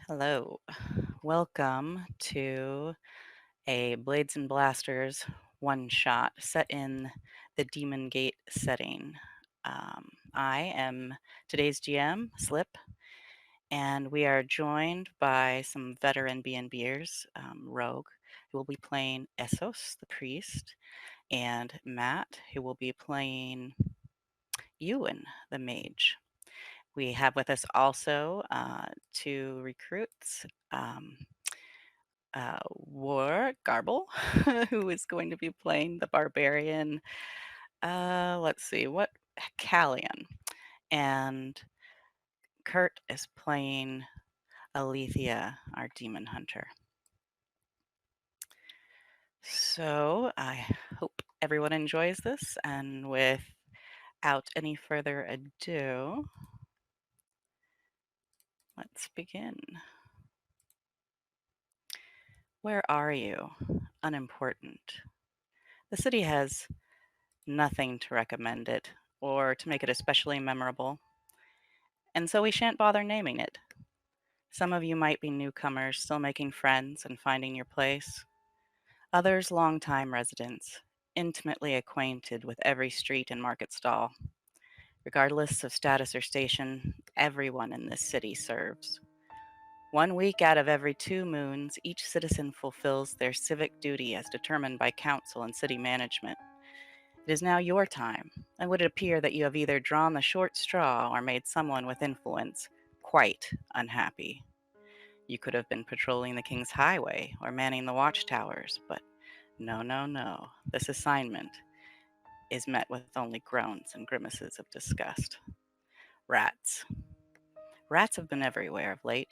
Hello. Welcome to a Blades and Blasters one shot set in the Demon Gate setting. I am today's GM, Slip, and we are joined by some veteran B&Bers, Rogue, who will be playing Essos, the priest, and Matt, who will be playing Ewan, the mage. We have with us also two recruits. War Garble, who is going to be playing the Barbarian. Let's see, what Callion, and Kurt is playing Alethea, our demon hunter. So I hope everyone enjoys this, and without any further ado, let's begin. Where are you? Unimportant. The city has nothing to recommend it, or to make it especially memorable, and so we shan't bother naming it. Some of you might be newcomers, still making friends and finding your place. Others, longtime residents, intimately acquainted with every street and market stall. Regardless of status or station, everyone in this city serves. 1 week out of every 2 moons, each citizen fulfills their civic duty as determined by council and city management. It is now your time, and would it appear that you have either drawn the short straw or made someone with influence quite unhappy. You could have been patrolling the King's Highway or manning the watchtowers, but no, no, no. This assignment is met with only groans and grimaces of disgust. Rats. Rats have been everywhere of late.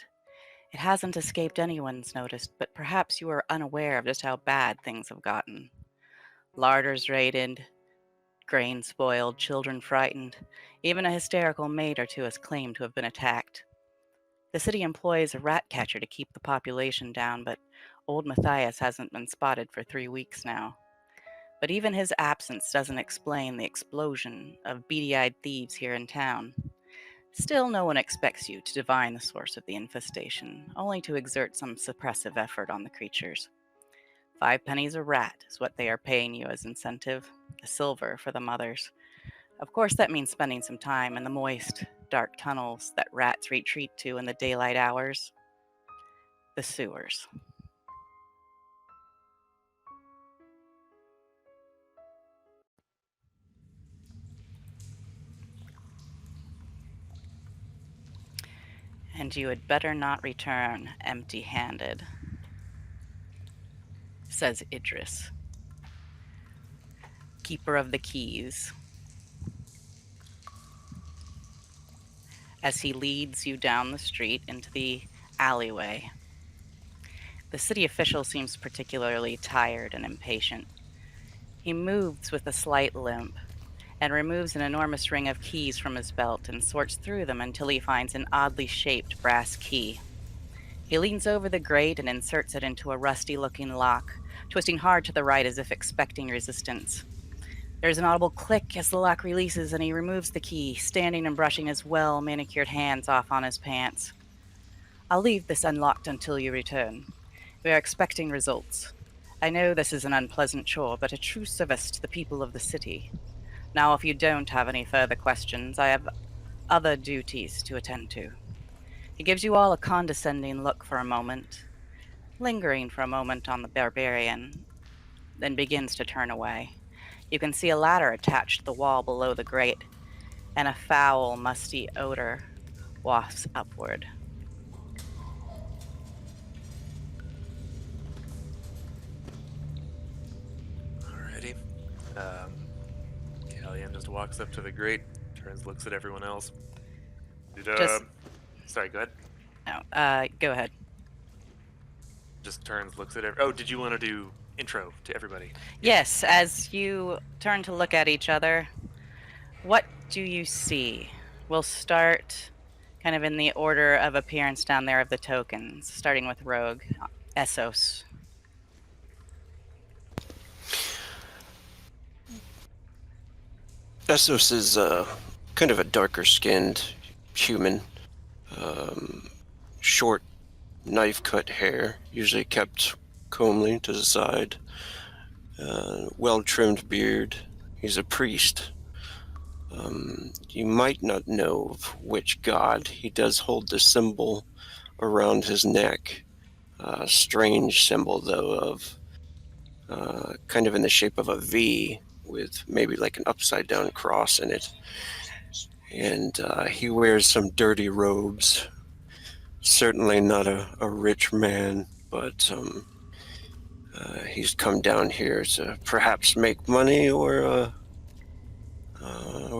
It hasn't escaped anyone's notice, but perhaps you are unaware of just how bad things have gotten. Larders raided, grain spoiled, children frightened. Even a hysterical maid or two has claimed to have been attacked. The city employs a rat catcher to keep the population down, but old Matthias hasn't been spotted for 3 weeks now. But even his absence doesn't explain the explosion of beady-eyed thieves here in town. Still, no one expects you to divine the source of the infestation, only to exert some suppressive effort on the creatures. 5 pennies a rat is what they are paying you as incentive, a silver for the mothers. Of course, that means spending some time in the moist, dark tunnels that rats retreat to in the daylight hours. The sewers. And you had better not return empty-handed, says Idris, keeper of the keys, as he leads you down the street into the alleyway. The city official seems particularly tired and impatient. He moves with a slight limp and removes an enormous ring of keys from his belt and sorts through them until he finds an oddly shaped brass key. He leans over the grate and inserts it into a rusty-looking lock, twisting hard to the right as if expecting resistance. There's an audible click as the lock releases and he removes the key, standing and brushing his well-manicured hands off on his pants. I'll leave this unlocked until you return. We are expecting results. I know this is an unpleasant chore, but a true service to the people of the city. Now, if you don't have any further questions, I have other duties to attend to. He gives you all a condescending look for a moment, lingering for a moment on the barbarian, then begins to turn away. You can see a ladder attached to the wall below the grate, and a foul, musty odor wafts upward. Alrighty. Callion just walks up to the grate, turns, looks at everyone else. Sorry, go ahead. No, go ahead. Just turns, looks at Oh, did you want to do intro to everybody? Yes, as you turn to look at each other, what do you see? We'll start kind of in the order of appearance down there of the tokens, starting with Rogue. Essos. Essos is kind of a darker skinned human. Short, knife-cut hair, usually kept comely to the side. Well-trimmed beard. He's a priest. You might not know of which god. He does hold the symbol around his neck. A strange symbol, though, of kind of in the shape of a V with maybe like an upside-down cross in it. And he wears some dirty robes. Certainly not a rich man, but he's come down here to perhaps make money or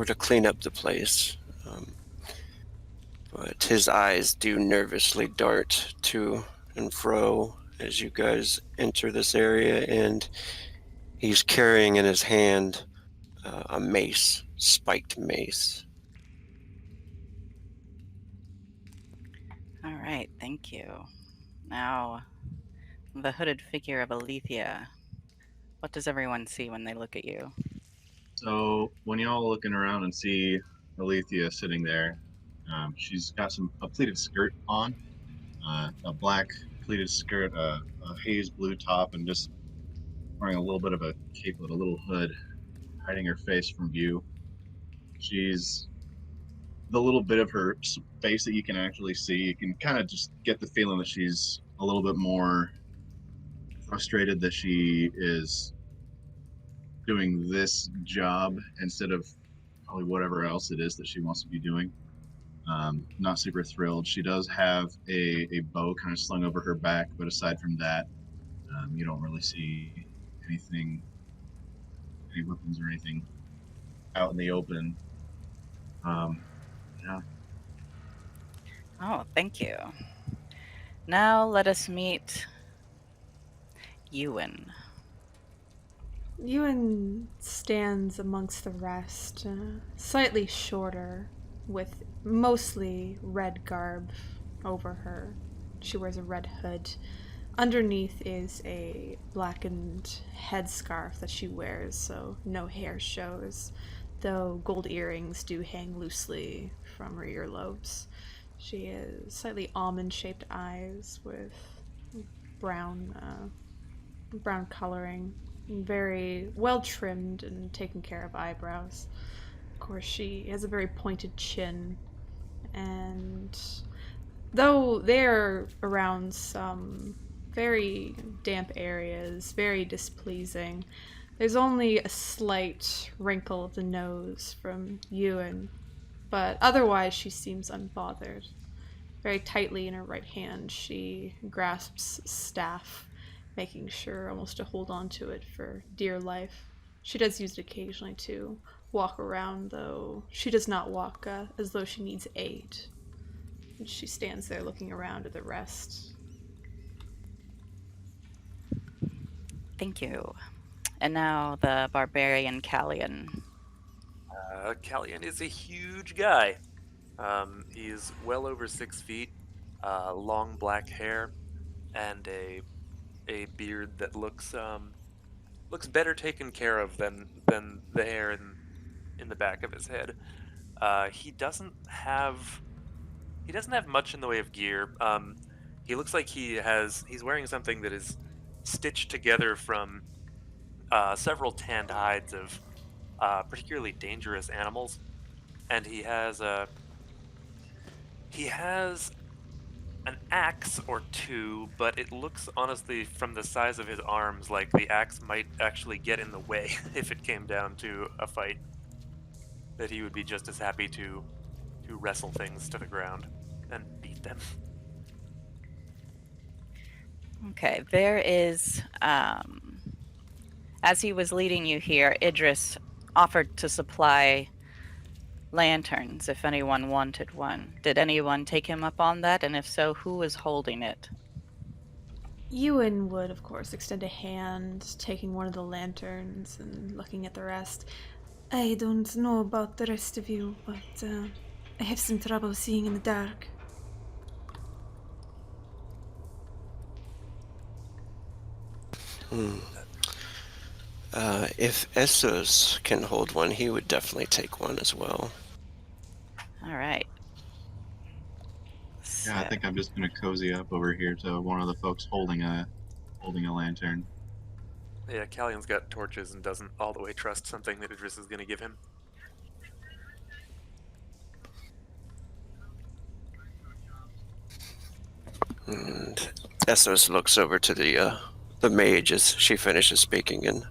to clean up the place. But his eyes do nervously dart to and fro as you guys enter this area, and he's carrying in his hand a mace, spiked mace. All right, thank you. Now, the hooded figure of Alethea. What does everyone see when they look at you? So when y'all are looking around and see Alethea sitting there, she's got a pleated skirt on, a black pleated skirt, a haze blue top, and just wearing a little bit of a cape with a little hood, hiding her face from view. She's the little bit of her face that you can actually see. You can kind of just get the feeling that she's a little bit more frustrated that she is doing this job instead of probably whatever else it is that she wants to be doing. Not super thrilled. She does have a bow kind of slung over her back, but aside from that, you don't really see anything, any weapons or anything out in the open. Um, yeah. Oh, thank you. Now let us meet Ewan. Ewan stands amongst the rest, slightly shorter, with mostly red garb over her. She wears a red hood. Underneath is a blackened headscarf that she wears, so no hair shows, though gold earrings do hang loosely from her earlobes. She has slightly almond-shaped eyes with brown, brown coloring, very well trimmed and taken care of eyebrows. Of course, she has a very pointed chin, and though they're around some very damp areas, very displeasing, there's only a slight wrinkle of the nose from Ewan, but otherwise she seems unbothered. Very tightly in her right hand, she grasps staff, making sure almost to hold on to it for dear life. She does use it occasionally to walk around, though she does not walk as though she needs aid. And she stands there looking around at the rest. Thank you. And now the Barbarian Callion. Callion is a huge guy. He's well over 6 feet, long black hair, and a beard that looks better taken care of than the hair in the back of his head. He doesn't have much in the way of gear. He looks like he's wearing something that is stitched together from several tanned hides of particularly dangerous animals, and he has an axe or two, but it looks honestly from the size of his arms like the axe might actually get in the way if it came down to a fight. That he would be just as happy to wrestle things to the ground and beat them. Okay, there is, as he was leading you here, Idris offered to supply lanterns if anyone wanted one. Did anyone take him up on that? And if so, who was holding it? Ewan would, of course, extend a hand, taking one of the lanterns and looking at the rest. I don't know about the rest of you, but I have some trouble seeing in the dark. If Essos can hold one, he would definitely take one as well. All right. Yeah, I think I'm just gonna cozy up over here to one of the folks holding a lantern. Yeah, Callion's got torches and doesn't all the way trust something that Idris is going to give him. And Essos looks over to the mage as she finishes speaking, and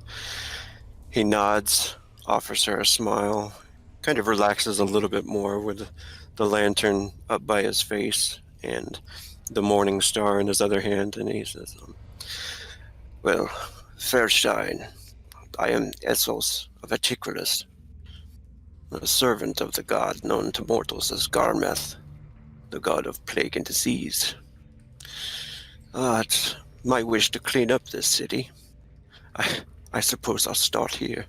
he nods, offers her a smile, kind of relaxes a little bit more with the lantern up by his face and the morning star in his other hand, and he says, "Well, Fairstein, I am Essos of Atiquilus, a servant of the god known to mortals as Garmeth, the god of plague and disease. It's my wish to clean up this city. I suppose I'll start here."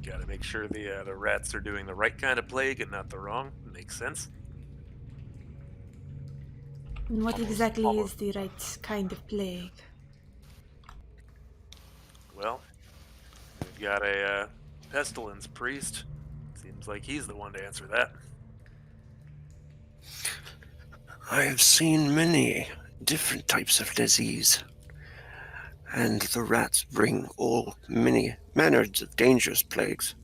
Got to make sure the rats are doing the right kind of plague and not the wrong. Makes sense. And what Almost, exactly is almost. the right kind of plague? Well, we've got a pestilence priest. Seems like he's the one to answer that. I have seen many different types of disease, and the rats bring all many manners of dangerous plagues.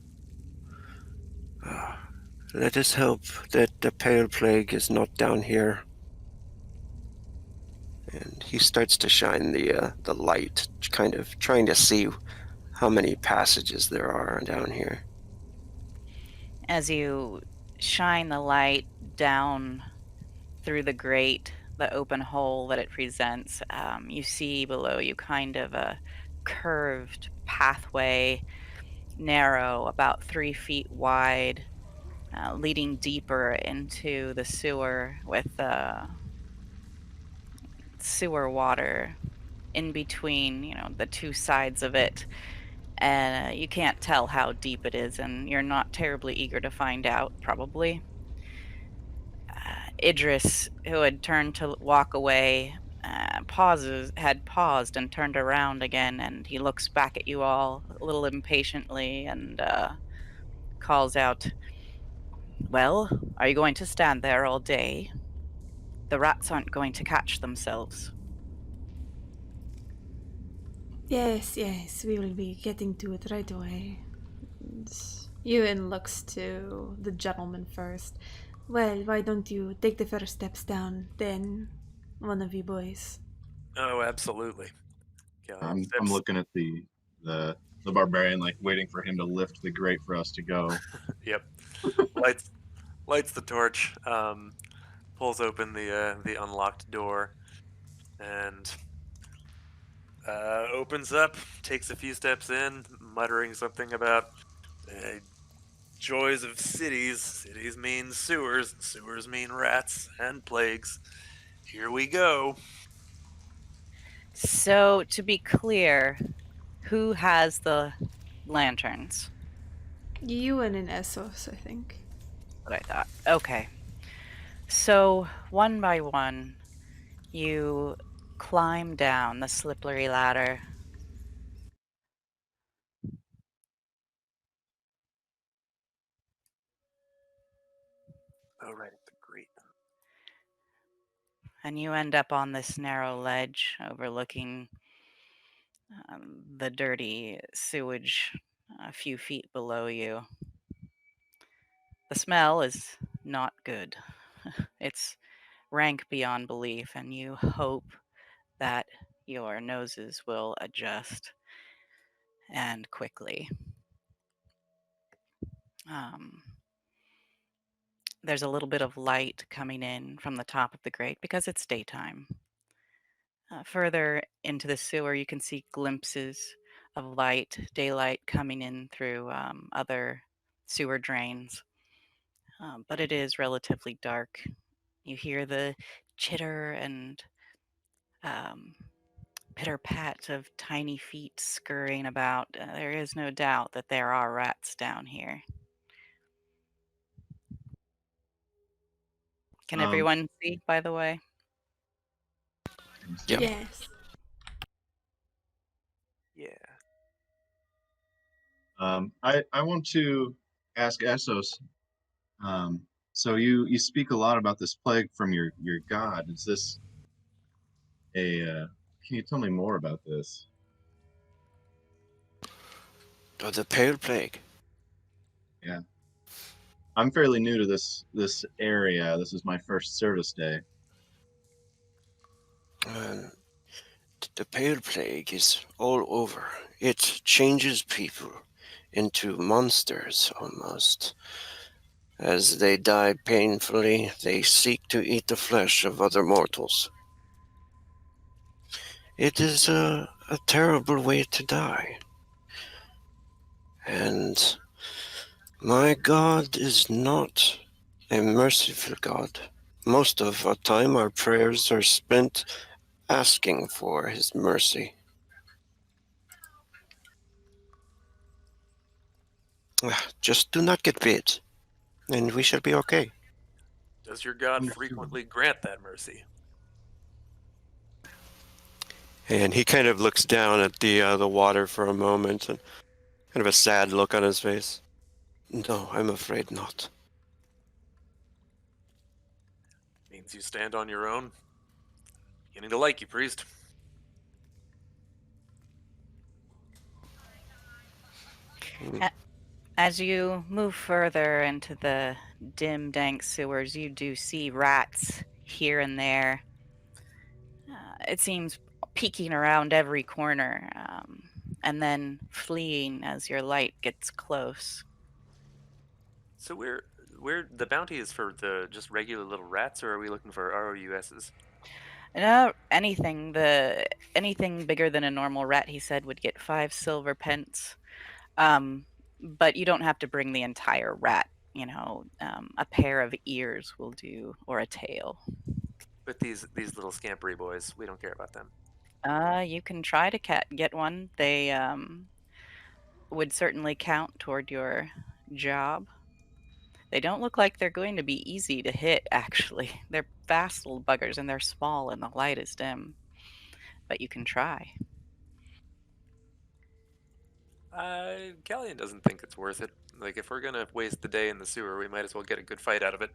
Let us hope that the pale plague is not down here. And he starts to shine the light, kind of trying to see how many passages there are down here. As you shine the light down through the grate, the open hole that it presents, you see below you kind of a curved pathway, narrow, about 3 feet wide, leading deeper into the sewer with sewer water in between, the two sides of it. And you can't tell how deep it is, and you're not terribly eager to find out, probably. Idris, who had turned to walk away, had paused and turned around again, and he looks back at you all a little impatiently and calls out, "Well, are you going to stand there all day? The rats aren't going to catch themselves." Yes, yes, we will be getting to it right away. And Ewan looks to the gentleman first. Well, why don't you take the first steps down, then one of you boys. Oh, absolutely. Callion I'm steps. looking at the the barbarian, like waiting for him to lift the grate for us to go. Yep. Lights lights the torch. Pulls open the unlocked door and opens up. Takes a few steps in, muttering something about uh, joys of cities. Cities mean sewers. Sewers mean rats and plagues. Here we go. So, to be clear, who has the lanterns? Ewan and Essos, I think. What I thought. Okay. So, one by one, you climb down the slippery ladder. Oh, right, the grate. And you end up on this narrow ledge overlooking the dirty sewage a few feet below you. The smell is not good. It's rank beyond belief, and you hope that your noses will adjust and quickly. Um, there's a little bit of light coming in from the top of the grate because it's daytime. Further into the sewer, you can see glimpses of daylight coming in through other sewer drains. But it is relatively dark. You hear the chitter and um, pitter pat of tiny feet scurrying about. There is no doubt that there are rats down here. Can Um, everyone see, by the way? let me see. Yep. Yes. Yeah. I want to ask Essos. So you speak a lot about this plague from your god. Is this a? Can you tell me more about this? The Pale Plague. Yeah, I'm fairly new to this area. This is my first service day. Um, the Pale Plague is all over. It changes people into monsters almost. As they die painfully, they seek to eat the flesh of other mortals. It is a terrible way to die. And my God is not a merciful God. Most of our time, our prayers are spent asking for His mercy. Just do not get bit, and we shall be okay. Does your god Understood. frequently grant that mercy? And he kind of looks down at the water for a moment, and kind of a sad look on his face. No, I'm afraid not. Means you stand on your own? Beginning to like you, priest. As you move further into the dim, dank sewers, you do see rats here and there. It seems peeking around every corner, and then fleeing as your light gets close. So we're the bounty is for the just regular little rats, or are we looking for ROUSs? No, anything bigger than a normal rat, he said, would get 5 silver pence. But you don't have to bring the entire rat. A pair of ears will do, or a tail. But these little scampery boys, we don't care about them. You can try to get one. They would certainly count toward your job. They don't look like they're going to be easy to hit, actually. They're fast little buggers and they're small and the light is dim. But you can try. Callion doesn't think it's worth it. Like, if we're gonna waste the day in the sewer, we might as well get a good fight out of it.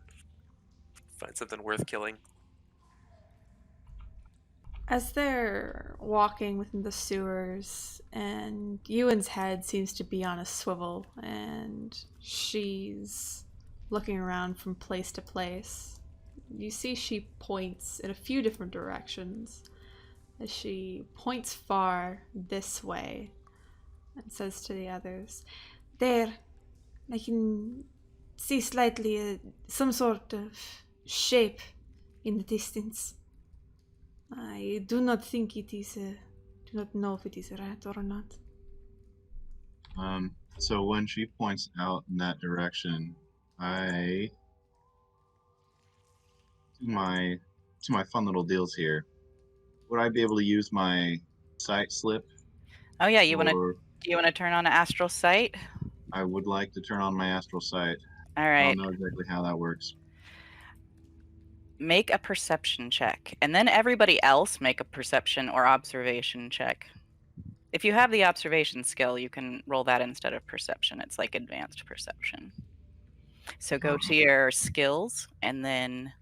Find something worth killing. As they're walking within the sewers, and Ewan's head seems to be on a swivel, and she's looking around from place to place, you see she points in a few different directions. As she points far this way and says to the others, "There, I can see slightly some sort of shape in the distance. I do not think it is do not know if it is a rat or not." So when she points out in that direction, I to my fun little deals here. Would I be able to use my sight slip? Oh yeah, Or do you want to turn on an astral sight? I would like to turn on my astral sight. All I don't right. know exactly how that works. Make a perception check. And then everybody else make a perception or observation check. If you have the observation skill, you can roll that instead of perception. It's like advanced perception. So go to your skills and then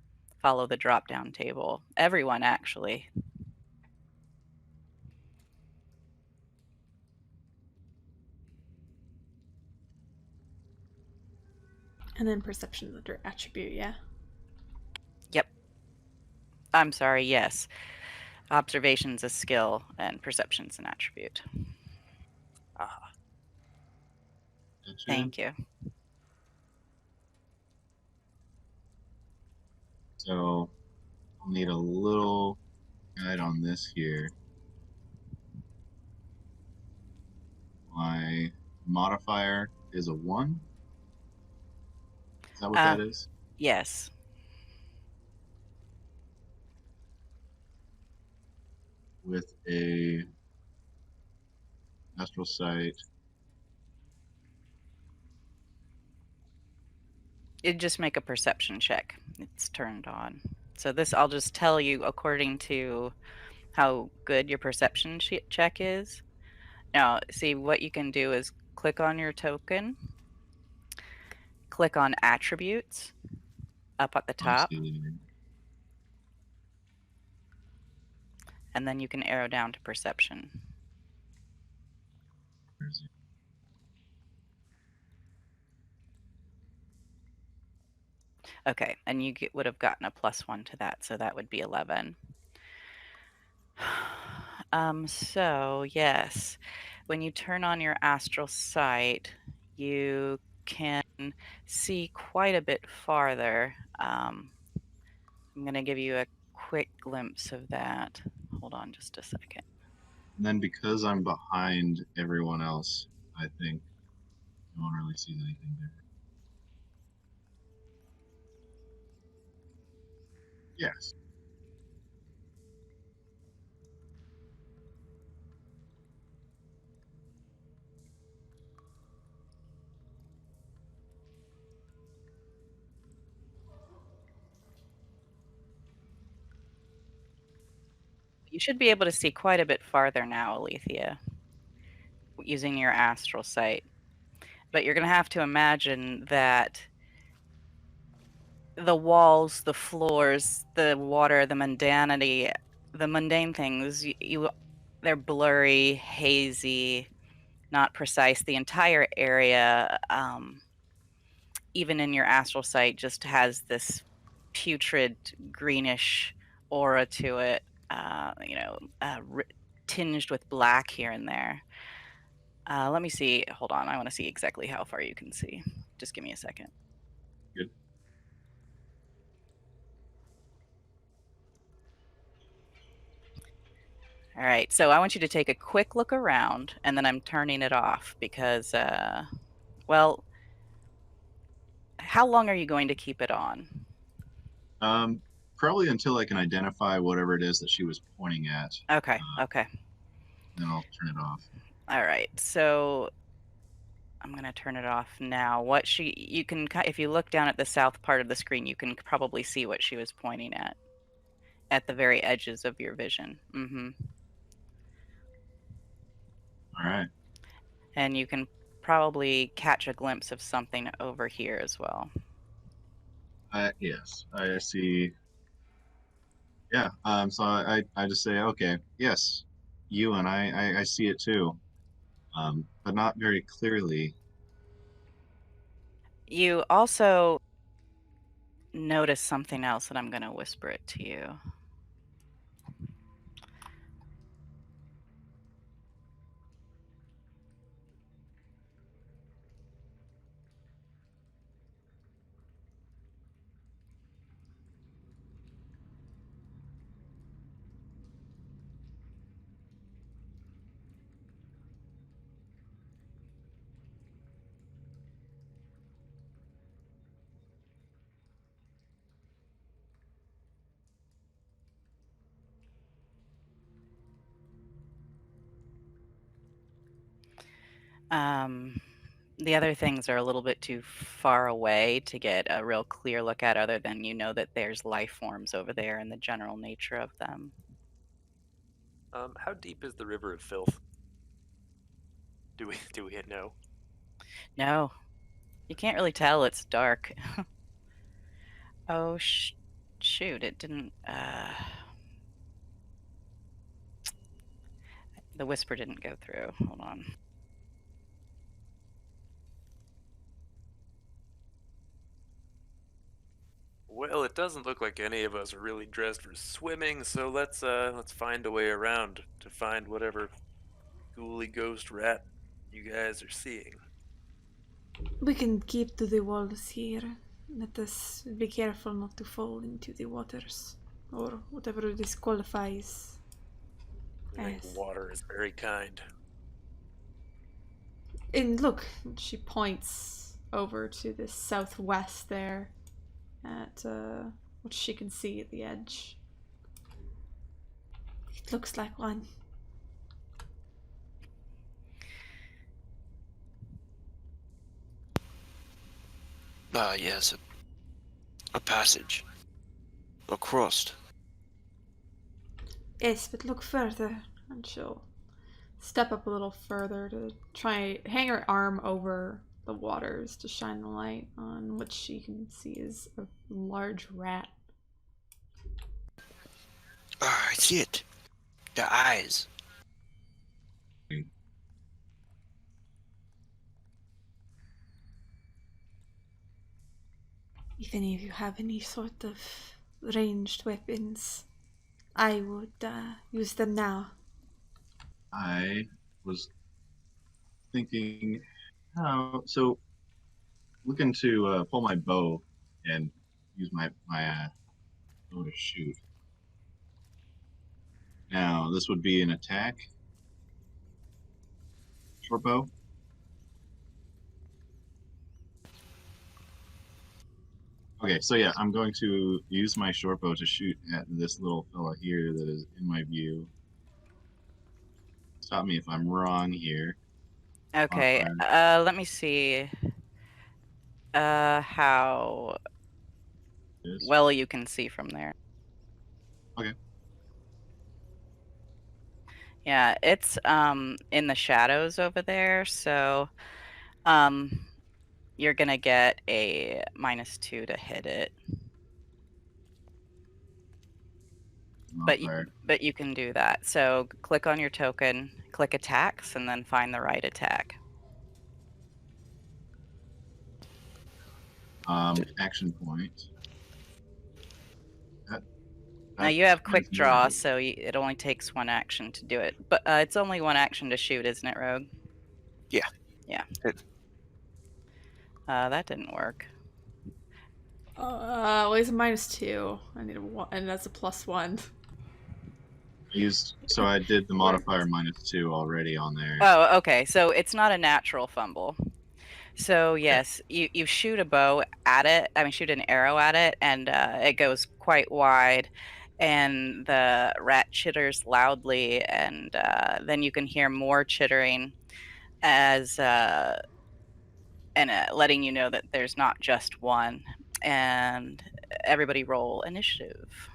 follow the drop down table. Everyone, actually. And then perception under attribute, yeah? Yep. I'm sorry, yes. Observation's a skill and perception's an attribute. Ah, Gotcha. Thank you. So I'll need a little guide on this here. My modifier is a 1. Is that what that is? Yes. With a astral sight. It'd just make a perception check. It's turned on. So this, I'll just tell you according to how good your perception check is. Now, see, what you can do is click on your token, click on attributes up at the I top, see. and then you can arrow down to perception. Where's it? Okay, and you would have gotten a +1 to that, so that would be 11. So yes, when you turn on your astral sight, you can see quite a bit farther. I'm going to give you a quick glimpse of that. Hold on just a second. And then because I'm behind everyone else, I think no one really sees anything different. Yes. You should be able to see quite a bit farther now, Alethea, using your astral sight. But you're going to have to imagine that the walls, the floors, the water, the mundanity, the mundane things, they're blurry, hazy, not precise. The entire area, even in your astral sight, just has this putrid greenish aura to it, tinged with black here and there. Let me see. Hold on. I want to see exactly how far you can see. Just give me a second. Good. All right. So I want you to take a quick look around, and then I'm turning it off because, well, how long are you going to keep it on? Probably until I can identify whatever it is that she was pointing at. Okay. Okay. Then I'll turn it off. All right. So I'm going to turn it off now. You can, if you look down at the south part of the screen, you can probably see what she was pointing at the very edges of your vision. All right. And you can probably catch a glimpse of something over here as well. Yes, I see. Yeah. So I just say, okay, yes, you and I see it too, but not very clearly. You also notice something else, and I'm going to whisper it to you. The other things are a little bit too far away to get a real clear look at, other than you know that there's life forms over there and the general nature of them. How deep is the river of filth? Do we know? No, you can't really tell. It's dark. Oh, shoot, it didn't, the whisper didn't go through. Hold on. Well, it doesn't look like any of us are really dressed for swimming, so let's find a way around to find whatever ghouly ghost rat you guys are seeing. We can keep to the walls here. Let us be careful not to fall into the waters, or whatever this qualifies I think as. water is very kind. And look, she points over to the southwest there at what she can see at the edge. It looks like one. Yes, a passage. Across. Yes, but look further. And she'll step up a little further to try hang her arm over the waters to shine the light on what she can see is a large rat. Ah, I see it. The eyes. If any of you have any sort of ranged weapons, I would use them now. I was thinking how so looking to pull my bow and use my bow to shoot. Now this would be an attack short bow. Okay, so yeah, I'm going to use my short bow to shoot at this little fella here that is in my view. Stop me if I'm wrong here. Okay, Modifier let me see how is well you can see from there. okay. Yeah, it's in the shadows over there, so um you're gonna get a -2 to hit it. But Modifier. but you can do that. So click on your token, click attacks, and then find the right attack. Action point. That, Now that you have is quick draw, negative. so it only takes one action to do it. But it's only one action to shoot, isn't it, Rogue? Yeah. Yeah. It- That didn't work. Well, it's a -2. I need a 1, and that's a +1. So I did the modifier -2 already on there. Oh, okay. So it's not a natural fumble. So Okay. yes, you shoot a bow at it. I mean, shoot an arrow at it, and it goes quite wide, and the rat chitters loudly, and then you can hear more chittering as and letting you know that there's not just one. And everybody roll initiative.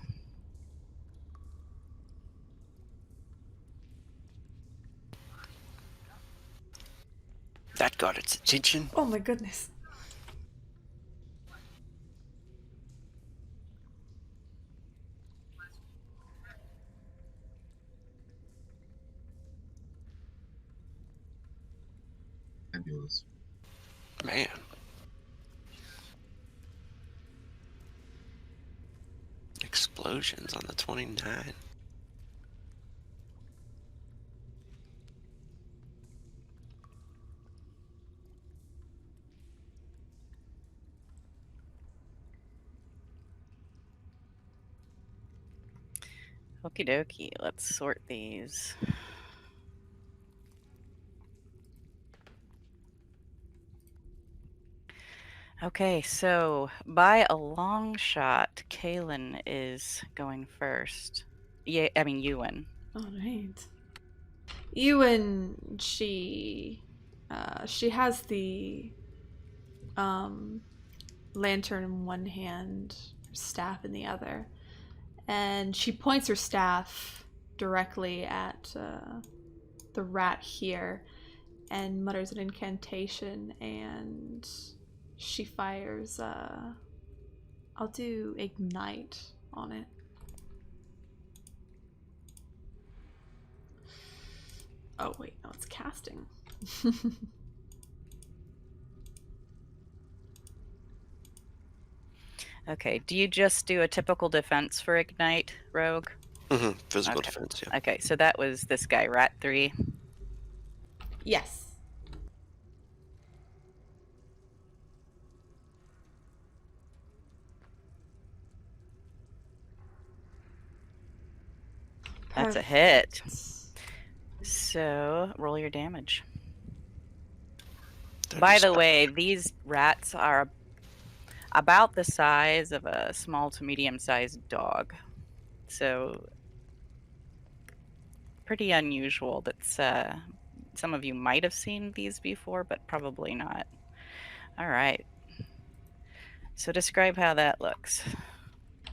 That got its attention. Oh my goodness. Fabulous. Man. Explosions on the 29. Okie dokie, let's sort these. Okay, so by a long shot, Kaylin is going first. Yeah, I mean Ewan. All right. Ewan, she has the lantern in one hand, her staff in the other, and she points her staff directly at the rat here, and mutters an incantation, and she fires. I'll do ignite on it. Oh wait, no, it's casting. Okay, do you just do a typical defense for Ignite, Rogue? Physical Okay. defense, yeah. Okay, so that was this guy, Rat 3. Yes. That's a hit. Perfect. So roll your damage. That'd By be the stuck. way, these rats are about the size of a small to medium-sized dog. So pretty unusual. That's some of you might have seen these before, but probably not. All right. So describe how that looks.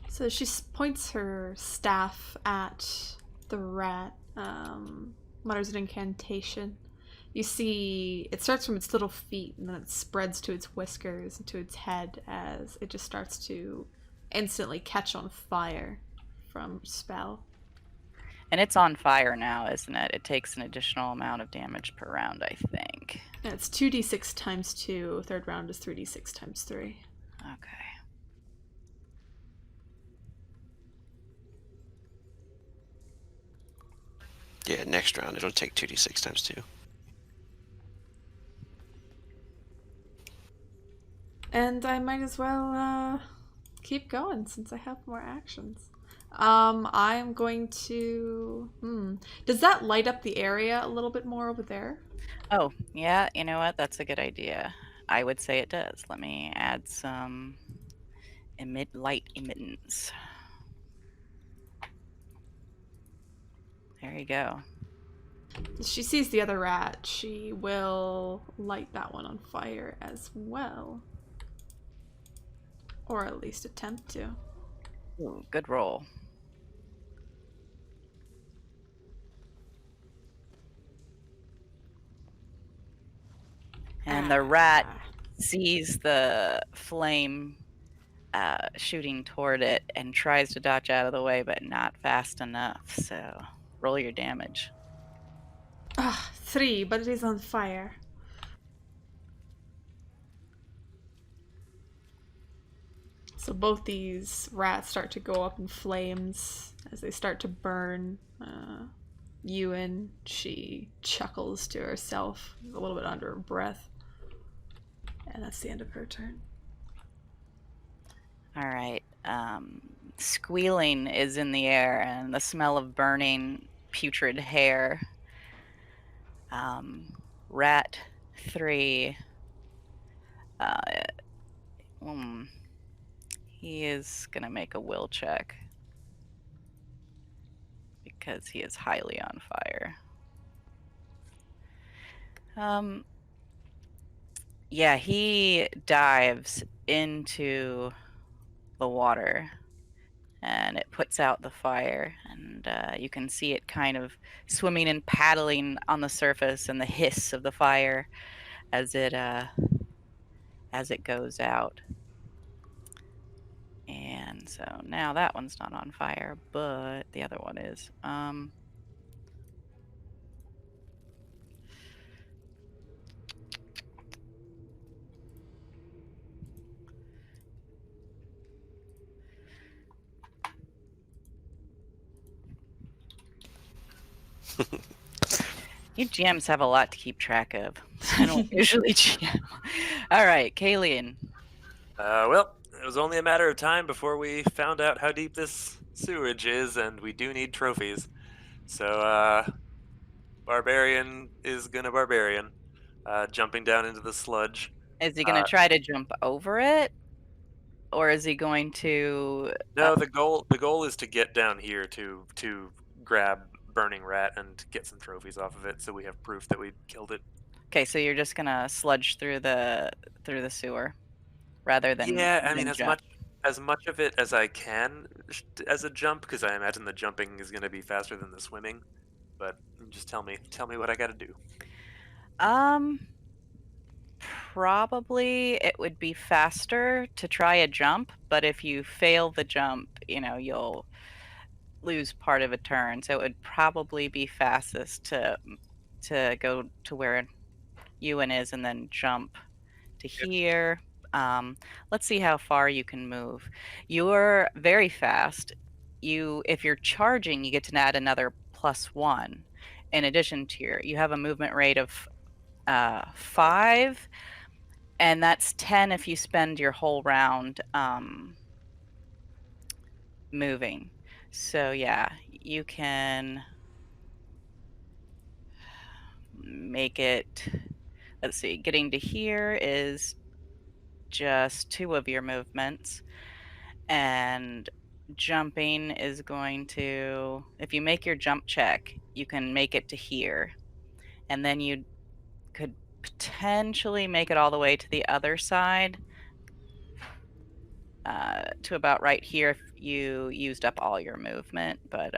So she points her staff at the rat, mutters an incantation, You see, it starts from its little feet and then it spreads to its whiskers and to its head as it just starts to instantly catch on fire from spell. And it's on fire now, isn't it? It takes an additional amount of damage per round, I think. And it's 2d6 times 2. Third round is 3d6 times 3. Okay. Yeah, next round it'll take 2d6 times 2. And I might as well keep going since I have more actions. I'm going to. Does that light up the area a little bit more over there? Oh, yeah, you know what? That's a good idea. I would say it does. Let me add some light emittance. There you go. She sees the other rat. She will light that one on fire as well. Or at least attempt to. Ooh, good roll. And the rat sees the flame shooting toward it and tries to dodge out of the way, but not fast enough. So roll your damage. 3, but it is on fire. So both these rats start to go up in flames as they start to burn. Ewan, she chuckles to herself, a little bit under her breath. And that's the end of her turn. All right. Squealing is in the air, and the smell of burning, putrid hair. Rat 3. He is going to make a will check because he is highly on fire. Yeah, he dives into the water and it puts out the fire, and you can see it kind of swimming and paddling on the surface and the hiss of the fire as it goes out. And so now that one's not on fire, but the other one is. You GMs have a lot to keep track of. I don't usually GM. All right, Callion. Well, it was only a matter of time before we found out how deep this sewage is, and we do need trophies. So, Barbarian is gonna Barbarian, jumping down into the sludge. Is he going to try to jump over it? Or is he going to... No, the goal is to get down here to grab Burning Rat and get some trophies off of it, so we have proof that we killed it. Okay, so you're just going to sludge through the sewer rather than Yeah, I mean, jump. as much of it as I can as a jump, because I imagine the jumping is going to be faster than the swimming. But just tell me what I got to do. Probably it would be faster to try a jump, but if you fail the jump, you'll lose part of a turn. So it would probably be fastest to go to where Ewan is and then jump to here. Let's see how far you can move. You're very fast. If you're charging, you get to add another +1 in addition to you have a movement rate of 5, and that's 10 if you spend your whole round moving. So yeah, you can make it. Let's see, getting to here is just 2 of your movements, and jumping is going to, if you make your jump check, you can make it to here, and then you could potentially make it all the way to the other side, to about right here if you used up all your movement. But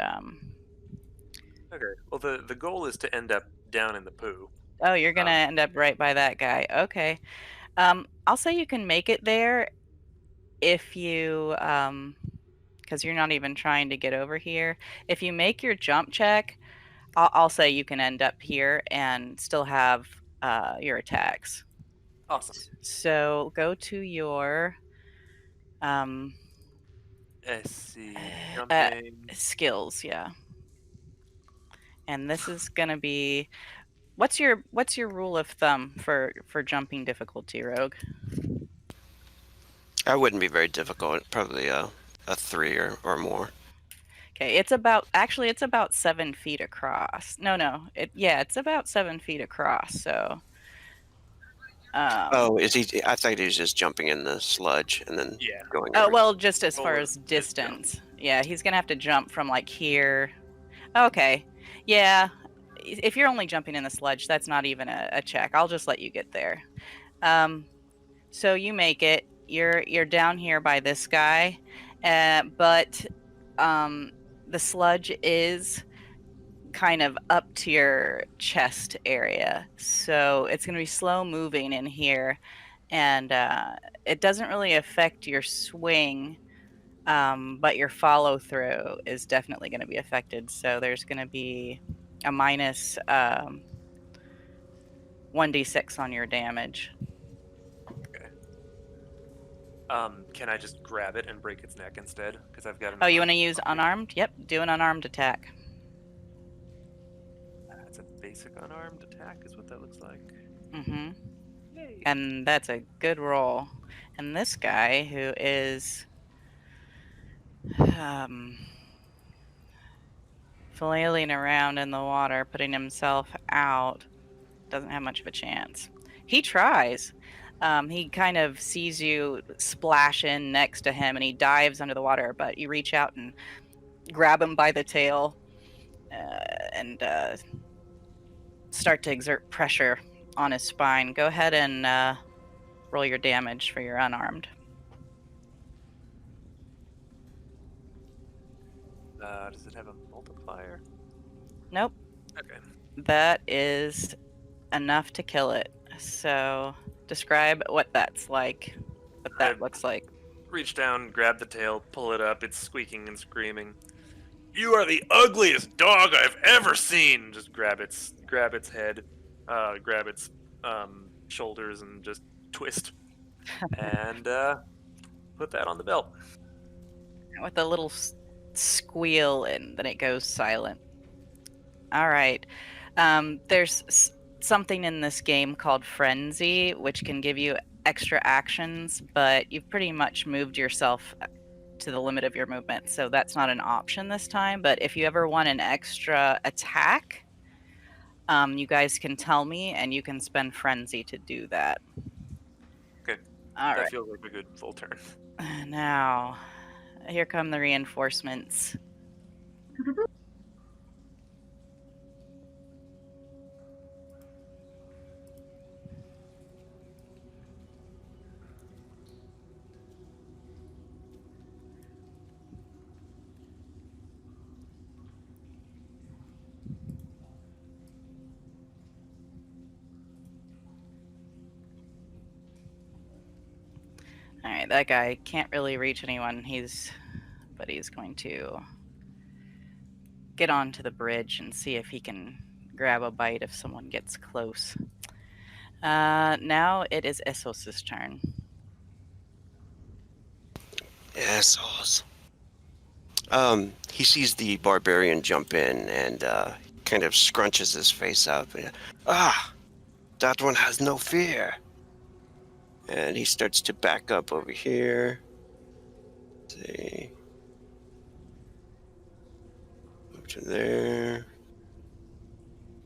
Okay. Well, the goal is to end up down in the poo. Oh, you're gonna Um, end up right by that guy. Okay. I'll say you can make it there if you, because you're not even trying to get over here. If you make your jump check, I'll say you can end up here and still have your attacks. awesome. So go to your um, Let's see. uh, Jumping. skills, yeah. And this is gonna be what's your rule of thumb for jumping difficulty, Rogue? That wouldn't be very difficult. Probably a 3 or more. Okay, it's about 7 feet across. No, it's about 7 feet across. So, Oh, is he? I thought he was just jumping in the sludge and then Yeah. going oh over. well, just as far Roll as just jump. distance, yeah, he's gonna have to jump from like here. Okay, yeah, if you're only jumping in the sludge, that's not even a check. I'll just let you get there. Um, so you make it. You're down here by this guy, but um, the sludge is kind of up to your chest area. So it's going to be slow moving in here. And it doesn't really affect your swing, but your follow through is definitely going to be affected. So there's going to be a minus 1d6 on your damage. Okay. Can I just grab it and break its neck instead? Because I've got an Oh, you want unarmed. to use unarmed? Yep, do an unarmed attack. It's a basic unarmed attack, is what that looks like. Mm-hmm. Yay. And that's a good roll. And this guy who is um, flailing around in the water, putting himself out, doesn't have much of a chance. He tries. He kind of sees you splash in next to him and he dives under the water, but you reach out and grab him by the tail and start to exert pressure on his spine. Go ahead and roll your damage for your unarmed. Does it have a multiplier? Nope, Okay. that is enough to kill it. So describe what that's like, what I that looks like. reach down, grab the tail, pull it up. It's squeaking and screaming. You are the ugliest dog I've ever seen. Just grab its head, grab its shoulders, and just twist, and put that on the belt. With a little squeal, and then it goes silent. All right. There's something in this game called Frenzy, which can give you extra actions, but you've pretty much moved yourself to the limit of your movement, so that's not an option this time. But if you ever want an extra attack, you guys can tell me, and you can spend Frenzy to do that. Okay, All that right. feels like a good full turn. Now, here come the reinforcements. All right, that guy can't really reach anyone. But he's going to get onto the bridge and see if he can grab a bite if someone gets close. Now it is Essos's turn. Assholes. He sees the barbarian jump in and kind of scrunches his face up. Ah, that one has no fear. And he starts to back up over here. Let's see. Move to there.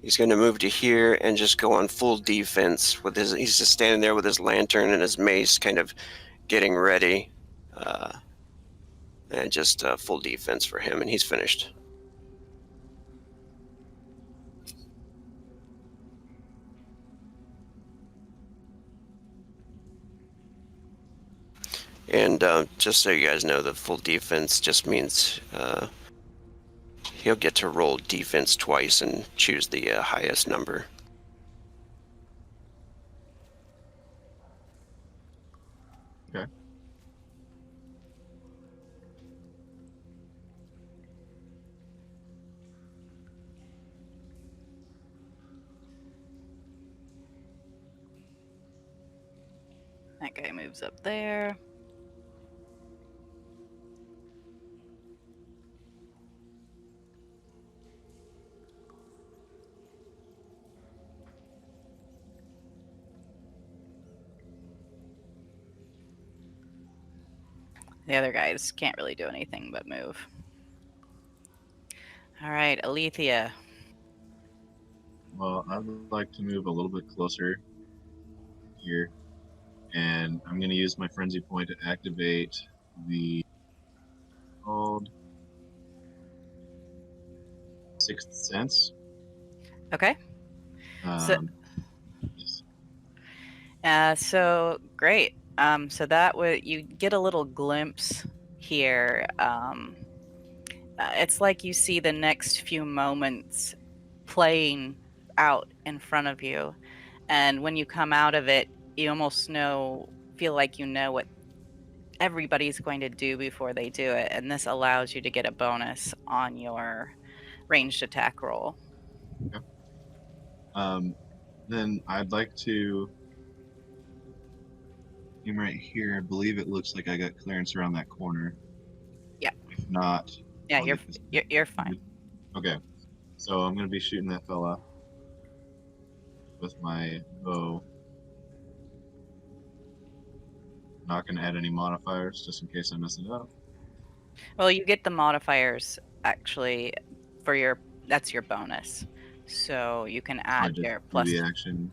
He's going to move to here and just go on full defense with his. He's just standing there with his lantern and his mace, kind of getting ready, and just full defense for him, and he's finished. And just so you guys know, the full defense just means he'll get to roll defense twice and choose the highest number. That guy moves up there. The other guys can't really do anything but move. All right, Alethea. Well, I'd like to move a little bit closer here, and I'm going to use my frenzy point to activate the called Sixth Sense. Okay. So, Yes. so great. So that would you get a little glimpse here. It's like you see the next few moments playing out in front of you, and when you come out of it, you almost feel like you know what everybody's going to do before they do it, and this allows you to get a bonus on your ranged attack roll. Okay. Then I'd like to aim right here. I believe it looks like I got clearance around that corner. Yeah. If not, Yeah, I'll get this. you're fine. Okay. So I'm going to be shooting that fella with my bow. Not going to add any modifiers just in case I mess it up. Well, you get the modifiers actually for that's your bonus. So you can So I add just your do plus, the action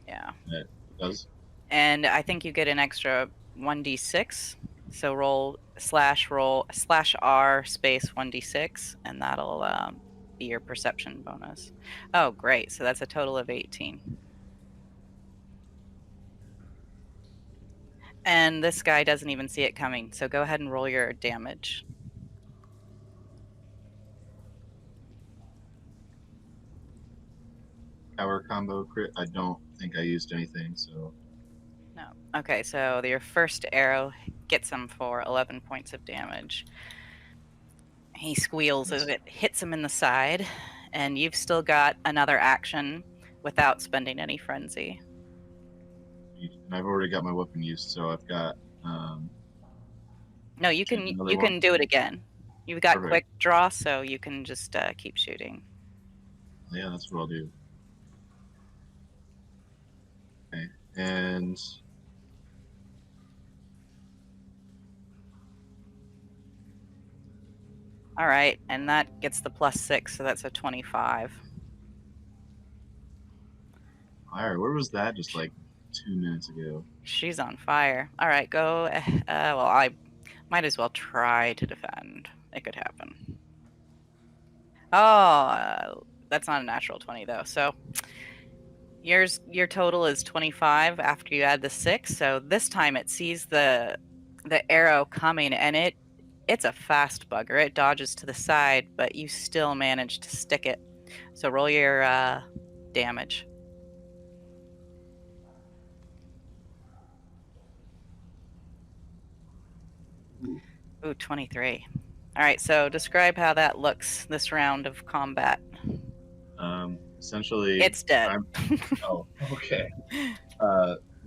yeah. that does. And I think you get an extra 1d6. So roll /R space 1d6, and that'll be your perception bonus. Oh, great. So that's a total of 18. And this guy doesn't even see it coming. So go ahead and roll your damage. Power combo crit. I don't think I used anything, so No. Okay, so your first arrow gets him for 11 points of damage. He squeals as yes. it hits him in the side, and you've still got another action without spending any frenzy. And I've already got my weapon used, so I've got No, you shoot can another you one. can do it again. You've got Perfect. quick draw, so you can just keep shooting. Yeah, that's what I'll do. Okay. And All right, and that gets the +6, so that's a 25. fire. Where was that just like 2 minutes ago? She's on fire. All right, go. Well, I might as well try to defend. It could happen. Oh, that's not a natural 20 though. So your total is 25 after you add the 6. So this time it sees the arrow coming, and it's a fast bugger. It dodges to the side, but you still manage to stick it. So roll your damage. Ooh, 23. All right, so describe how that looks this round of combat. Essentially, It's dead. Oh, okay.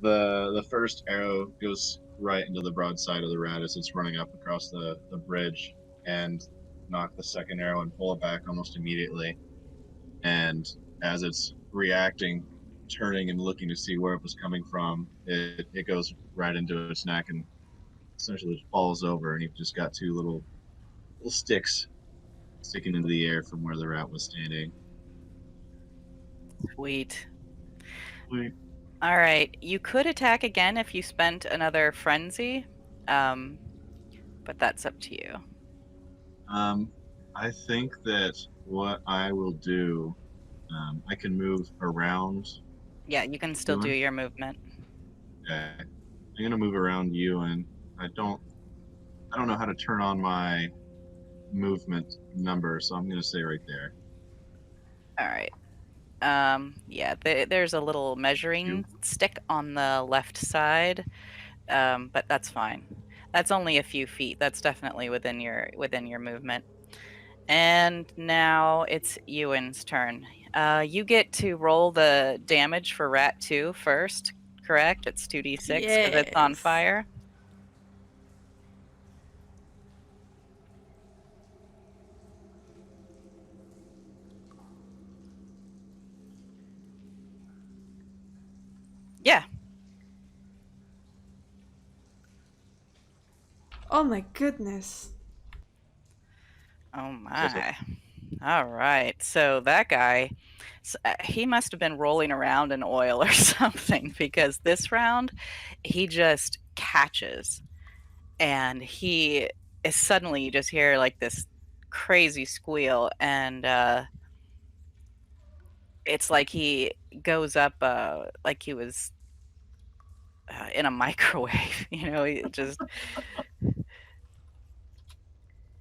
The first arrow goes right into the broadside of the rat as it's running up across the bridge, and knock the second arrow and pull it back almost immediately. And as it's reacting, turning and looking to see where it was coming from, it goes right into its neck and essentially just falls over, and you've just got two little sticks sticking into the air from where the rat was standing. Sweet. Sweet. All right, you could attack again if you spent another frenzy, but that's up to you. I think that what I will do, I can move around. Yeah, you can still do your movement. Okay, I'm gonna move around you, and I don't know how to turn on my movement number, so I'm gonna stay right there. All right. Yeah, there's a little measuring stick on the left side, but that's fine. That's only a few feet. That's definitely within your movement. And now it's Ewan's turn. You get to roll the damage for Rat 2 first. correct? It's 2d6 because it's on Yes. fire. Yeah. Oh my goodness. Oh Sizzle. my. All right. So that guy, he must have been rolling around in oil or something because this round he just catches and he is suddenly you just hear like this crazy squeal and it's like he goes up like he was in a microwave, he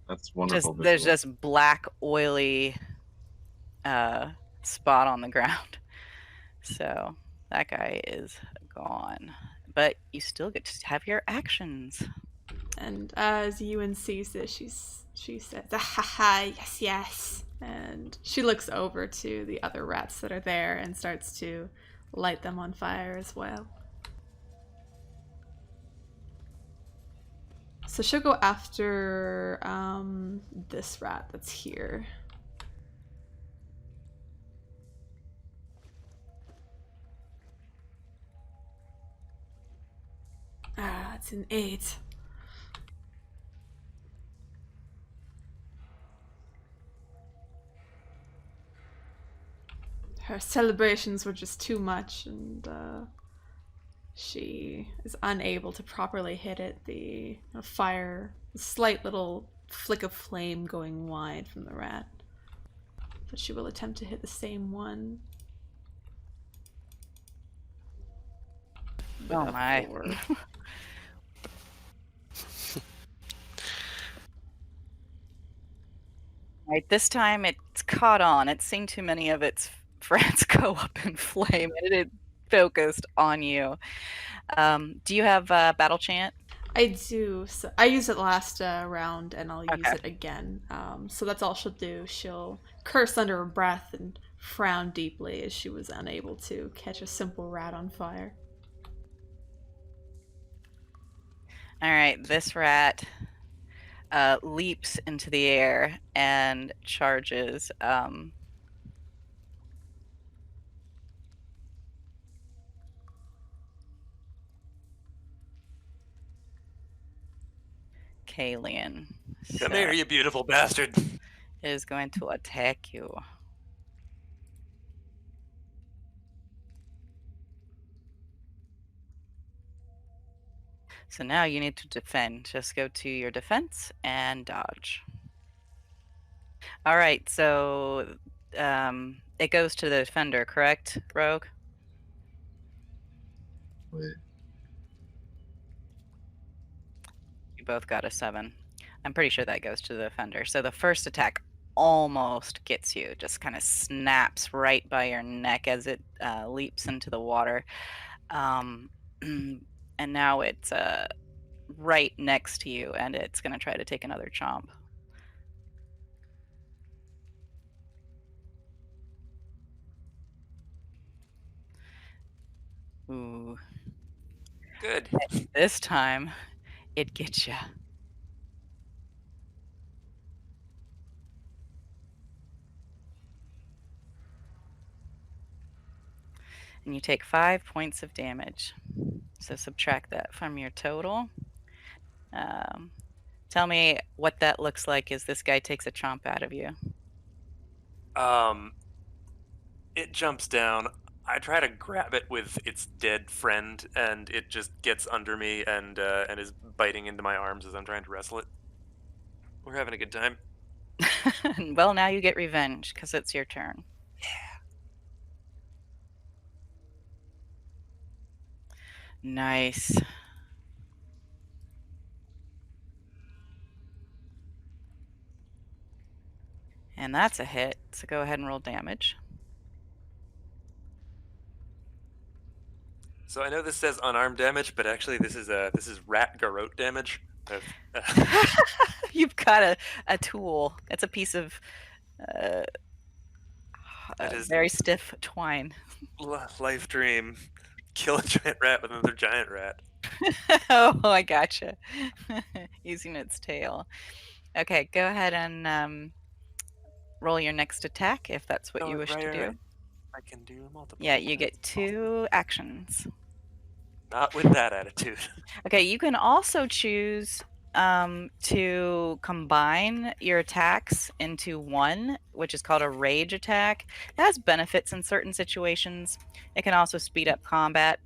That's just wonderful there's visual. just black oily uh spot on the ground. So that guy is gone. But you still get to have your actions. And as Ewan sees this, she says, "Ah, ha ha, yes, yes." And she looks over to the other rats that are there and starts to light them on fire as well. So she'll go after this rat that's here. Ah, it's an 8. Her celebrations were just too much, and she is unable to properly hit it. The fire, a slight little flick of flame going wide from the rat. But she will attempt to hit the same one with Oh a my. 4. Right, this time it's caught on. It's seen too many of its friends go up in flame and it focused on you. Do you have battle chant? I do. So I used it last round, and I'll use Okay. it again. So that's all she'll do. She'll curse under her breath and frown deeply as she was unable to catch a simple rat on fire. All right, this rat leaps into the air and charges Callion. Come So here, you beautiful bastard. it is going to attack you. So now you need to defend. Just go to your defense and dodge. All right, so it goes to the defender, correct, Rogue? Wait. You both got a 7. I'm pretty sure that goes to the defender. So the first attack almost gets you, just kind of snaps right by your neck as it leaps into the water. And now it's right next to you, and it's going to try to take another chomp. Ooh. Good. This time, it gets you. And you take 5 points of damage. So subtract that from your total. Tell me what that looks like as this guy takes a chomp out of you. Um, it jumps down. I try to grab it with its dead friend, and it just gets under me and is biting into my arms as I'm trying to wrestle it. We're having a good time. Well, now you get revenge because it's your turn. Nice. And that's a hit. So go ahead and roll damage. So I know this says unarmed damage, but actually this is rat garrote damage. You've got a tool. It's a piece of That is very stiff twine. life dream. kill a giant rat with another giant rat. Oh, I gotcha. Using its tail. Okay, go ahead and roll your next attack if that's what Oh, you wish to do. right. I can do multiple. Yeah, you That's get 2 actions. not with that attitude. Okay, you can also choose to combine your attacks into one, which is called a rage attack. It has benefits in certain situations. It can also speed up combat.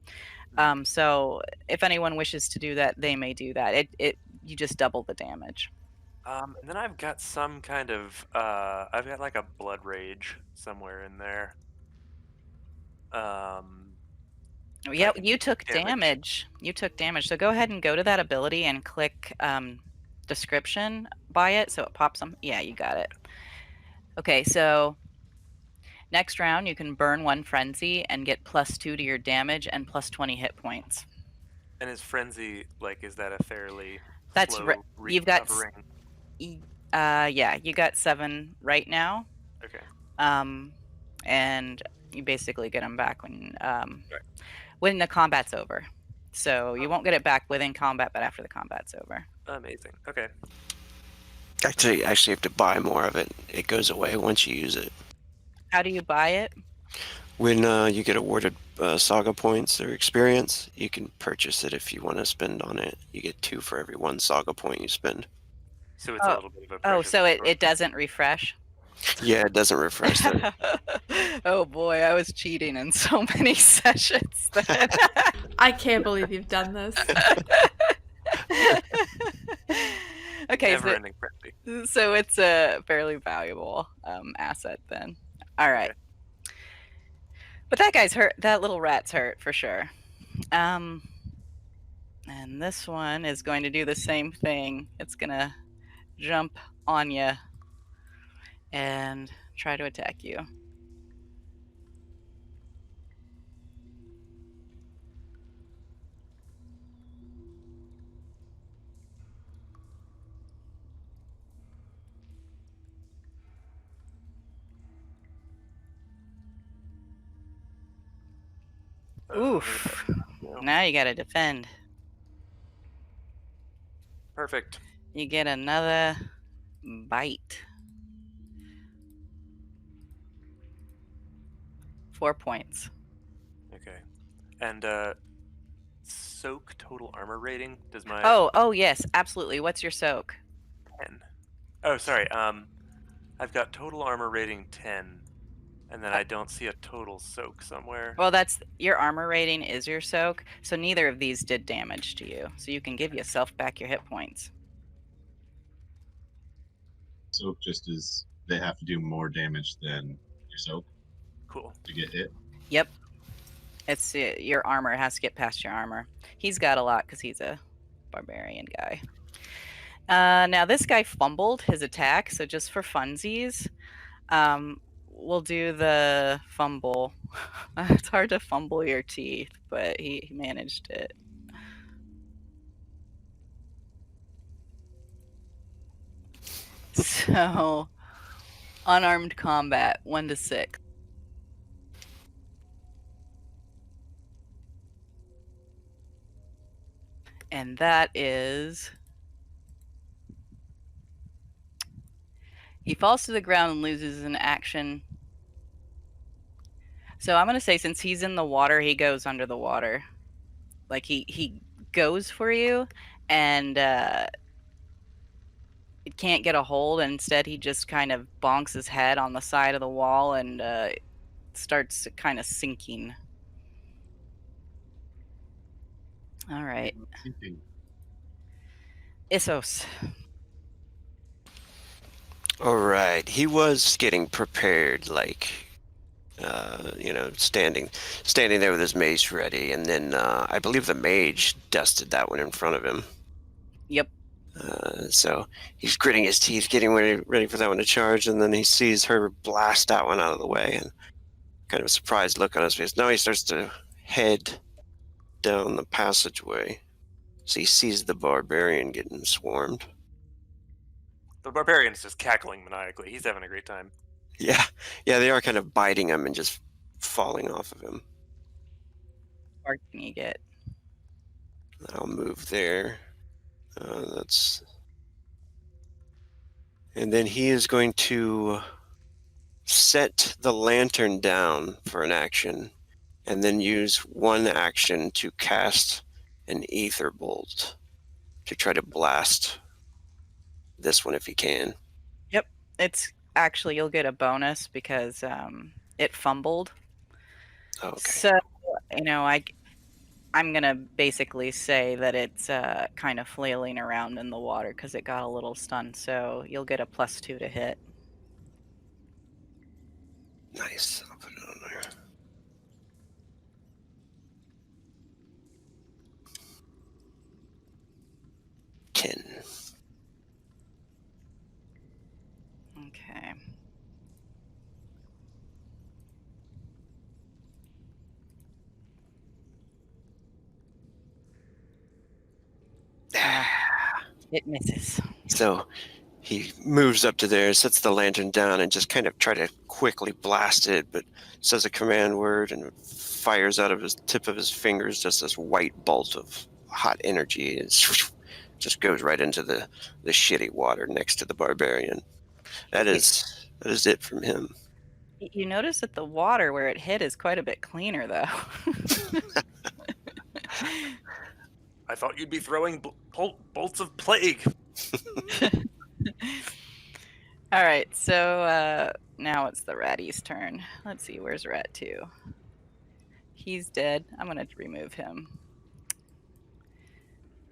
So if anyone wishes to do that, they may do that. You just double the damage. And then I've got some kind of I've got like a blood rage somewhere in there. I Yeah, can you do took damage. You took damage. So go ahead and go to that ability and click description by it so it pops them. Yeah, you got it. Okay, so next round you can burn 1 frenzy and get +2 to your damage and +20 hit points. And is frenzy like is that a fairly That's slow you've got recovering? yeah, you got 7 right now. Okay. And you basically get them back Right. when the combat's over. So you Oh. won't get it back within combat, but after the combat's over. Amazing. Okay. Actually, you actually have to buy more of it. It goes away once you use it. How do you buy it? When you get awarded saga points or experience, you can purchase it if you want to spend on it. You get 2 for every 1 saga point you spend. So it's a little bit of a Oh, precious so resource. it doesn't refresh? Yeah, it doesn't refresh that. Oh boy, I was cheating in so many sessions then. I can't believe you've done this. Okay, Never-ending frenzy. so it's a fairly valuable asset then. All right. Okay. But that guy's hurt. That little rat's hurt for sure. And this one is going to do the same thing. It's going to jump on you and try to attack you. Oof. Now you got to defend. Perfect. You get another bite. 4 points. Okay. And soak total armor rating. Does my Oh yes, absolutely. What's your soak? 10. Oh, sorry. I've got total armor rating 10, and then I don't see a total soak somewhere. Well, that's your armor rating is your soak, so neither of these did damage to you. So you can give yourself back your hit points. Soak just is they have to do more damage than your soak Cool. to get hit. Yep. It's your armor has to get past your armor. He's got a lot because he's a barbarian guy. Now this guy fumbled his attack, so just for funsies, we'll do the fumble. It's hard to fumble your teeth, but he managed it. So, unarmed combat, 1 to 6. And that is... He falls to the ground and loses an action. So I'm going to say since he's in the water, he goes under the water. Like he goes for you and it can't get a hold. And instead, he just kind of bonks his head on the side of the wall and starts kind of sinking. All right. Issos. All right. He was getting prepared, like, standing there with his mace ready, and then I believe the mage dusted that one in front of him. Yep. So he's gritting his teeth, getting ready for that one to charge, and then he sees her blast that one out of the way, and kind of a surprised look on his face. Now he starts to head down the passageway. So he sees the barbarian getting swarmed. The barbarian's just cackling maniacally. He's having a great time. Yeah, they are kind of biting him and just falling off of him. far can you get? I'll move there. That's and then he is going to set the lantern down for an action, and then use one action to cast an ether bolt to try to blast this one if he can. Yep. It's actually, you'll get a bonus because it fumbled. Okay. So, I'm gonna basically say that it's kind of flailing around in the water because it got a little stunned. So you'll get a +2 to hit. Nice. I'll put it on there. 10. Okay. It misses. So he moves up to there, sets the lantern down, and just kind of try to quickly blast it, but says a command word and it fires out of his tip of his fingers just this white bolt of hot energy. And just goes right into the shitty water next to the barbarian. That You, is it from him. you notice that the water where it hit is quite a bit cleaner, though. I thought you'd be throwing bolts of plague. All right, so now it's the Ratty's turn. Let's see, where's Rat 2? He's dead. I'm going to remove him.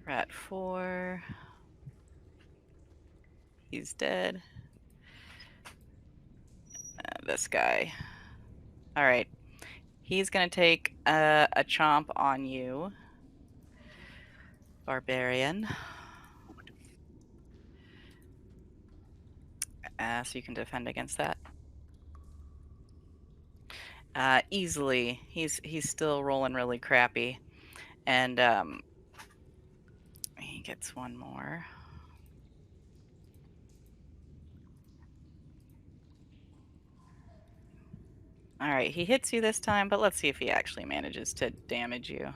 Rat 4. He's dead. This guy. All right. He's going to take a chomp on you, Barbarian. So you can defend against that. Easily. He's still rolling really crappy. And he gets one more. All right, he hits you this time, but let's see if he actually manages to damage you.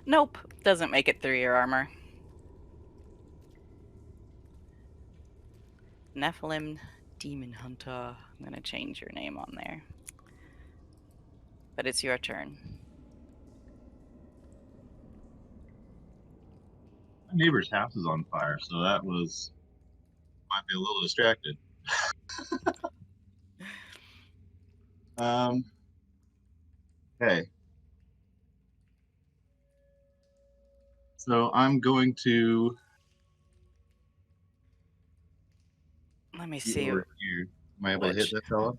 Nope, doesn't make it through your armor. Nephilim Demon Hunter. I'm going to change your name on there. But it's your turn. My neighbor's house is on fire, so that was might be a little distracted. um. Okay. So I'm going to Let me be see over here. Am I able to hit which. that fella?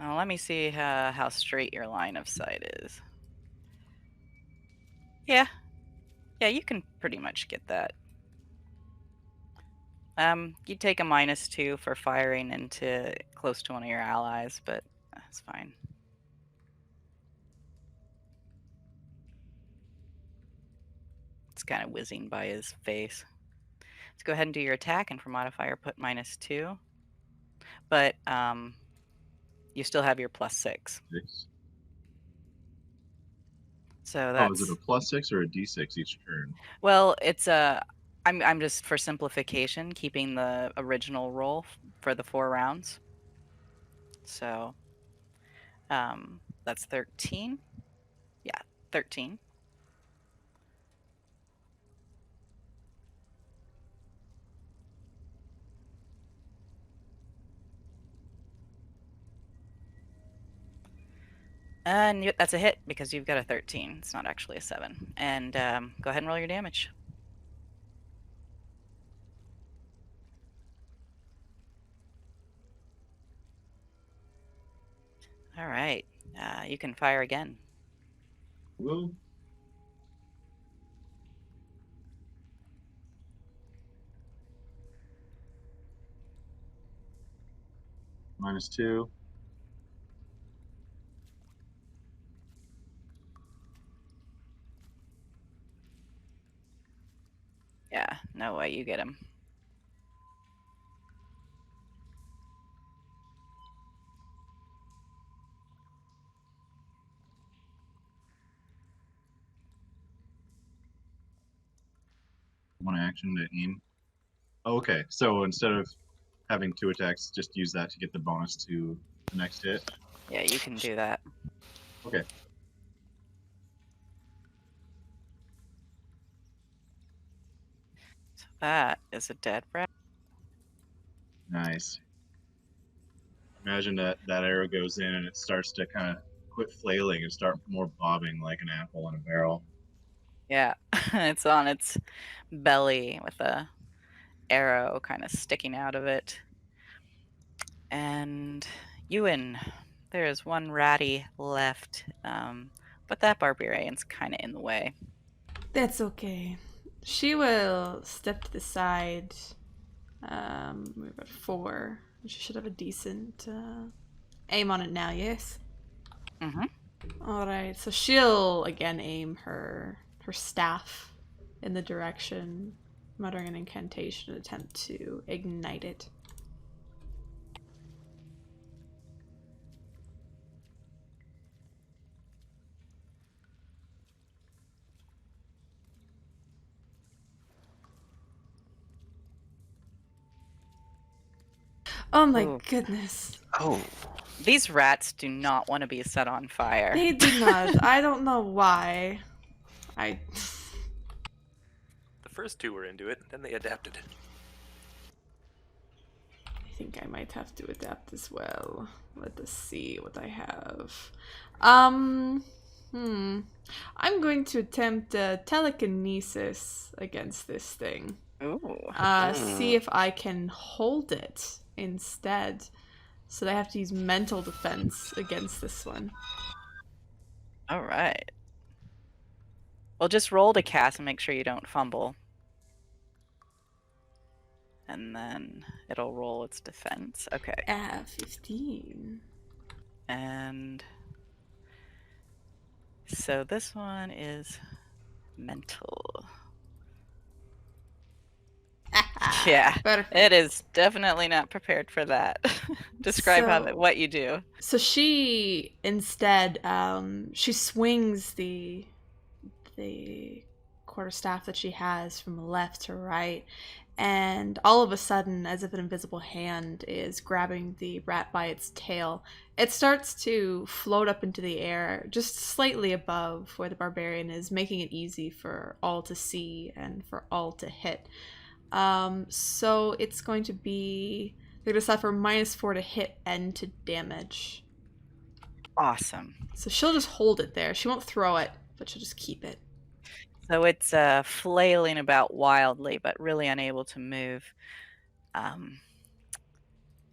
Let me see how straight your line of sight is. Yeah, you can pretty much get that. You take a -2 for firing into close to one of your allies, but that's fine. It's kind of whizzing by his face. Let's go ahead and do your attack, and for modifier, put -2. But you still have your +6. 6. So Oh, is it a that's +6 or a D6 each turn? well, it's a. I'm just for simplification keeping the original roll for the 4 rounds. So that's 13. Yeah, 13. And that's a hit because you've got a 13. It's not actually a 7. And go ahead and roll your damage. All right. You can fire again. Whoa. -2. Yeah, no way. You get him. one action to aim. Oh, okay, so instead of having 2 attacks, just use that to get the bonus to the next hit. Yeah, you can do that. Okay. So that is a dead rat. Nice. Imagine that arrow goes in and it starts to kind of quit flailing and start more bobbing like an apple in a barrel. Yeah, it's on its belly with a arrow kind of sticking out of it. And Ewan, there is one Ratty left, but that barbarian's kind of in the way. That's okay. She will step to the side. We're at 4. She should have a decent aim on it now, yes? Mm-hmm. Alright, so she'll again aim her staff in the direction, muttering an incantation and attempt to ignite it. Oh my Ooh. goodness. Oh, These rats do not want to be set on fire. They do not. I don't know why. I The first 2 were into it, then they adapted. think I might have to adapt as well. Let us see what I have. I'm going to attempt telekinesis against this thing. Ooh. See if I can hold it instead. So I have to use mental defense against this one. All right. Well, just roll to cast and make sure you don't fumble. And then it'll roll its defense. Okay. 15. And so this one is mental. Yeah, Perfect. it is definitely not prepared for that. Describe So- what you do. So she instead she swings the quarterstaff that she has from left to right, and all of a sudden, as if an invisible hand is grabbing the rat by its tail, it starts to float up into the air just slightly above where the barbarian is, making it easy for all to see and for all to hit. So it's going to be, they're going to suffer -4 to hit and to damage. Awesome. So she'll just hold it there. She won't throw it, but she'll just keep it. So it's flailing about wildly, but really unable to move. And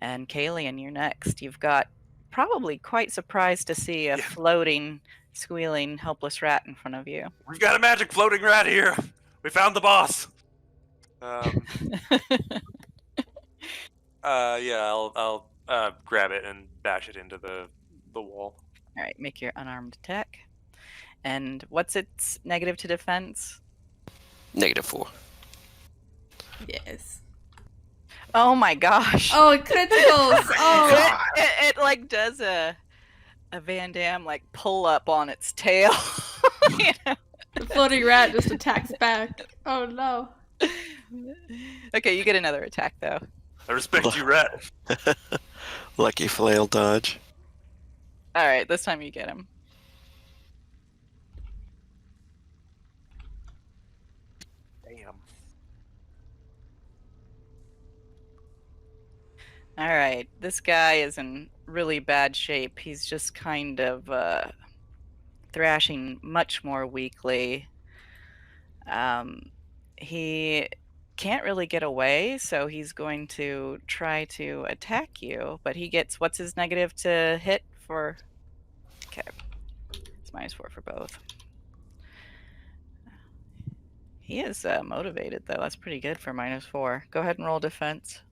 Callion, you're next. You've got probably quite surprised to see a floating, squealing, helpless rat in front of you. We've got a magic floating rat here. We found the boss. Yeah, I'll grab it and bash it into the wall. All right, make your unarmed attack. And what's its negative to defense? -4. Yes. Oh my gosh! Oh, it criticals! Oh, It like does a Van Damme like pull up on its tail. You know? the floating rat just attacks back. Oh no. Okay, you get another attack though. I respect you, rat. Lucky flail dodge. All right, this time you get him. Damn. All right, this guy is in really bad shape. He's just kind of thrashing much more weakly. He can't really get away, so he's going to try to attack you, but he gets, what's his negative to hit for? Okay, it's -4 for both. He is motivated though. That's pretty good for -4. Go ahead and roll defense.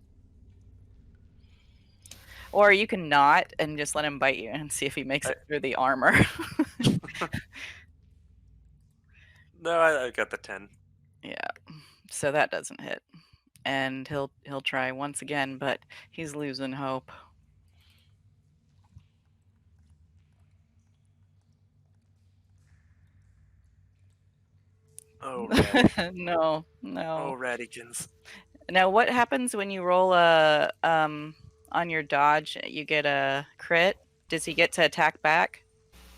Or you can not and just let him bite you and see if he makes it through the armor. No, I got the 10. Yeah, so that doesn't hit. And he'll try once again, but he's losing hope. Oh, Ratty. No, Oh, no. Rattykins. Now, what happens when you roll a on your dodge? You get a crit. Does he get to attack back?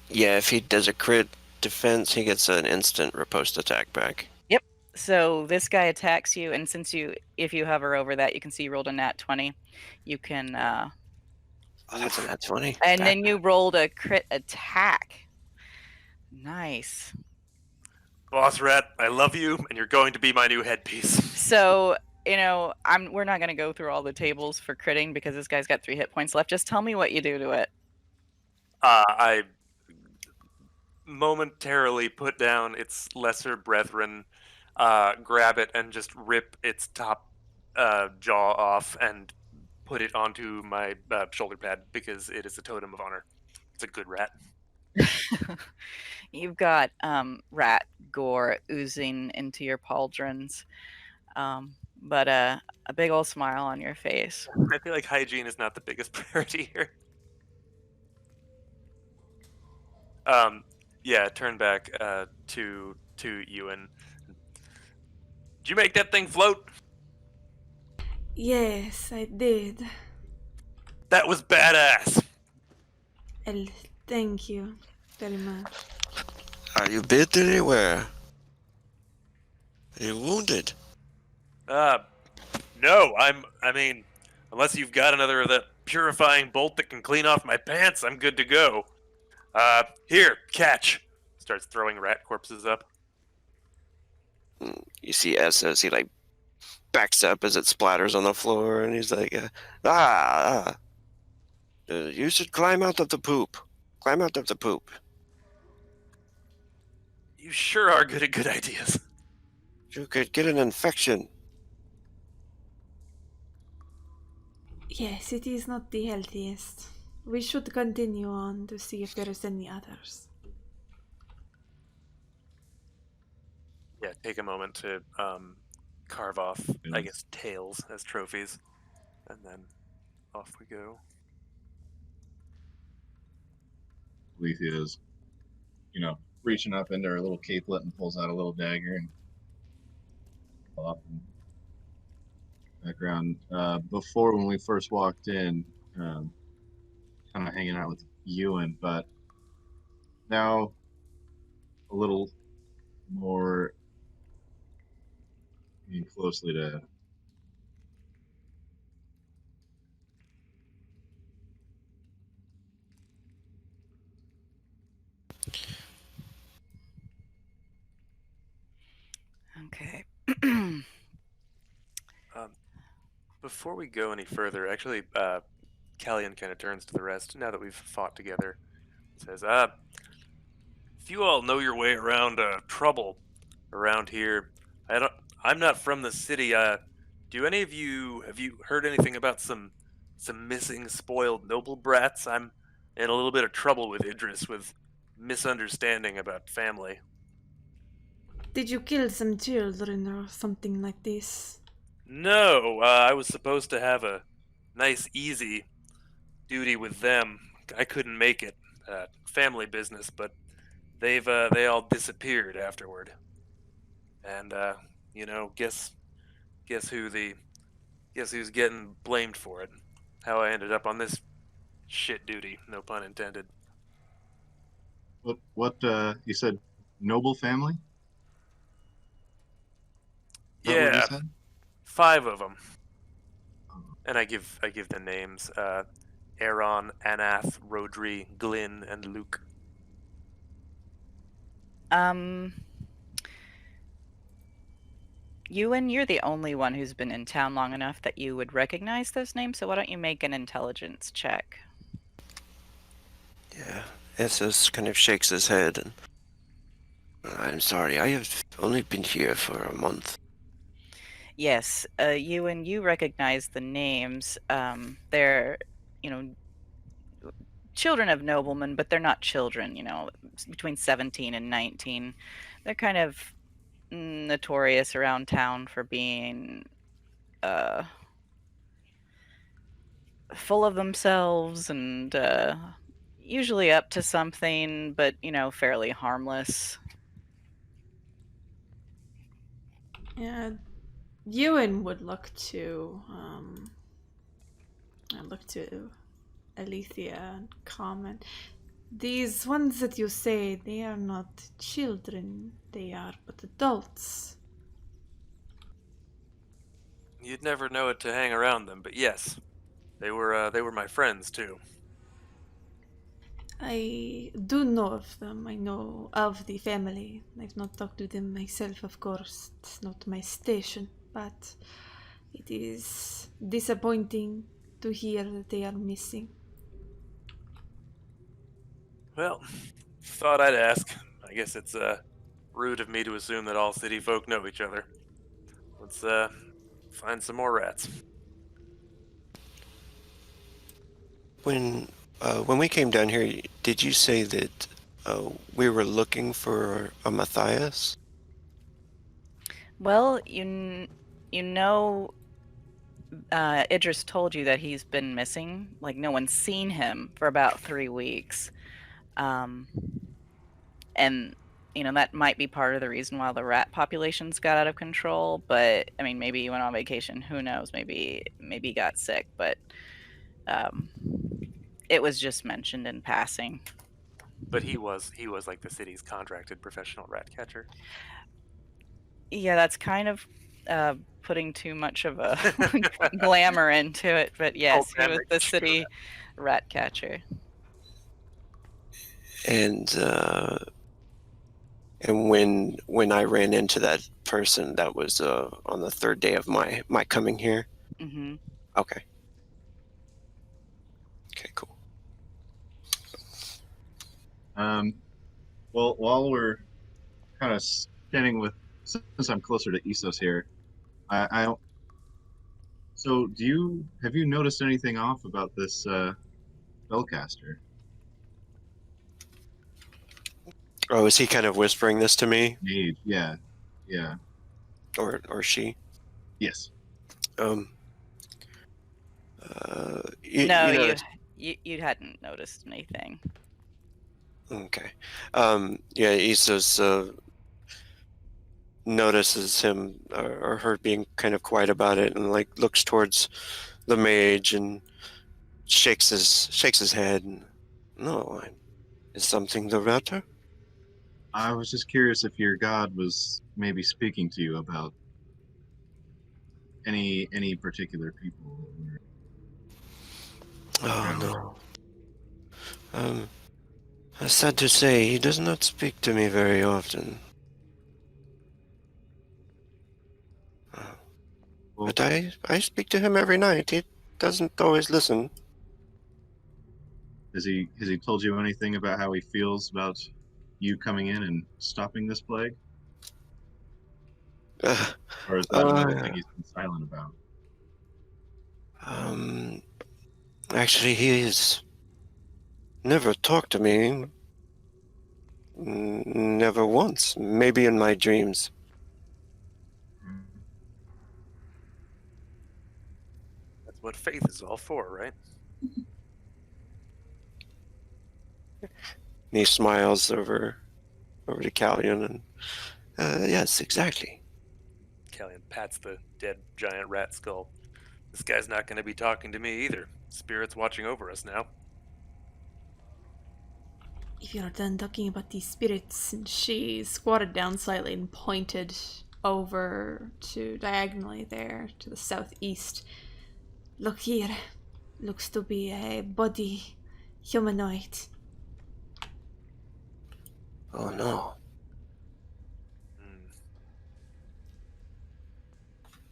Yeah, if he does a crit defense, he gets an instant riposte attack back. Yep. So this guy attacks you, and if you hover over that, you can see you rolled a nat 20. You can, Oh, that's a nat 20. and then you rolled a crit attack. Nice. Boss Rat, I love you, and you're going to be my new headpiece. So, we're not gonna go through all the tables for critting because this guy's got 3 hit points left. Just tell me what you do to it. I momentarily put down its lesser brethren, grab it, and just rip its top jaw off and put it onto my shoulder pad because it is a totem of honor. It's a good rat. You've got rat gore oozing into your pauldrons, but a big old smile on your face. I feel like hygiene is not the biggest priority here. Yeah, turn back to Ewan. Did you make that thing float? Yes, I did. That was badass. Well, thank you very much. Are you bit anywhere? Are you wounded? No, I mean, unless you've got another of the purifying bolt that can clean off my pants, I'm good to go. Here, catch. Starts throwing rat corpses up. You see S as he backs up as it splatters on the floor, and he's like, you should climb out of the poop. Climb out of the poop. You sure are good at good ideas. You could get an infection. Yes, it is not the healthiest. We should continue on to see if there is any others. Yeah, take a moment to carve off, I guess, tails as trophies, and then off we go. Alethea is, reaching up into her little capelet and pulls out a little dagger and off in the background. Before, when we first walked in, kind of hanging out with Ewan, but now a little more closely to Okay. Before we go any further, actually, Callion kind of turns to the rest now that we've fought together. Says, if you all know your way around trouble around here, I'm not from the city. Do any of you have you heard anything about some missing, spoiled noble brats? I'm in a little bit of trouble with Idris with misunderstanding about family. Did you kill some children or something like this? No, I was supposed to have a nice, easy duty with them. I couldn't make it. Family business, but they all disappeared afterward. And guess who's getting blamed for it? How I ended up on this shit duty, no pun intended. what you said, noble family? Is that what you Yeah, said? 5 of them. And I give the names: Aaron, Anath, Rodri, Glyn, and Luke. Ewan, you're the only one who's been in town long enough that you would recognize those names, so why don't you make an intelligence check? Yeah. Essos kind of shakes his head and... I'm sorry, I have only been here for a month. Yes, Ewan, you recognize the names. They're, children of noblemen, but they're not children, between 17 and 19. They're kind of notorious around town for being full of themselves and usually up to something, but fairly harmless. Yeah, Ewan would look to Alethea and comment. These ones that you say, they are not children, they are but adults. You'd never know it to hang around them, but yes, they were my friends too. I do know of them. I know of the family. I've not talked to them myself, of course. It's not my station, but it is disappointing to hear that they are missing. Well, thought I'd ask. I guess it's rude of me to assume that all city folk know each other. Let's find some more rats. When we came down here, did you say that we were looking for a Matthias? Well, you know, Idris told you that he's been missing. Like, no one's seen him for about 3 weeks. Um, and, that might be part of the reason why the rat populations got out of control. But, I mean, maybe he went on vacation. Who knows? Maybe he got sick. But um, it was just mentioned in passing. But he was like the city's contracted professional rat catcher. Yeah, that's kind of putting too much of a glamour into it. But Oh, yes, he was Henrik, the screw city rat catcher. And when I ran into that person, that was on the third day of my coming here. Hmm. Okay. Okay, cool. Well, while we're kind of standing with, since I'm closer to Essos here, I so have you noticed anything off about this spellcaster? Oh, is he kind of whispering this to me, Mage, yeah, yeah, or she? yes. Um. No, You know, you hadn't noticed anything. okay. Yeah, Issa's notices him or her being kind of quiet about it, and like looks towards the mage and shakes his head. And, no, is something the matter? I was just curious if your god was maybe speaking to you about any particular people. Oh no. Um, sad to say, he does not speak to me very often. Uh, Well, but I speak to him every night. He doesn't always listen. has he told you anything about how he feels about you coming in and stopping this plague, Uh, or is that another uh, thing he's been silent about? um, actually, he has never talked to me. Never once. Maybe in my dreams. That's what faith is all for, right? And he smiles over to Callion, and yes, exactly. Callion pats the dead giant rat skull. This guy's not going to be talking to me either. Spirit's watching over us now. If you're done talking about these spirits, and she squatted down slightly and pointed over to diagonally there to the southeast. Look here. Looks to be a body humanoid. Oh no. Hmm.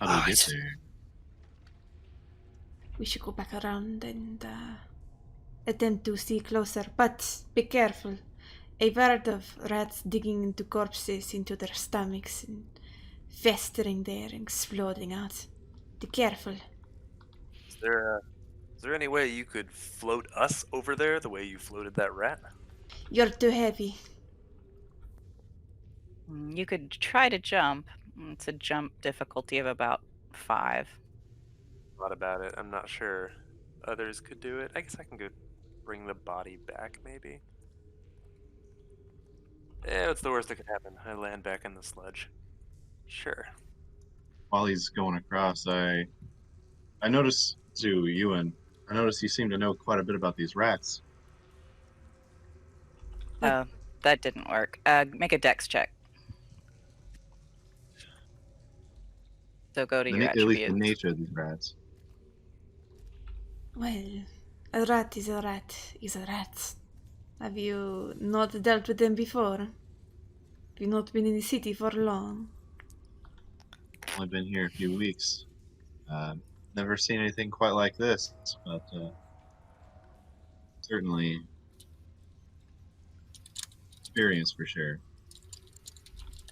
How do we Ah, get there? We should go back around and attempt to see closer, but be careful. I've heard of rats digging into corpses into their stomachs and festering there and exploding out. Be careful. Is there any way you could float us over there the way you floated that rat? You're too heavy. You could try to jump. It's a jump difficulty of about 5. Thought about it. I'm not sure others could do it. I guess I can go bring the body back, maybe. Yeah, what's the worst that could happen? I land back in the sludge. Sure. while he's going across, I notice to Ewan. I notice you seem to know quite a bit about these rats. Uh, that didn't work. Make a dex check. So go to your At least the attributes. nature of these rats. Well, a rat is a rat is a rat. Have you not dealt with them before? Have you not been in the city for long? Only been here a few weeks. Never seen anything quite like this, but certainly experience for sure.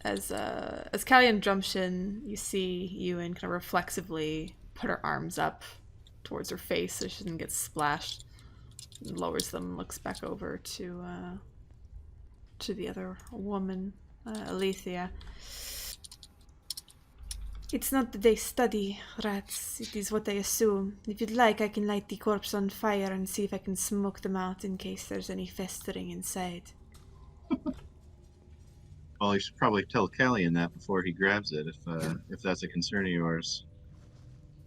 As Callion jumps in, you see Ewan kind of reflexively put her arms up towards her face so she doesn't get splashed. And lowers them and looks back over to the other woman, Alethea. It's not that they study rats, it is what they assume. If you'd like, I can light the corpse on fire and see if I can smoke them out in case there's any festering inside. Well, you should probably tell Callion that before he grabs it, if that's a concern of yours.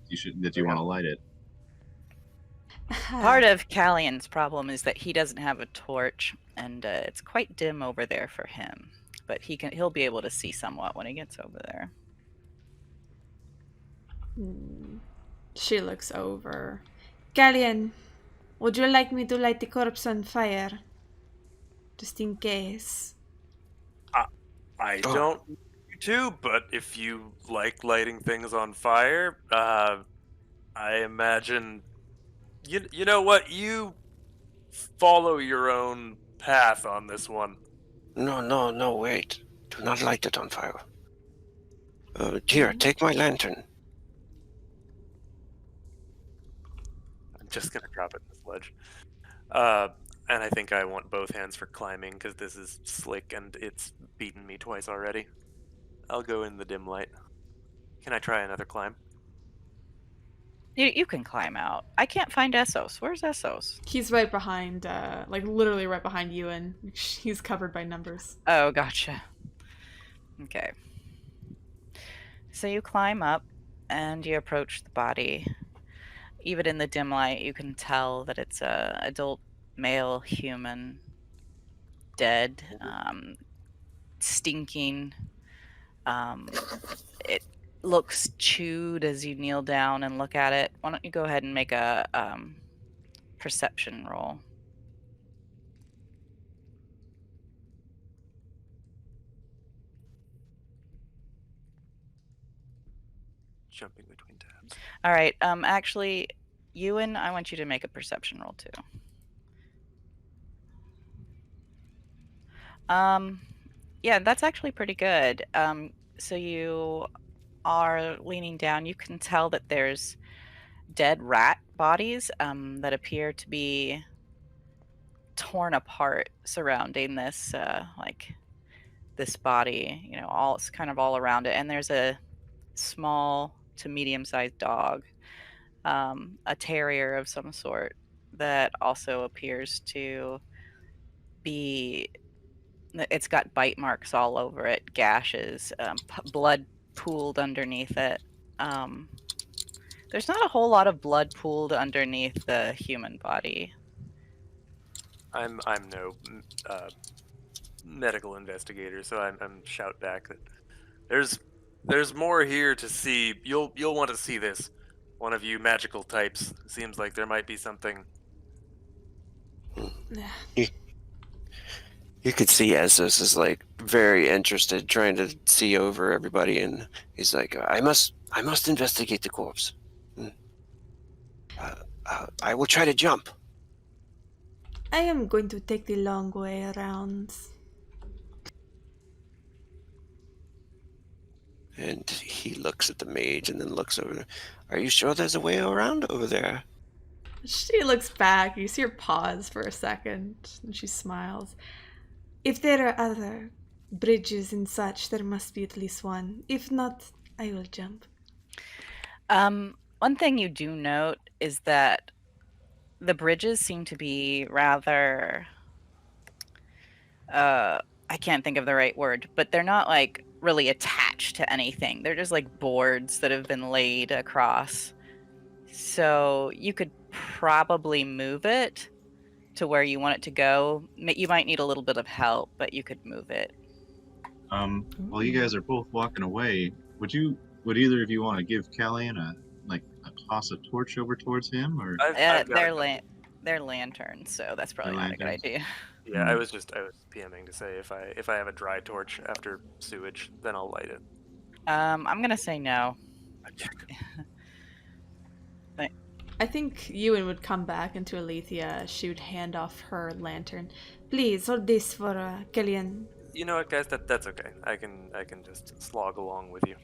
You want to light it. Part of Callion's problem is that he doesn't have a torch, and it's quite dim over there for him. But he'll be able to see somewhat when he gets over there. She looks over. Callion, would you like me to light the corpse on fire? Just in case. I don't need you to, but if you like lighting things on fire, I imagine you know what, you follow your own path on this one. No, wait. Do not light it on fire. Here, take my lantern. I'm just gonna drop it in the sledge. And I think I want both hands for climbing because this is slick and it's beaten me twice already. I'll go in the dim light. Can I try another climb? You can climb out. I can't find Essos. Where's Essos? He's right behind, like literally right behind Ewan. He's covered by numbers. Oh, gotcha. Okay. So you climb up and you approach the body. Even in the dim light, you can tell that it's a adult male human, dead, stinking. It looks chewed as you kneel down and look at it. Why don't you go ahead and make a perception roll? Jumping between tabs. All right. Actually, Ewan, I want you to make a perception roll too. Yeah, that's actually pretty good. So you are leaning down. You can tell that there's dead rat bodies that appear to be torn apart surrounding this this body. You know, it's kind of all around it, and there's a small to medium-sized dog, a terrier of some sort that also appears to be. It's got bite marks all over it, gashes, blood pooled underneath it. There's not a whole lot of blood pooled underneath the human body. I'm no medical investigator, so I'm shout back that there's more here to see. You'll want to see this. One of you magical types. Seems like there might be something. You could see Essos is like very interested, trying to see over everybody, and he's like, I must investigate the corpse. I will try to jump. I am going to take the long way around. And he looks at the mage and then looks over. Are you sure there's a way around over there? She looks back. You see her pause for a second, and she smiles. If there are other bridges and such, there must be at least one. If not, I will jump. One thing you do note is that the bridges seem to be rather I can't think of the right word, but they're not like really attached to anything. They're just like boards that have been laid across. So you could probably move it to where you want it to go. You might need a little bit of help, but you could move it. While you guys are both walking away, would either of you want to give Callion a toss a torch over towards him, or I've got a couple. They're lanterns, so that's their probably not a good lanterns? idea. Yeah, I was PMing to say if I have a dry torch after sewage, then I'll light it. I'm gonna say no. I think Ewan would come back, and to Alethea, she would hand off her lantern. Please hold this for Callion. You know what, guys? That's okay. I can just slog along with you.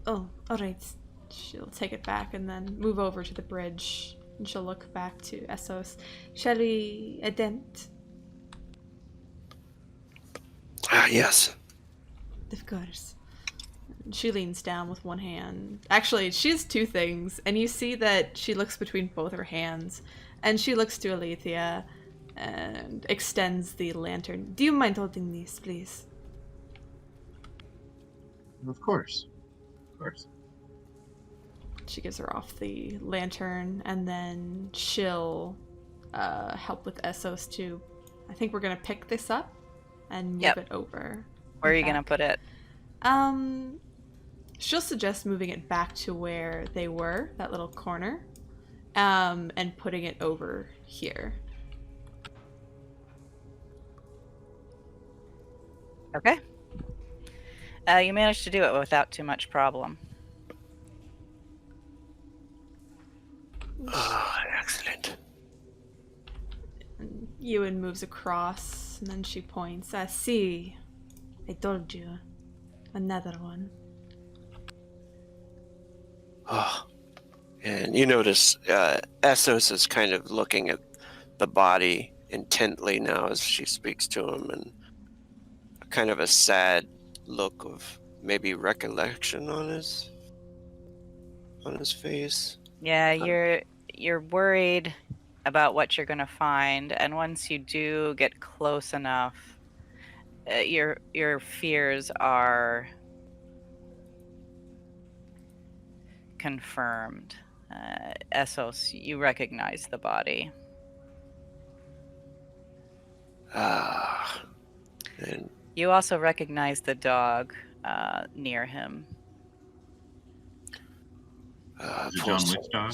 Oh, alright. She'll take it back and then move over to the bridge. And she'll look back to Essos. Shall we attempt? Yes. Of course. She leans down with one hand. Actually, she has two things, and you see that she looks between both her hands, and she looks to Alethea and extends the lantern. Do you mind holding these, please? Of course, of course. She gives her off the lantern, and then she'll help with Essos to. I think we're gonna pick this up and move it over. Where are you gonna put it? She'll suggest moving it back to where they were, that little corner, and putting it over here. Okay. You managed to do it without too much problem. Excellent. And Ewan moves across, and then she points. See, I told you. Another one. Oh. And you notice Essos is kind of looking at the body intently now as she speaks to him, and kind of a sad look of maybe recollection on his face. Yeah, you're worried about what you're gonna find, and once you do get close enough, your fears are confirmed. Essos, you recognize the body. And You also recognize the dog near him. Is it John Wick's dog?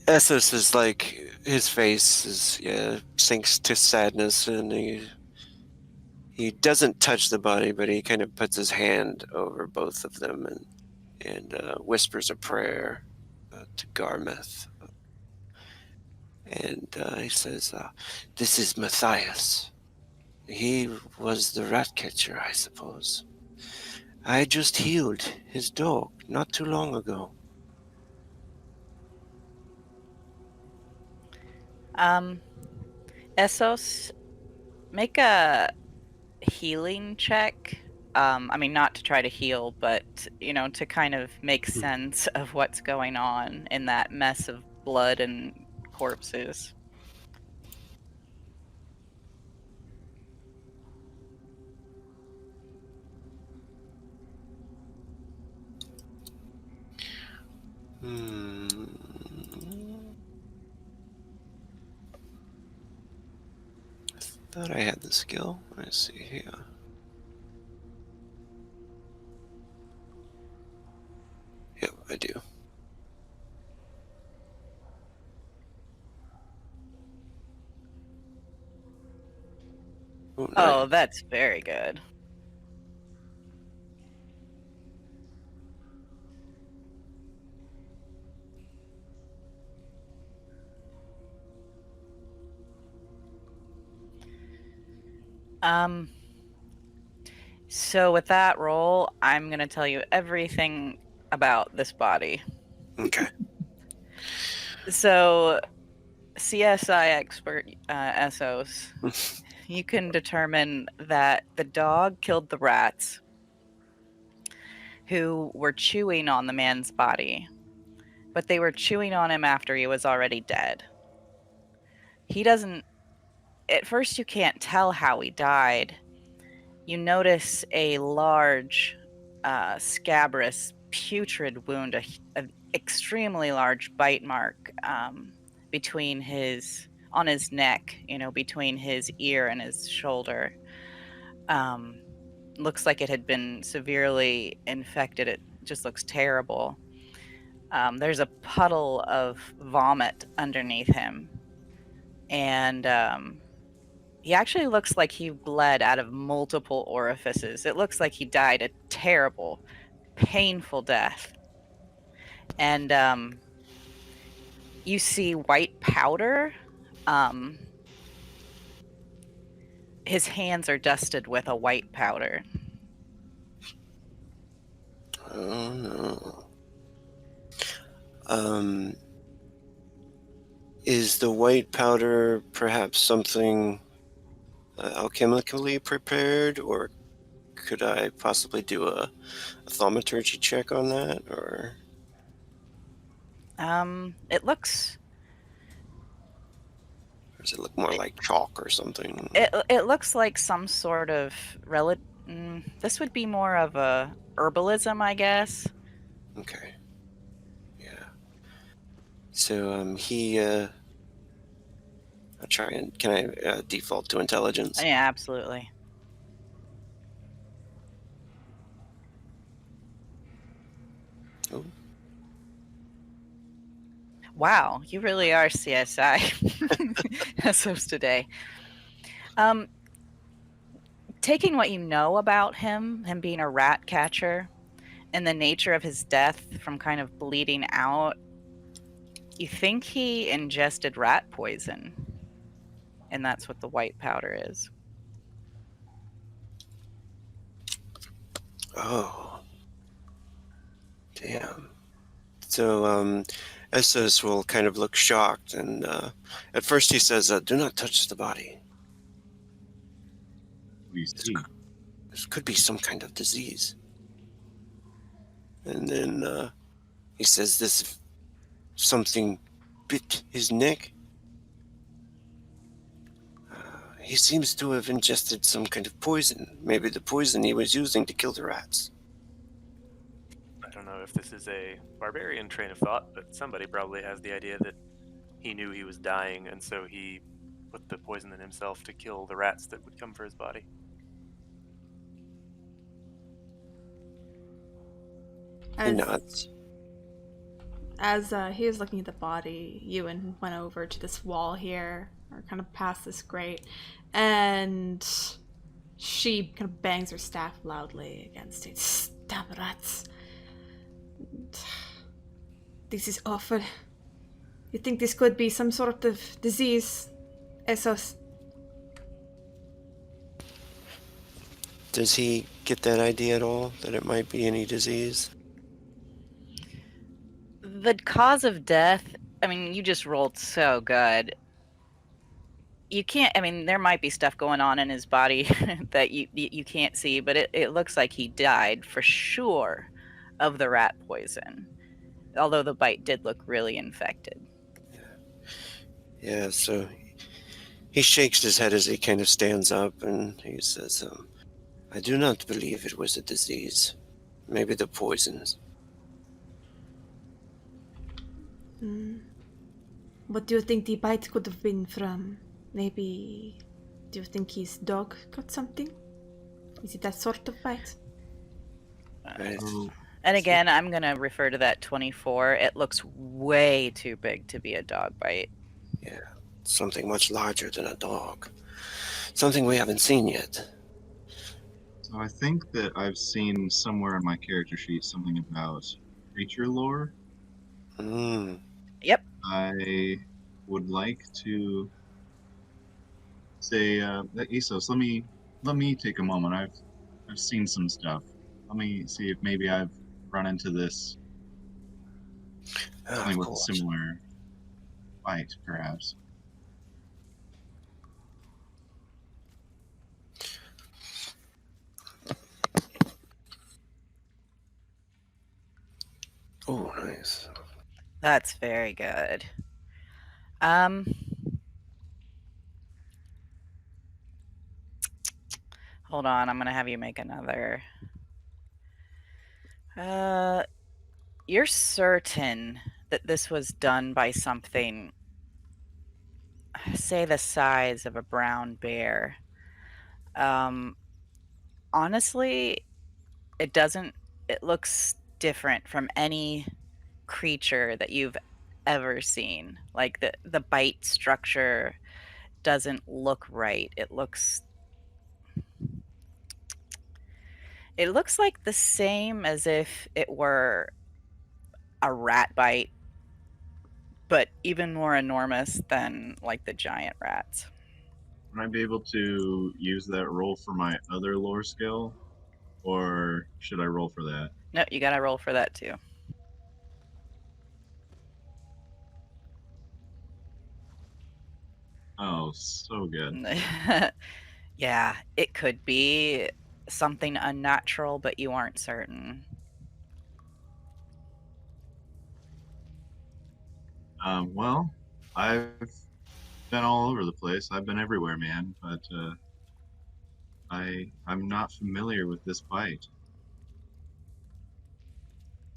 Essos is like, his face is sinks to sadness, and he doesn't touch the body, but he kind of puts his hand over both of them and whispers a prayer to Garmeth. And he says, "This is Matthias. He was the rat catcher, I suppose. I just healed his dog not too long ago." Essos, make a healing check. I mean, not to try to heal, but, to kind of make sense of what's going on in that mess of blood and corpses. I thought I had the skill. Let's see here. Yep, I do. Oh, nice. Oh, that's very good. So with that roll, I'm going to tell you everything about this body. Okay. So, CSI expert Essos, you can determine that the dog killed the rats who were chewing on the man's body, but they were chewing on him after he was already dead. He doesn't at first you can't tell how he died. You notice a large, scabrous, putrid wound, an extremely large bite mark between on his neck, between his ear and his shoulder. Um, Looks like it had been severely infected. It just looks terrible. There's a puddle of vomit underneath him, and he actually looks like he bled out of multiple orifices. It looks like he died a terrible, painful death. And you see white powder. Um, his hands are dusted with a white powder. Oh no. Um, is the white powder perhaps something alchemically prepared, or could I possibly do a thaumaturgy check on that, or It looks does it look more like chalk or something? it looks like some sort of relative. This would be more of a herbalism, I guess. Okay. Yeah. So I'll try and can I default to intelligence? Yeah, absolutely. Oh. Wow, you really are CSI. SOS today. Taking what you know about him being a rat catcher, and the nature of his death from kind of bleeding out, you think he ingested rat poison. And that's what the white powder is. Oh. Damn. So Essos will kind of look shocked, and at first he says, "Do not touch the body. What do you see? This could be some kind of disease." And then he says, "This something bit his neck. He seems to have ingested some kind of poison. Maybe the poison he was using to kill the rats." I don't know if this is a barbarian train of thought, but somebody probably has the idea that he knew he was dying, and so he put the poison in himself to kill the rats that would come for his body. He nods. As he was looking at the body, Ewan went over to this wall here, or kind of past this grate, and she kind of bangs her staff loudly against it. Damn rats. This is awful. You think this could be some sort of disease, Essos? Does he get that idea at all, that it might be any disease? The cause of death, I mean, you just rolled so good. You can't, I mean, there might be stuff going on in his body that you can't see, but it looks like he died for sure of the rat poison. Although the bite did look really infected. Yeah, so he shakes his head as he kind of stands up, and he says, "I do not believe it was a disease. Maybe the poisons." What do you think the bite could have been from? Maybe. Do you think his dog got something? Is it that sort of bite? Right? And again, I'm going to refer to that 24. It looks way too big to be a dog bite. Yeah, something much larger than a dog. Something we haven't seen yet. So I think that I've seen somewhere in my character sheet something about creature lore. Yep. I would like to say, Essos, let me take a moment. I've seen some stuff. Let me see if maybe I've run into this something Of with a course. similar bite, perhaps. Oh, nice. That's very good. Hold on, I'm going to have you make another. You're certain that this was done by something, say, the size of a brown bear. Um, honestly, it doesn't, it looks different from any creature that you've ever seen. Like the bite structure doesn't look right. It looks like the same as if it were a rat bite, but even more enormous than like the giant rats. Would I be able to use that roll for my other lore skill, or should I roll for that? No, you gotta roll for that too. Oh, so good. Yeah, it could be something unnatural, but you aren't certain. Well, I've been all over the place. I've been everywhere, man. But I'm not familiar with this bite.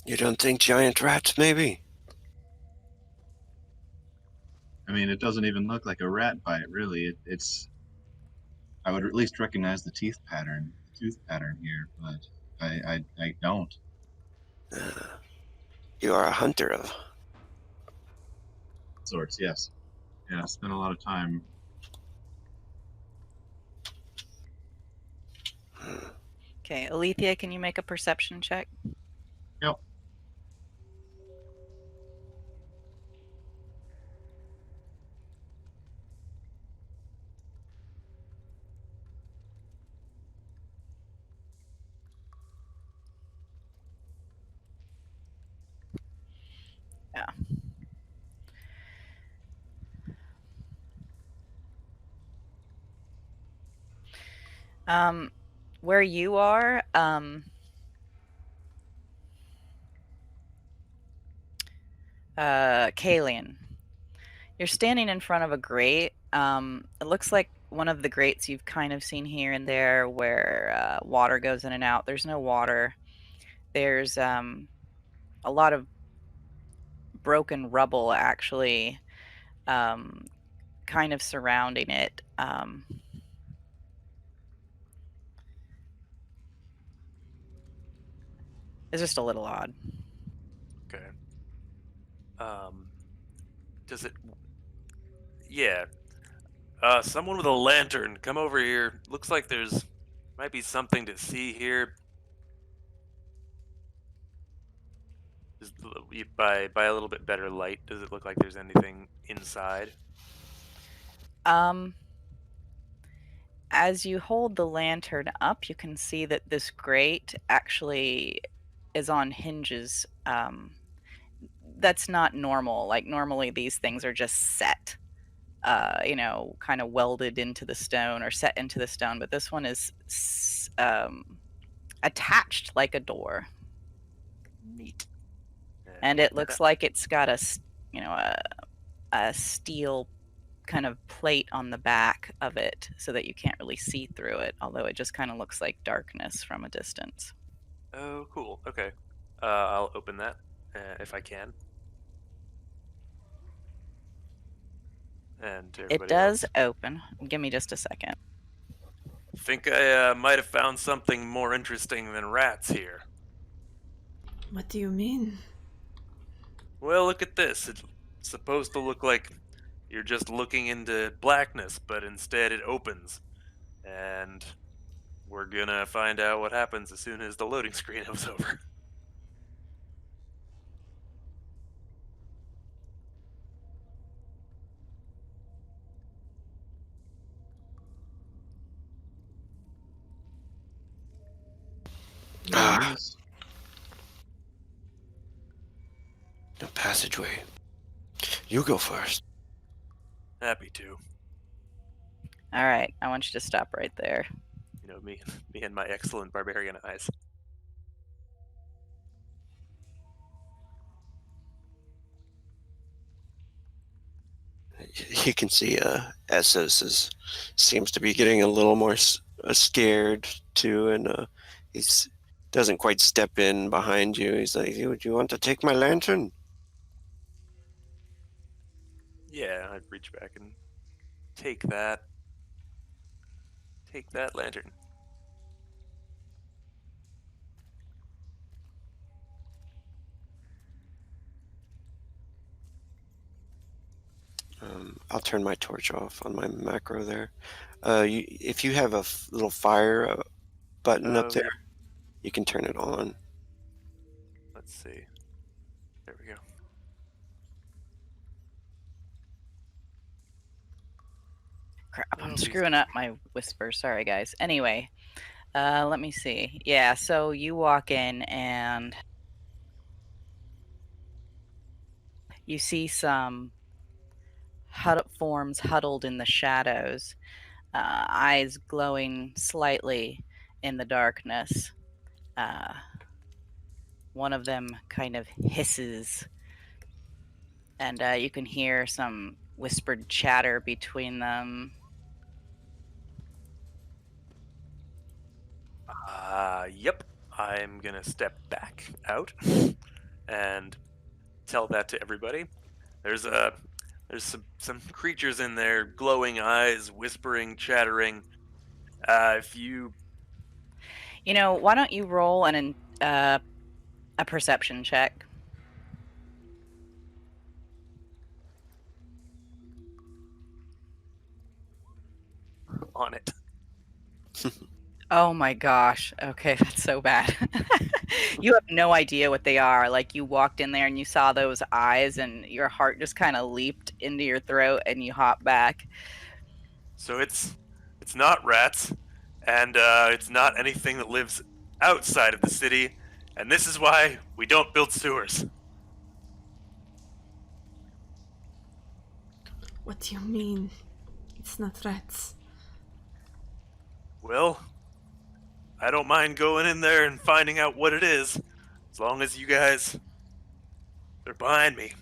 You don't think giant rats, maybe? I mean, it doesn't even look like a rat bite, really. It's. I would at least recognize tooth pattern here, but I don't. Uh, you are a hunter of. Sorts, yes. Yeah, I spent a lot of time. Okay, Alethea, can you make a perception check? Yep. Yeah. Where you are, Callion, you're standing in front of a grate. It looks like one of the grates you've kind of seen here and there where water goes in and out. There's no water. There's a lot of broken rubble actually um, kind of surrounding it. It's just a little odd. Okay. Does it? Yeah. Someone with a lantern, come over here. Looks like there's might be something to see here. Is by a little bit better light, does it look like there's anything inside? Um, as you hold the lantern up, you can see that this grate actually is on hinges. That's not normal. Like normally these things are just set, kind of welded into the stone or set into the stone, but this one is attached like a door, Neat. And and what it that? looks like it's got a steel kind of plate on the back of it so that you can't really see through it, although it just kind of looks like darkness from a distance. Oh, cool. Okay. I'll open that if I can. And to It everybody does else, open. Give me just a second. think I might have found something more interesting than rats here. What do you mean? Well, look at this. It's supposed to look like you're just looking into blackness, but instead it opens. And we're gonna find out what happens as soon as the loading screen is over. There it Ah, is. the passageway. You go first. Happy to. All right, I want you to stop right there. You know, me and my excellent barbarian eyes. You can see Essos seems to be getting a little more scared too, and he's doesn't quite step in behind you. He's like, "Do you want to take my lantern?" Yeah, I'd reach back and take that. Take that lantern. I'll turn my torch off on my macro there. If you have a little fire button up Oh, there, yeah. you can turn it on. Let's see. There we go. Crap, I'm Oh, these. screwing up my whisper. Sorry, guys. Anyway, let me see. Yeah, so you walk in and you see some forms huddled in the shadows, eyes glowing slightly in the darkness. Uh, one of them kind of hisses, and you can hear some whispered chatter between them. Yep. I'm gonna step back out and tell that to everybody. There's some creatures in there, glowing eyes, whispering, chattering. If you You know, why don't you roll a perception check? on it, Oh my gosh. Okay, that's so bad. You have no idea what they are. Like you walked in there and you saw those eyes and your heart just kind of leaped into your throat and you hop back. so it's not rats, and it's not anything that lives outside of the city, and this is why we don't build sewers. What do you mean? It's not rats. Well, I don't mind going in there and finding out what it is, as long as you guys are behind me.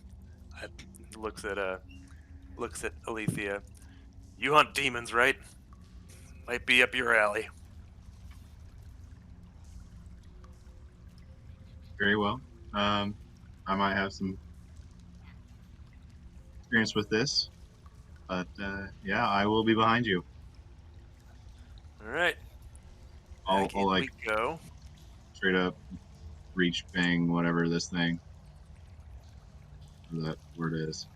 I looks at Alethea. You hunt demons, right? Might be up your alley. Very well. I might have some experience with this, but yeah, I will be behind you. All right, I'll, back I'll in like we go. straight up reach, bang, whatever this thing, that word is.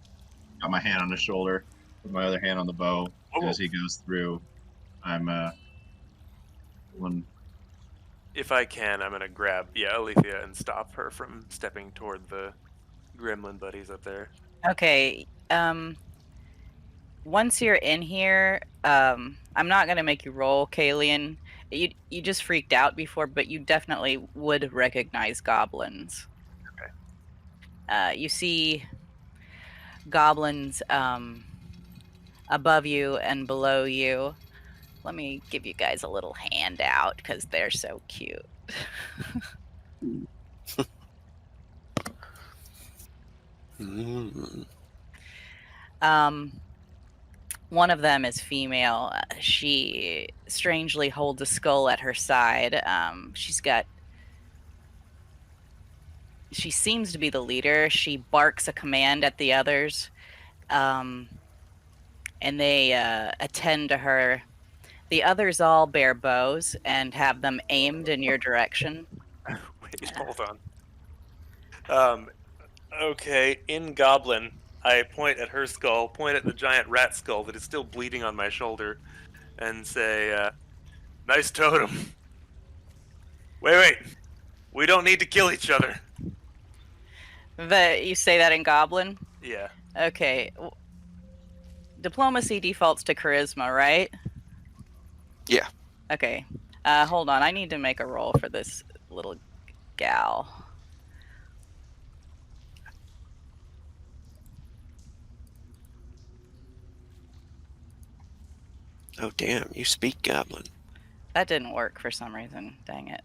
Got my hand on his shoulder, put my other hand on the bow. Whoa, As he goes through, I'm one. if I can, I'm gonna grab Alethea and stop her from stepping toward the gremlin buddies up there. Okay. Once you're in here, I'm not gonna make you roll, Kalian. You just freaked out before, but you definitely would recognize goblins. You see goblins above you and below you. Let me give you guys a little handout because they're so cute. Mm. One of them is female. She strangely holds a skull at her side. She seems to be the leader. She barks a command at the others, um, and they attend to her. The others all bear bows and have them aimed in your direction. Wait, hold on. Um, okay, in Goblin, I point at her skull, point at the giant rat skull that is still bleeding on my shoulder, and say, nice totem. Wait. We don't need to kill each other. You say that in Goblin? Yeah. Okay. Diplomacy defaults to charisma, right? Yeah. Okay. Hold on. I need to make a roll for this little gal. Oh, damn. You speak Goblin. That didn't work for some reason. Dang it.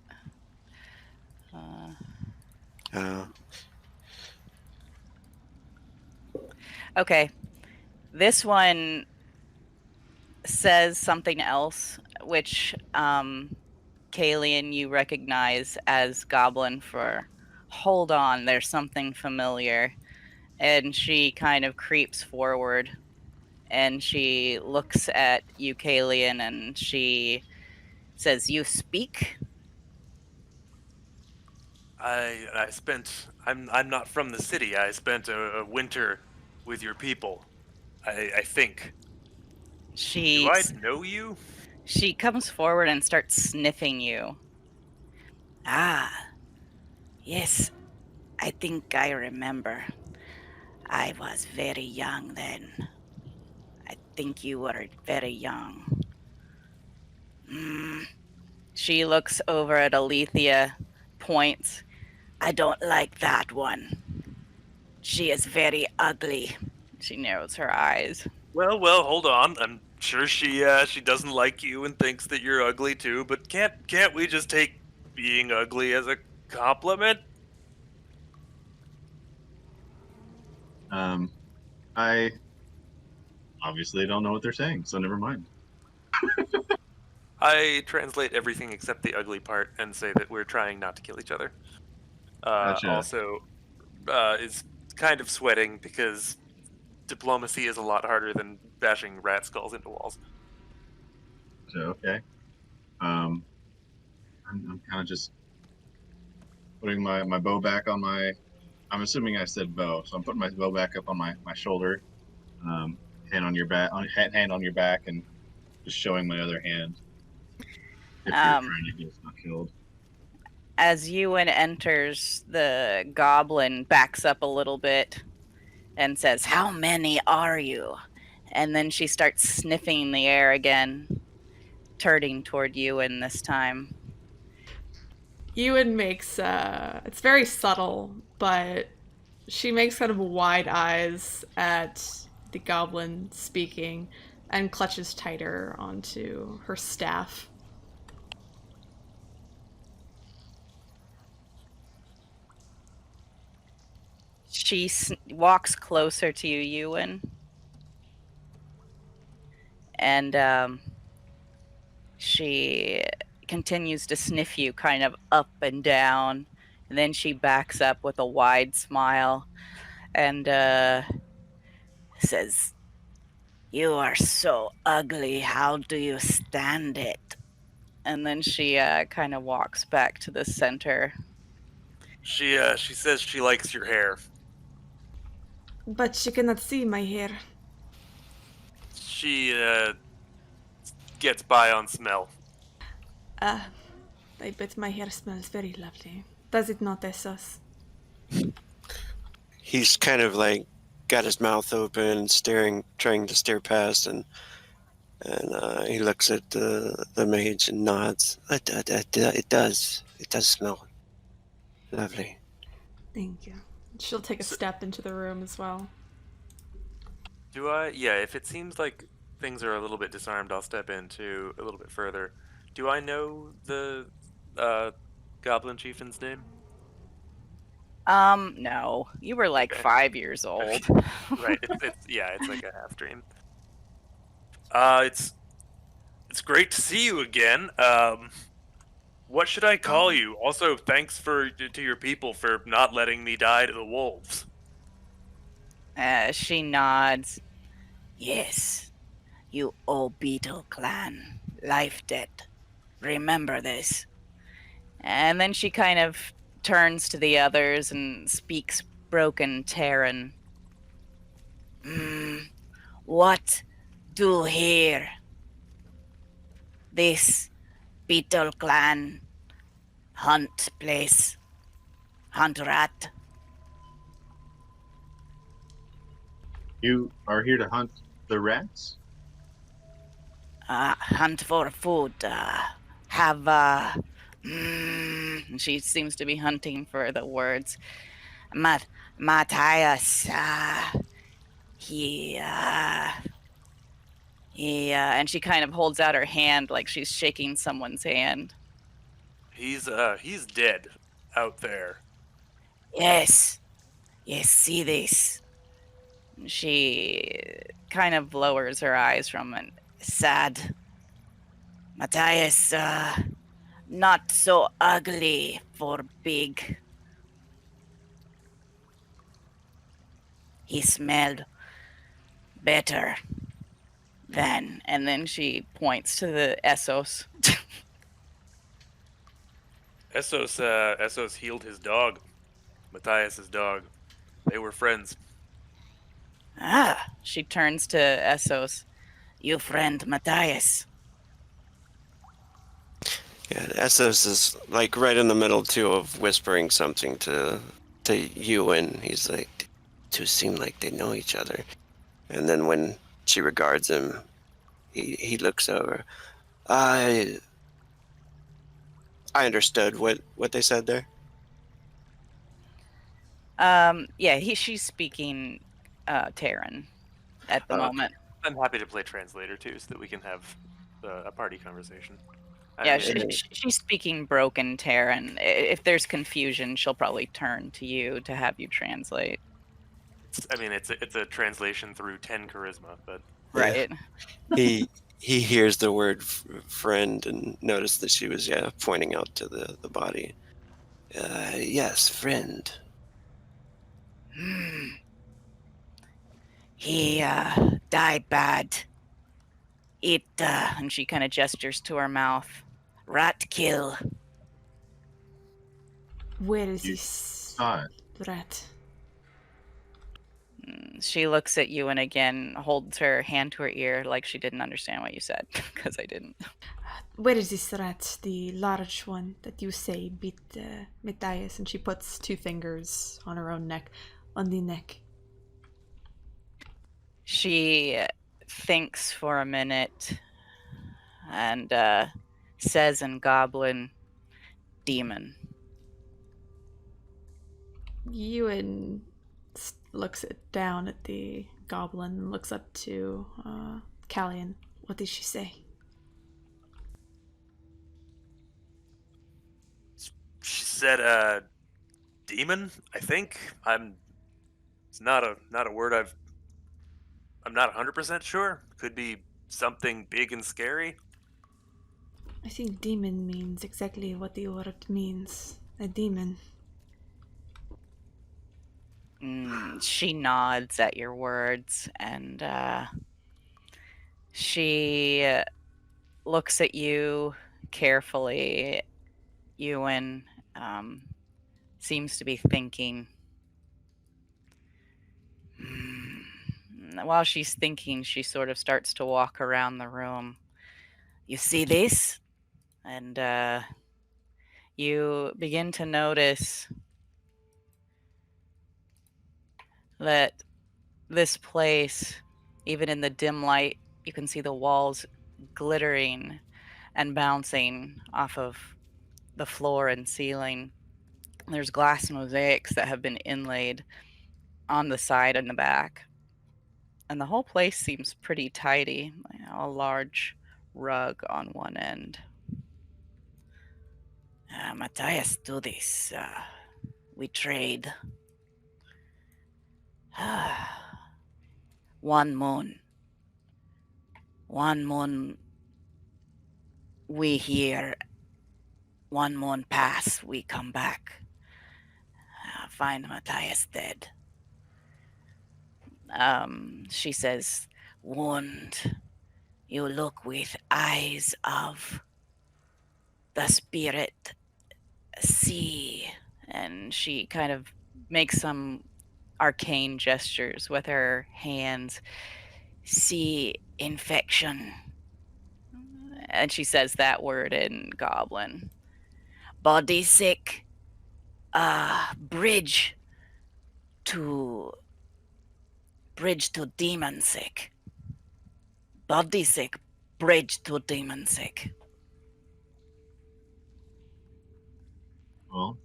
Okay. This one says something else, which Callion you recognize as Goblin for hold on, there's something familiar. And she kind of creeps forward and she looks at you, Callion, and she says, "You speak?" I'm not from the city. I spent a winter with your people. I think. Do She I know you? she comes forward and starts sniffing you. Ah, yes, I think I remember. I was very young then. I think you were very young. Mm. She looks over at Alethea, points. I don't like that one. She is very ugly. She narrows her eyes. Well, hold on. I'm sure she doesn't like you and thinks that you're ugly too, but can't we just take being ugly as a compliment? I obviously don't know what they're saying, so never mind. I translate everything except the ugly part and say that we're trying not to kill each other. Gotcha. Also, is kind of sweating because diplomacy is a lot harder than bashing rat skulls into walls. So okay. Um, I'm kind of just putting my bow back on my. I'm assuming I said bow, so I'm putting my bow back up on my shoulder, um, hand on your back, hand on your back, and just showing my other hand. If you're Um, trying to get us not killed. as Ewan enters, the goblin backs up a little bit and says, "How many are you?" And then she starts sniffing the air again, turning toward Ewan this time. Ewan makes it's very subtle, but she makes kind of wide eyes at the goblin speaking and clutches tighter onto her staff. She walks closer to you, Ewan, and she continues to sniff you kind of up and down. And then she backs up with a wide smile and says, "You are so ugly. How do you stand it?" And then she kind of walks back to the center. She says she likes your hair. But she cannot see my hair. She gets by on smell. Ah, I bet my hair smells very lovely. Does it not, Essos? He's kind of like got his mouth open, staring, trying to stare past, and he looks at the mage and nods. It does smell lovely. Thank you. She'll take a So, step into the room as well. do I? Yeah, if it seems like things are a little bit disarmed, I'll step into a little bit further. Do I know the uh, goblin chieftain's name? No, you were like Okay. 5 years old. Right. It's like a half dream. It's great to see you again. What should I call you? Also, thanks to your people for not letting me die to the wolves. She nods. Yes, you old beetle clan, life debt. Remember this. And then she kind of turns to the others and speaks broken Terran. What do here? This beetle clan hunt place, hunt rat. You are here to hunt the rats? Hunt for food. Have she seems to be hunting for the words. Matthias. He. And she kind of holds out her hand like she's shaking someone's hand. He's dead out there. Yes. Yes, see this. She kind of lowers her eyes from it Sad. Matthias, not so ugly for big. He smelled better then. And then she points to the Essos. Essos healed his dog, Matthias's dog. They were friends. She turns to Essos. You friend Matthias. Yeah, Essos is like right in the middle too of whispering something to you, and he's like, two seem like they know each other. And then when she regards him, he looks over. I understood what they said there. Yeah, she's speaking Terran at the moment. I'm happy to play translator too, so that we can have a party conversation. Yeah, mean, she's speaking broken Terran. If there's confusion, she'll probably turn to you to have you translate. it's a translation through 10 charisma, but Right. He hears the word friend and noticed that she was pointing out to the body. Yes, friend. He died bad. It and she kind of gestures to her mouth. Rat kill. Where is You this saw it. rat? She looks at you and again holds her hand to her ear like she didn't understand what you said, because I didn't. Where is this rat? The large one that you say beat Matthias? And she puts two fingers on her own neck, on the neck. She thinks for a minute and says in Goblin, demon. Ewan looks down at the goblin and looks up to Callion. What did she say? she said demon, I think. It's not a word I'm not 100% sure. Could be something big and scary. I think demon means exactly what the word means. A demon. She nods at your words and she looks at you carefully. Ewan seems to be thinking. While she's thinking, she sort of starts to walk around the room. You see this? And you begin to notice that this place, even in the dim light, you can see the walls glittering and bouncing off of the floor and ceiling. There's glass mosaics that have been inlaid on the side and the back. And the whole place seems pretty tidy. A large rug on one end. Matthias, do this. We trade. One moon. One moon we here. One moon pass, we come back. Find Matthias dead. She says, wound. You look with eyes of the spirit. See. And she kind of makes some arcane gestures with her hands. See infection. And she says that word in Goblin. Body sick. Bridge to demon sick. Body sick, bridge to demon sick. Well,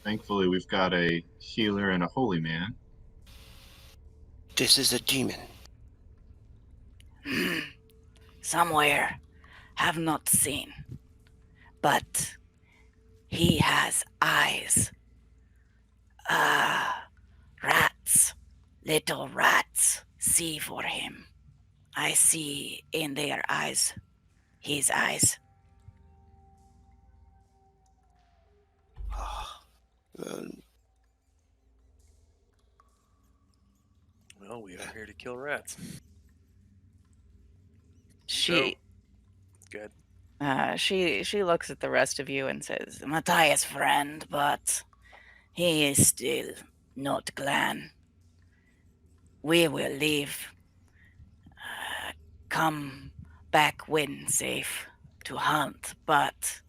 thankfully we've got a healer and a holy man. This is a demon. Somewhere, have not seen. But he has eyes. Rats, little rats, see for him. I see in their eyes, his eyes. Uh, Well, we are here to kill rats. So, She good. she looks at the rest of you and says, Matthias, friend, but he is still not clan. We will leave. Come back when safe to hunt, but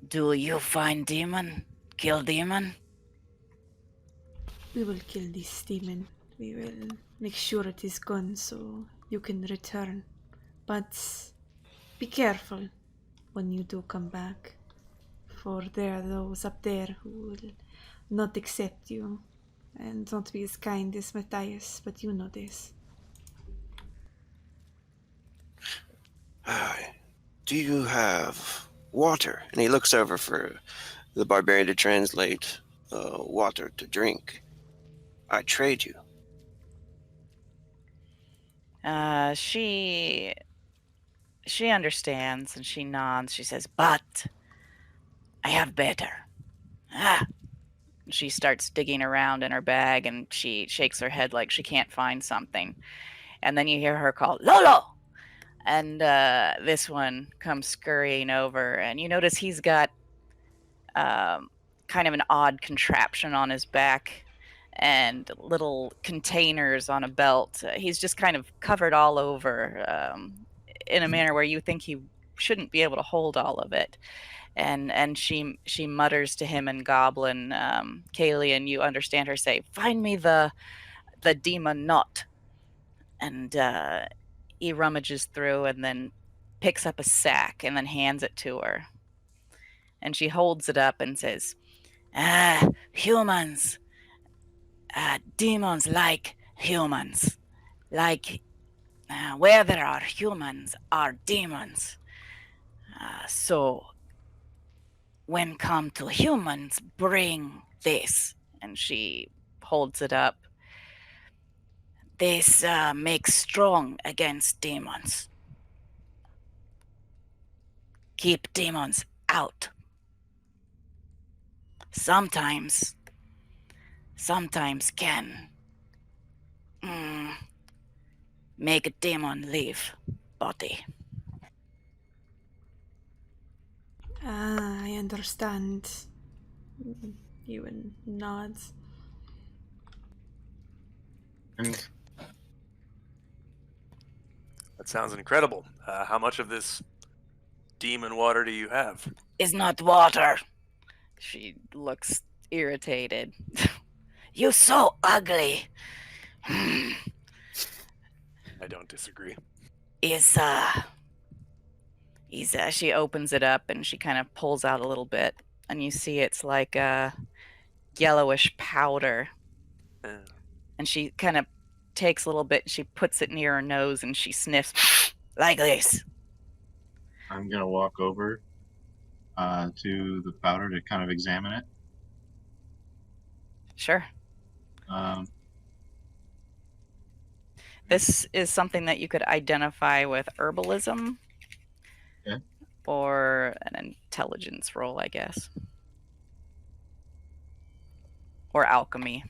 do you find demon? Kill demon? We will kill this demon. We will make sure it is gone so you can return. But be careful when you do come back, for there are those up there who will not accept you and not be as kind as Matthias, but you know this. do you have water? And he looks over for the barbarian to translate water to drink. I trade you. She understands and she nods. She says, but I have better. Ah. She starts digging around in her bag and she shakes her head like she can't find something. And then you hear her call, Lolo! And this one comes scurrying over, and you notice he's got kind of an odd contraption on his back and little containers on a belt. He's just kind of covered all over in a manner where you think he shouldn't be able to hold all of it. And she mutters to him in Goblin, Callion, you understand her say, "Find me the demon knot." And he rummages through and then picks up a sack and then hands it to her. And she holds it up and says, humans, demons like humans. Like where there are humans are demons. So when come to humans, bring this. And she holds it up. This makes strong against demons. Keep demons out. Sometimes can make a demon leave body. I understand. Ewan nods. And That sounds incredible. How much of this demon water do you have? Is not water. She looks irritated. You so ugly. I don't disagree. Is she opens it up and she kind of pulls out a little bit, and you see it's like a yellowish powder. And she kind of takes a little bit and she puts it near her nose and she sniffs like this. I'm gonna walk over to the powder to kind of examine it. Sure. This is something that you could identify with herbalism. Yeah. Or an intelligence roll, I guess. Or alchemy.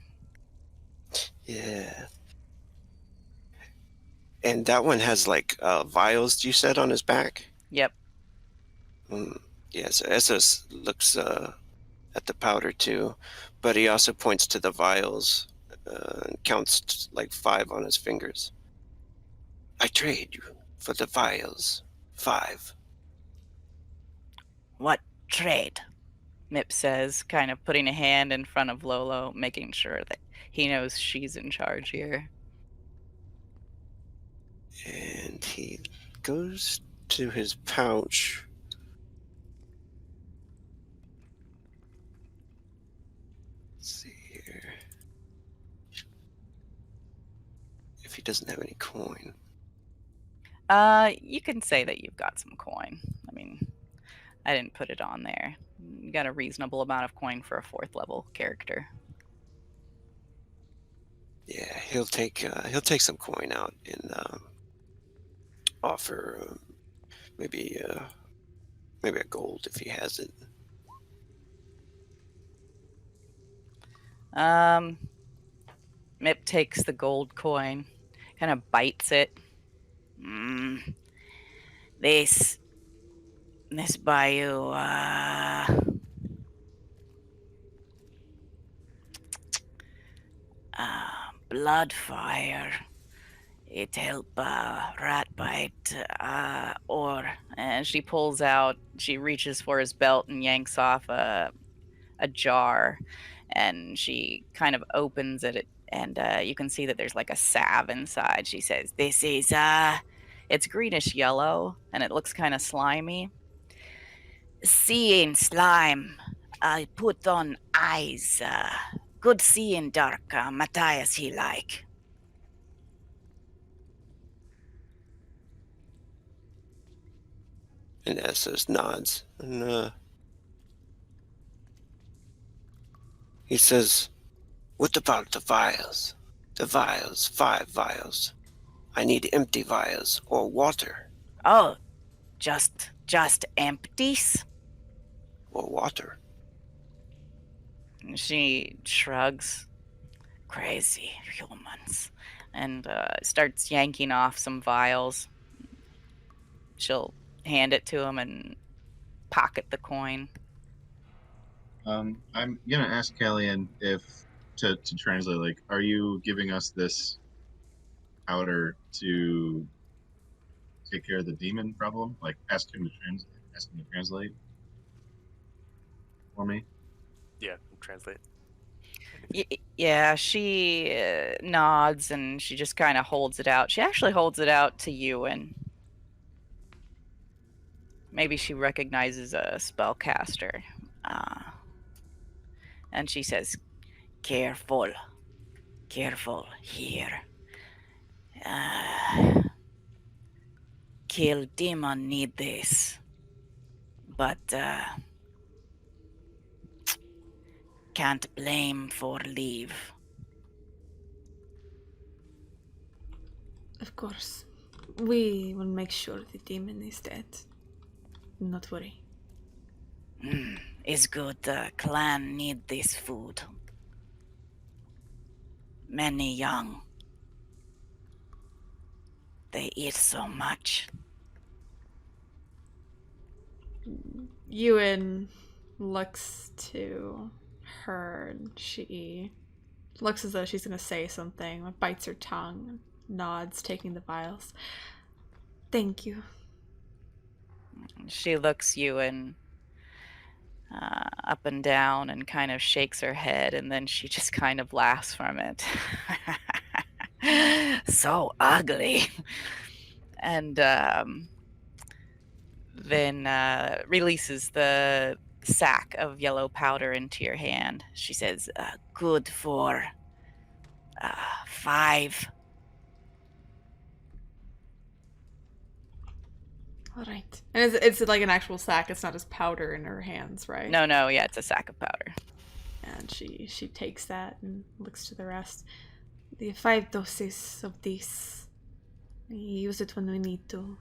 Yeah. And that one has like vials, you said, on his back? Yep. Yeah, so Essos looks at the powder too, but he also points to the vials and counts like 5 on his fingers. I trade you for the vials. 5. What trade? Mip says, kind of putting a hand in front of Lolo, making sure that he knows she's in charge here. And he goes to his pouch. Let's see here. If he doesn't have any coin. You can say that you've got some coin. I mean, I didn't put it on there. You got a reasonable amount of coin for a 4th level character. Yeah, he'll take some coin out and offer maybe maybe a gold if he has it. Um, Mip takes the gold coin, kind of bites it. Mm, this this bayou blood fire. It help rat bite or and she reaches for his belt and yanks off a jar, and she kind of opens it, and you can see that there's like a salve inside. She says, "This is it's greenish yellow, and it looks kind of slimy. Seeing slime. I put on eyes. Good seeing dark. Matthias he like." And Essos nods. And he says, "What about the vials? The vials, 5 vials. I need empty vials or water. Oh, just empties. Or water." And she shrugs. Crazy humans, and starts yanking off some vials. She'll hand it to him and pocket the coin. I'm gonna ask Callion if to translate. Like, are you giving us this powder to take care of the demon problem? Like, ask him to translate for me. Yeah, translate Y- anything. yeah, she nods and she just kind of holds it out. She actually holds it out to you, and maybe she recognizes a spellcaster. Uh, and she says, "Careful, careful here. Uh, Kill demon need this, but can't blame for leave." Of course. We will make sure the demon is dead. Not worry. Is good. The clan need this food. Many young. They eat so much. Ewan looks to her and she looks as though she's going to say something, bites her tongue, nods, taking the vials. Thank you. She looks you and up and down and kind of shakes her head, and then she just kind of laughs from it. So ugly. And then releases the sack of yellow powder into your hand. She says, "Good for 5." All right. And it's like an actual sack. It's not just powder in her hands, right? No, yeah, it's a sack of powder. And she takes that and looks to the rest. The 5 doses of this. We use it when we need to.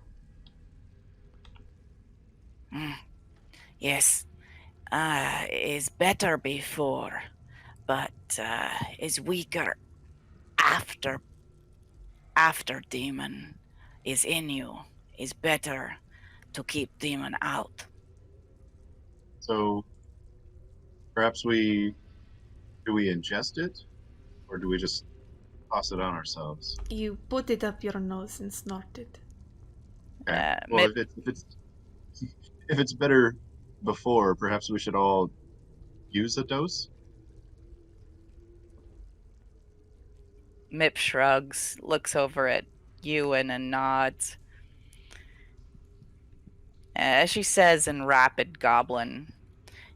Yes, is better before, but is weaker after demon is in you. Is better to keep demon out. So perhaps we ingest it, or do we just toss it on ourselves? You put it up your nose and snort it. Okay. Well, if it's better before, perhaps we should all use a dose. Mip shrugs, looks over at Ewan and nods. As she says in rapid goblin,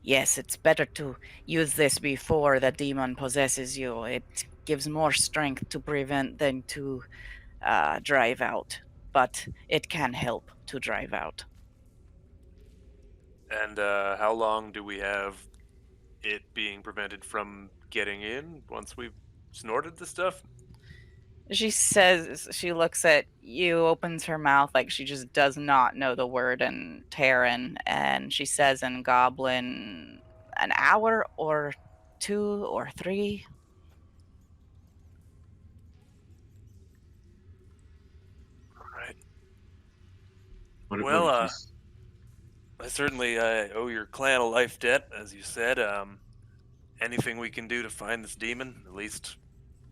"Yes, it's better to use this before the demon possesses you. It gives more strength to prevent than to drive out, but it can help to drive out." And how long do we have it being prevented from getting in once we've snorted the stuff? She says, she looks at you, opens her mouth like she just does not know the word in Terran, and she says in Goblin, an hour or 2 or 3. Right. What Well, did you? I certainly owe your clan a life debt, as you said. Anything we can do to find this demon, at least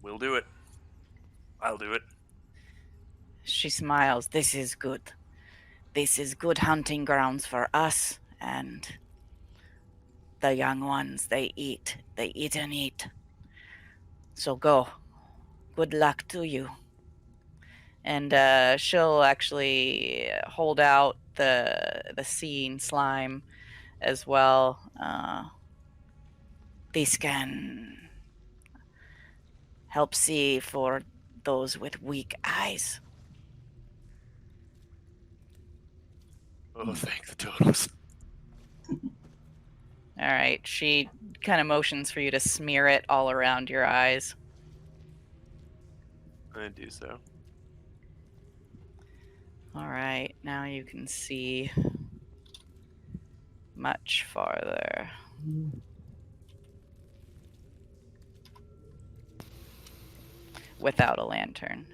we'll do it. I'll do it. She smiles. This is good. This is good hunting grounds for us and the young ones. They eat. They eat and eat. So go. Good luck to you. And she'll actually hold out the seeing slime as well. This can help see for those with weak eyes. Oh, thank the totems. All right. She kind of motions for you to smear it all around your eyes. I do so. All right. Now you can see much farther. Without a lantern.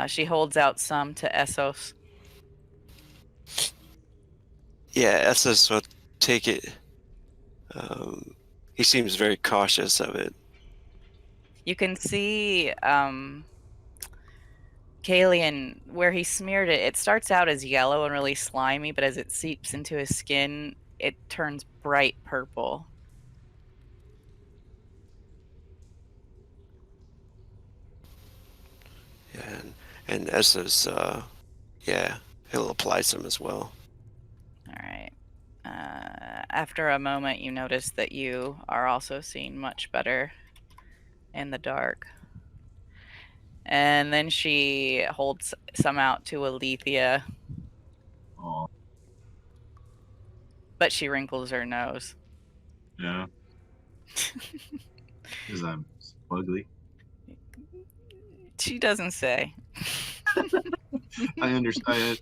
She holds out some to Essos. Yeah, Essos will take it. He seems very cautious of it. You can see Callion, where he smeared it, it starts out as yellow and really slimy, but as it seeps into his skin, it turns bright purple. And Essos, yeah, he'll apply some as well. All right. After a moment, you notice that you are also seeing much better in the dark. And then she holds some out to Alethea, Oh, but she wrinkles her nose. yeah. Because I'm ugly. She doesn't say. I understand.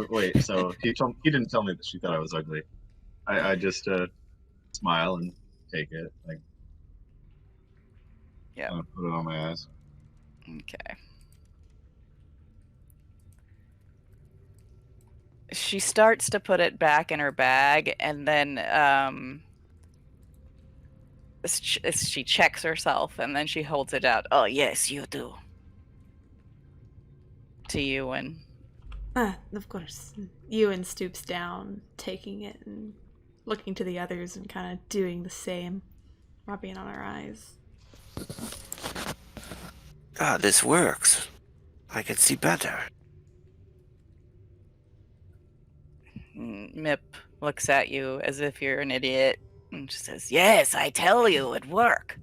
Wait. So he didn't tell me that she thought I was ugly. I just smile and take it, like Yep. put it on my eyes. Okay. She starts to put it back in her bag, and then she checks herself, and then she holds it out. Oh, yes, you do. To Ewan. Of course. Ewan stoops down, taking it and looking to the others and kind of doing the same, rubbing on her eyes. Ah, this works. I can see better. Mip looks at you as if you're an idiot and she says, yes, I tell you, it worked.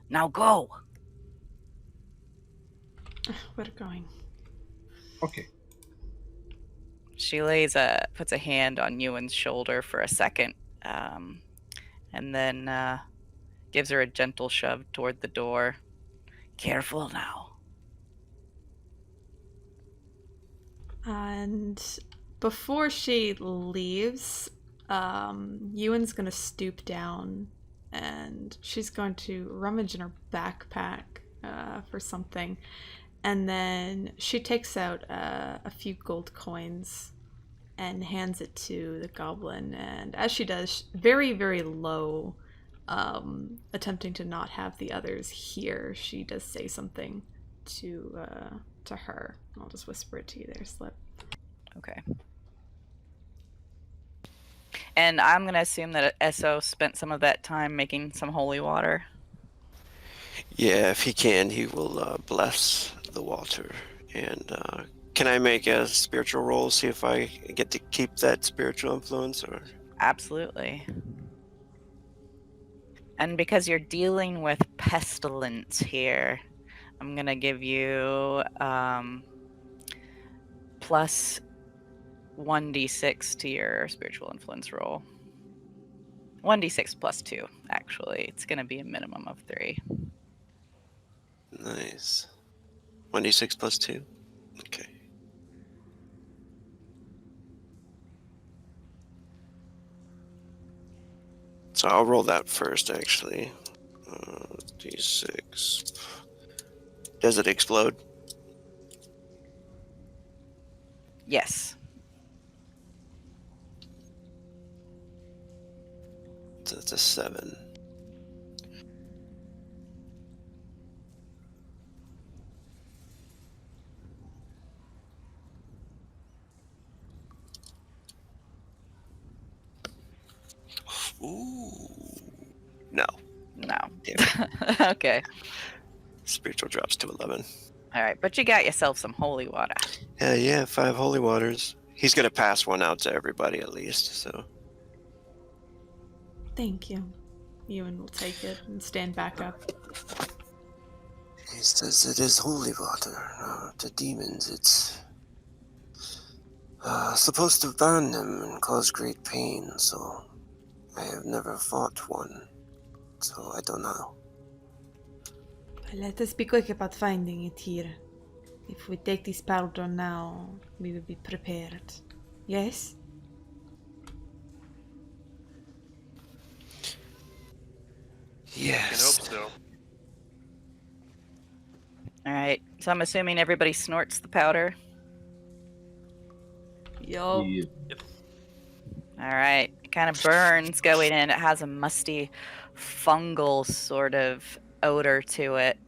Now go. We're going. Okay. She puts a hand on Ewan's shoulder for a second, and then gives her a gentle shove toward the door. Careful now. And before she leaves, Ewan's gonna stoop down and she's going to rummage in her backpack for something. And then she takes out a few gold coins and hands it to the goblin. And as she does, very, very low, attempting to not have the others hear, she does say something to her. I'll just whisper it to you there, Slip. Okay. And I'm going to assume that Esso spent some of that time making some holy water. Yeah, if he can, he will bless the water. And can I make a spiritual roll, see if I get to keep that spiritual influence? Or Absolutely. And because you're dealing with pestilence here, I'm going to give you plus 1d6 to your spiritual influence roll. 1d6 plus 2, actually. It's going to be a minimum of 3. Nice. 1d6 plus 2? Okay. So I'll roll that first, actually. D6. Does it explode? Yes. So it's a 7. Ooh. No. No. Damn. Okay. Spiritual drops to 11. All right, but you got yourself some holy water. Yeah, 5 holy waters. He's going to pass one out to everybody at least, so. Thank you. Ewan will take it and stand back up. He says it is holy water. To demons, it's supposed to burn them and cause great pain, so I have never fought one, so I don't know. But let us be quick about finding it here. If we take this powder now, we will be prepared. Yes? Yes. I can hope so. All right, so I'm assuming everybody snorts the powder. Yup. Yeah. All right, it kind of burns going in. It has a musty, fungal sort of odor to it.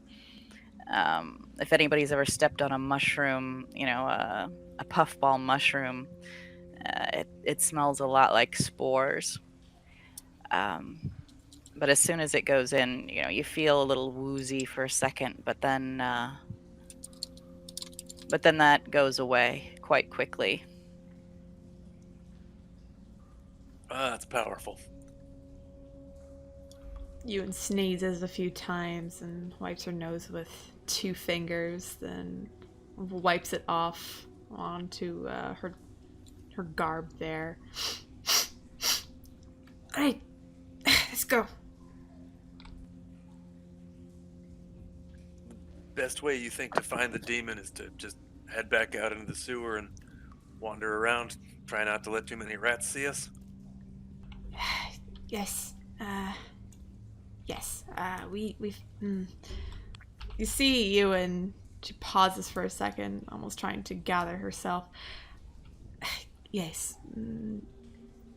If anybody's ever stepped on a mushroom, a puffball mushroom, it smells a lot like spores. But as soon as it goes in, you feel a little woozy for a second, but then that goes away quite quickly. That's powerful. Ewan sneezes a few times and wipes her nose with 2 fingers, then wipes it off onto her garb there. Alright, let's go. Best way you think to find the demon is to just head back out into the sewer and wander around. Try not to let too many rats see us. Yes. Yes. We've. You see Ewan. She pauses for a second, almost trying to gather herself. Yes.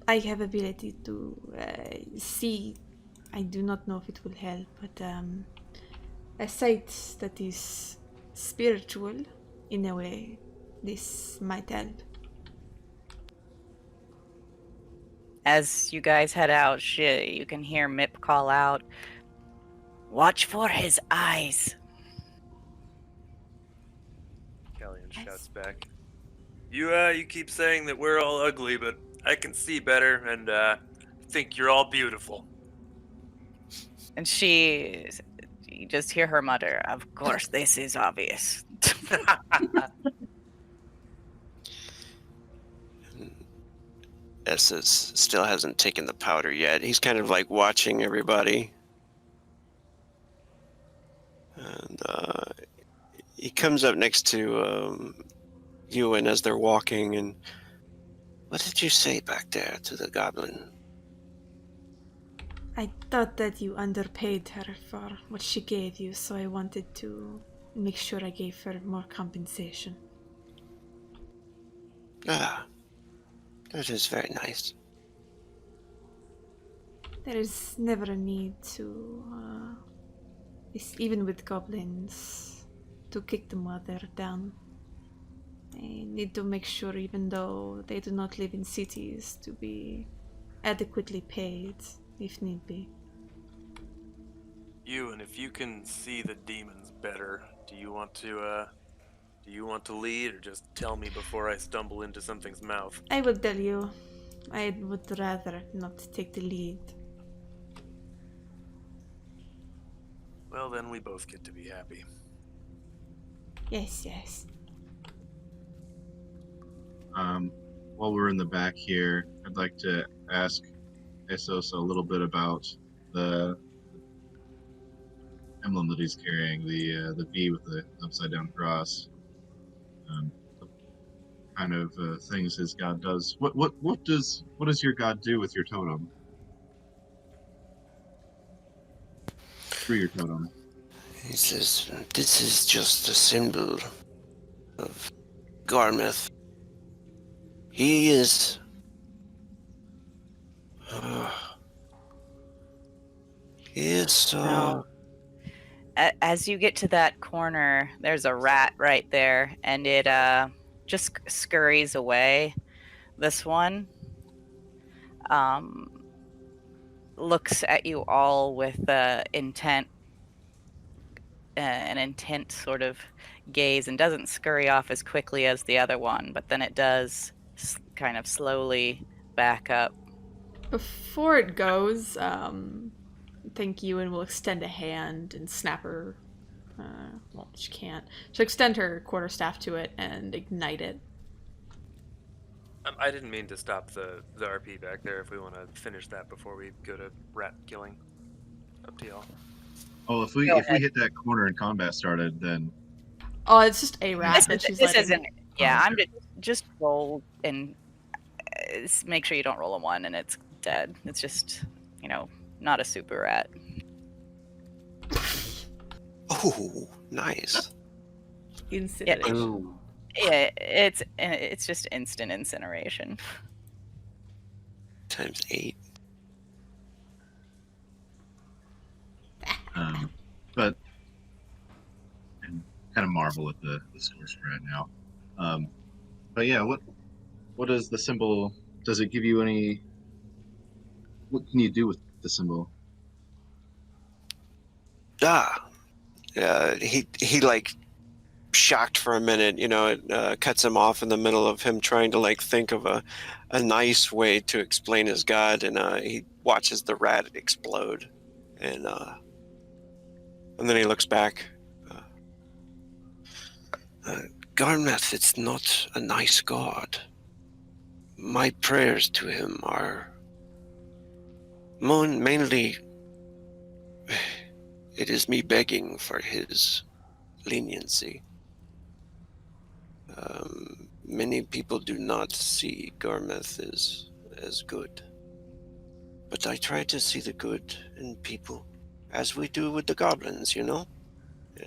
I have ability to see. I do not know if it will help, but a sight that is spiritual, in a way, this might help. As you guys head out, you can hear Mip call out, "Watch for his eyes." Callion shouts back. You keep saying that we're all ugly, but I can see better and think you're all beautiful. And you just hear her mutter, "Of course, this is obvious." Esses still hasn't taken the powder yet. He's kind of like watching everybody. And he comes up next to Ewan as they're walking, and what did you say back there to the goblin? I thought that you underpaid her for what she gave you, so I wanted to make sure I gave her more compensation. Ah, that is very nice. There is never a need to, even with goblins, to kick the mother down. I need to make sure, even though they do not live in cities, to be adequately paid, if need be. And if you can see the demons better, do you want to lead, or just tell me before I stumble into something's mouth? I will tell you, I would rather not take the lead. Well, then we both get to be happy. Yes, yes. While we're in the back here, I'd like to ask Essos a little bit about the emblem that he's carrying, the V with the upside down cross. The kind of things his god does. What does your god do with your totem? Through your totem. He says, "This is just a symbol of Garmeth. He is... he is... Now, as you get to that corner, there's a rat right there, and it just scurries away. This one looks at you all with intent, an intent sort of gaze, and doesn't scurry off as quickly as the other one, but then it does kind of slowly back up. Before it goes, I think Ewan will extend a hand and snap her. Well, she can't. She'll extend her quarterstaff to it and ignite it. I didn't mean to stop the RP back there if we want to finish that before we go to rat killing. Up to y'all. Oh, if we hit that corner and combat started, then Oh, it's just a rat that she's This letting. isn't. Yeah, Oh, I'm okay. just roll and make sure you don't roll a 1 and it's dead. It's just, not a super rat. Oh, nice. Incineration. Yeah, it's just instant incineration. Times 8. But and kind of marvel at the score spread now. But yeah, what is the symbol? Does it give you any? What can you do with the symbol? He like shocked for a minute. It cuts him off in the middle of him trying to like think of a nice way to explain his god, and he watches the rat explode, and then he looks back. Garmeth, it's not a nice god. My prayers to him are mainly, it is me begging for his leniency. Many people do not see Garmeth as good. But I try to see the good in people, as we do with the goblins, And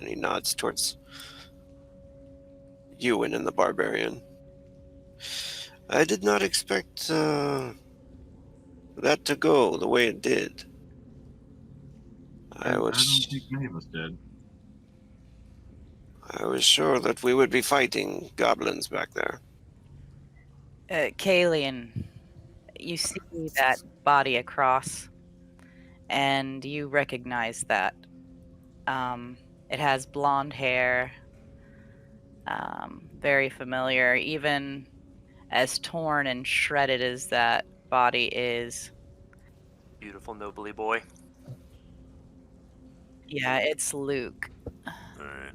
he nods towards Ewan and the barbarian. I did not expect that to go the way it did. I don't think many of us did. I was sure that we would be fighting goblins back there. Callion, you see that body across, and you recognize that. It has blonde hair, very familiar, even as torn and shredded as that body is. Beautiful, nobly boy. Yeah, it's Luke. Alright.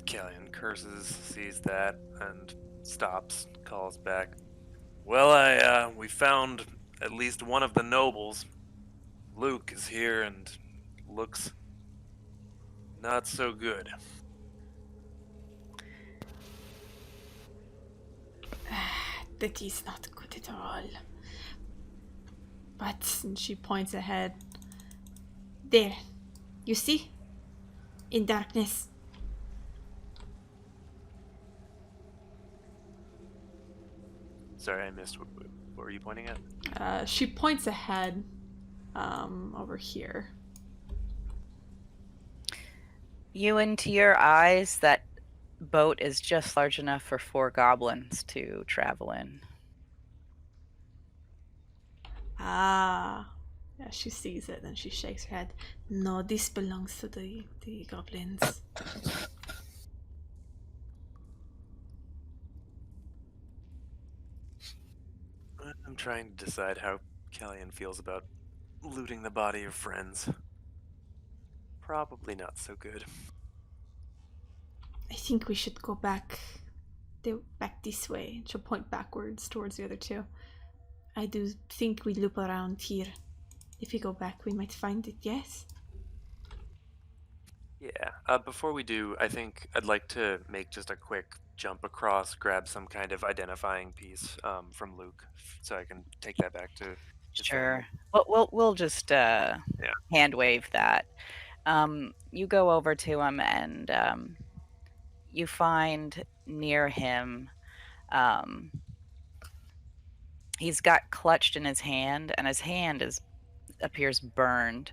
Callion curses, sees that, and stops, calls back. Well, we found at least one of the nobles. Luke is here and looks not so good. That is not good at all. But and she points ahead. There, you see? In darkness. Sorry, I missed. What were you pointing at? She points ahead, over here. Ewan, to your eyes, that boat is just large enough for 4 goblins to travel in. Ah. Yeah, she sees it, then she shakes her head. No, this belongs to the goblins. I'm trying to decide how Callion feels about looting the body of friends. Probably not so good. I think we should go back this way. She'll point backwards towards the other two. I do think we loop around here. If you go back, we might find it, yes? Yeah. Before we do, I think I'd like to make just a quick jump across, grab some kind of identifying piece from Luke, so I can take that back to his family. Sure. We'll just Yeah. hand wave that. You go over to him and you find near him, um, he's got clutched in his hand, and his hand is appears burned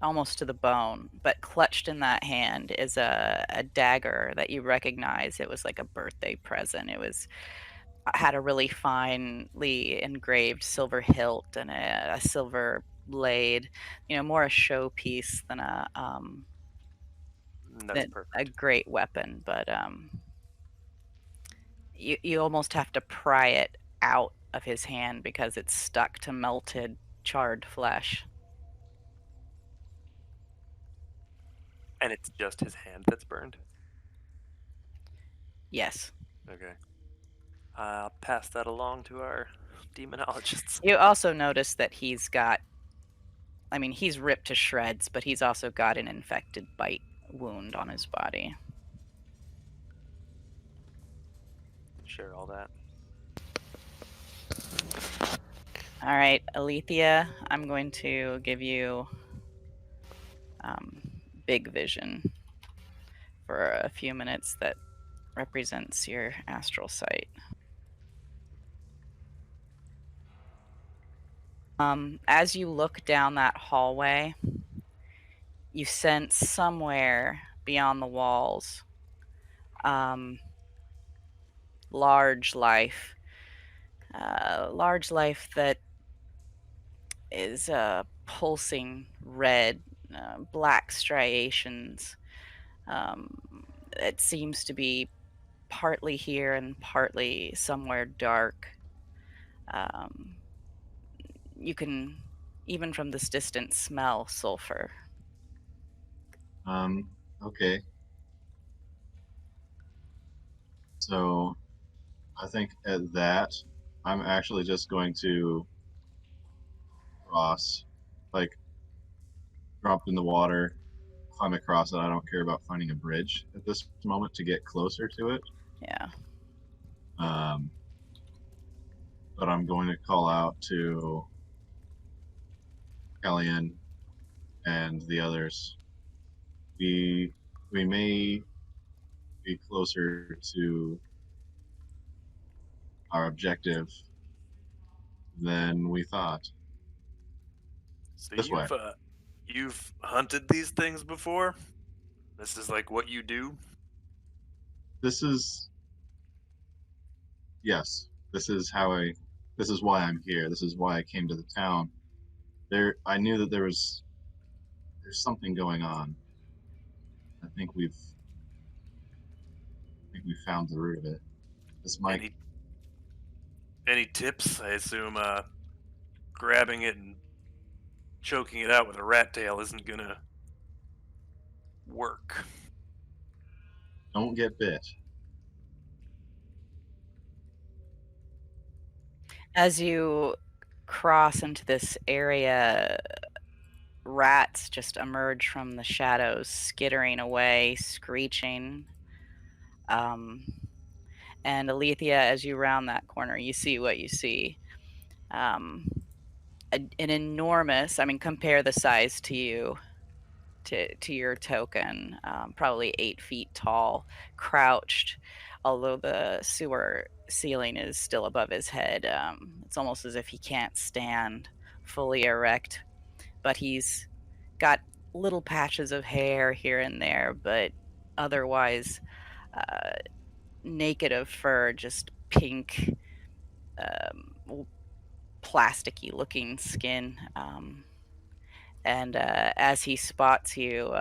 almost to the bone. But clutched in that hand is a dagger that you recognize. It was like a birthday present. It was had a really finely engraved silver hilt and a silver blade. You know, more a showpiece That's than a perfect. great weapon. But you almost have to pry it out of his hand because it's stuck to melted, charred flesh. And it's just his hand that's burned. Yes. Okay. I'll pass that along to our demonologists. You also notice that I mean, he's ripped to shreds, but he's also got an infected bite wound on his body. Share all that. All right, Alethea, I'm going to give you um, big vision for a few minutes that represents your astral sight. As you look down that hallway, you sense somewhere beyond the walls um, large life, large life that is pulsing red, black striations. Um, it seems to be partly here and partly somewhere dark. Um, you can, even from this distance, smell sulfur. Um, okay. So I think at that, I'm actually just going to cross, like, drop in the water, climb across it. I don't care about finding a bridge at this moment to get closer to it. Yeah. Um, but I'm going to call out to Callion and the others. We we may be closer to our objective than we thought. So This way. you've hunted these things before? This is like what you do? This is yes. This is why I'm here. This is why I came to the town. I knew that there's something going on. I think we found the root of it. This might Any any tips? I assume grabbing it and choking it out with a rat tail isn't gonna work. don't get bit. As you cross into this area, rats just emerge from the shadows, skittering away, screeching. Um, and Alethea, as you round that corner, you see what you see. Um, an enormous, I mean, compare the size to you, to your token, probably 8 feet tall, crouched, although the sewer ceiling is still above his head. It's almost as if he can't stand fully erect, but he's got little patches of hair here and there, but otherwise uh, naked of fur, just pink, plasticky looking skin. And as he spots you,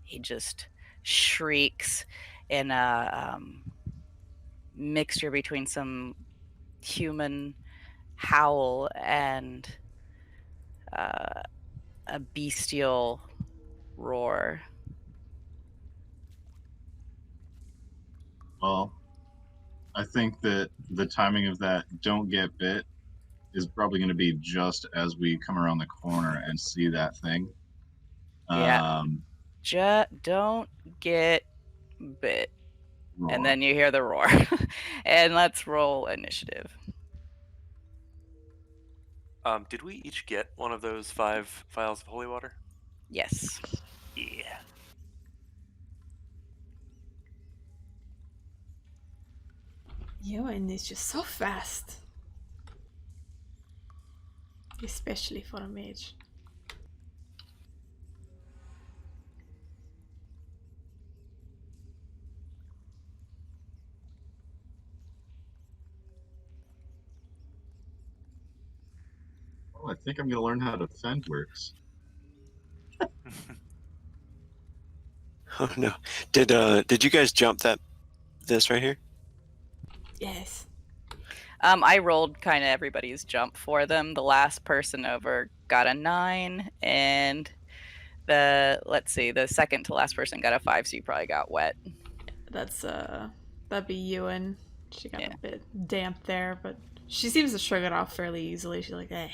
he just shrieks in a mixture between some human howl and uh, a bestial roar. Well, I think that the timing of that don't get bit is probably going to be just as we come around the corner and see that thing. Yeah. Don't get bit. Roar. And then you hear the roar. And let's roll initiative. Did we each get one of those 5 vials of holy water? Yes. Yeah. Ewan is just so fast. Especially for a mage. Oh, I think I'm going to learn how to defend works. Oh no! Did you guys jump this right here? Yes. I rolled kind of everybody's jump for them. The last person over got a 9, and the second to last person got a 5, so you probably got wet. That's that'd be Ewan. She got Yeah. a bit damp there, but she seems to shrug it off fairly easily. She's like, eh.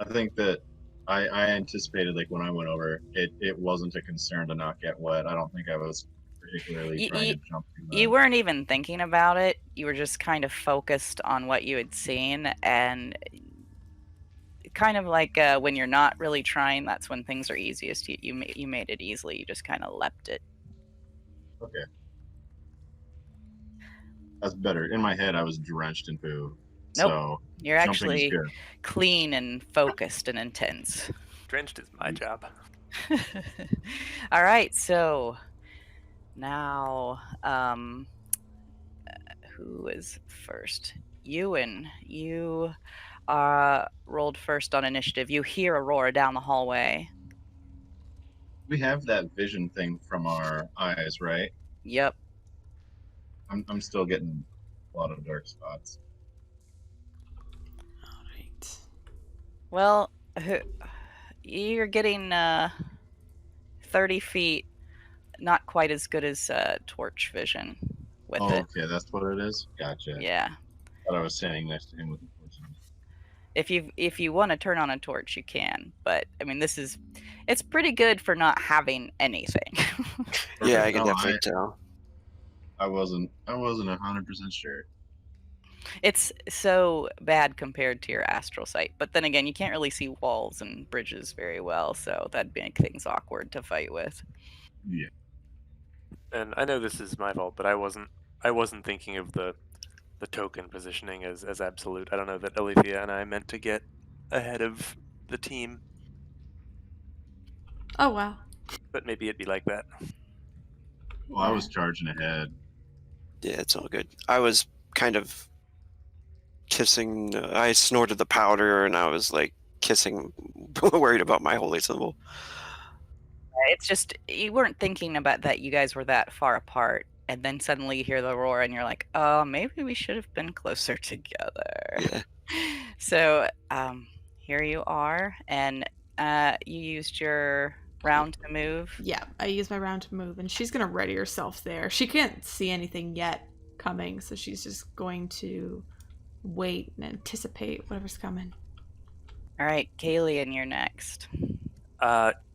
I think that I anticipated, like, when I went over, it wasn't a concern to not get wet. I don't think I was particularly trying to jump too much. You weren't even thinking about it. You were just kind of focused on what you had seen, and kind of like when you're not really trying, that's when things are easiest. You made it easily. You just kind of leapt it. Okay. That's better. In my head, I was drenched in poo. Nope. So You're jumping actually is good. clean and focused and intense. Drenched is my job. All right, so now who is first? Ewan, you rolled first on initiative. You hear Aurora down the hallway. We have that vision thing from our eyes, right? Yep. I'm still getting a lot of dark spots. All right. Well, you're getting 30 feet, not quite as good as torch vision with it. Okay, that's what it is. Gotcha. Yeah. Thought I was standing next to him with the torch. If you want to turn on a torch, you can. But I mean, it's pretty good for not having anything. Yeah, I can No, definitely tell. I wasn't 100% sure. It's so bad compared to your astral sight. But then again, you can't really see walls and bridges very well, so that'd make things awkward to fight with. Yeah. And I know this is my fault, but I wasn't thinking of the token positioning as absolute. I don't know that Alethea and I meant to get ahead of the team, Oh wow. but maybe it'd be like that. Well, I was charging ahead. Yeah, it's all good. I was kind of kissing. I snorted the powder, and I was like kissing, worried about my holy symbol. It's just you weren't thinking about that. You guys were that far apart, and then suddenly you hear the roar, and you're like, "Oh, maybe we should have been closer together." Yeah. So here you are, and you used your round to move. Yeah, I use my round to move, and she's gonna ready herself there. She can't see anything yet coming, so she's just going to wait and anticipate whatever's coming. All right, Callion, you're next.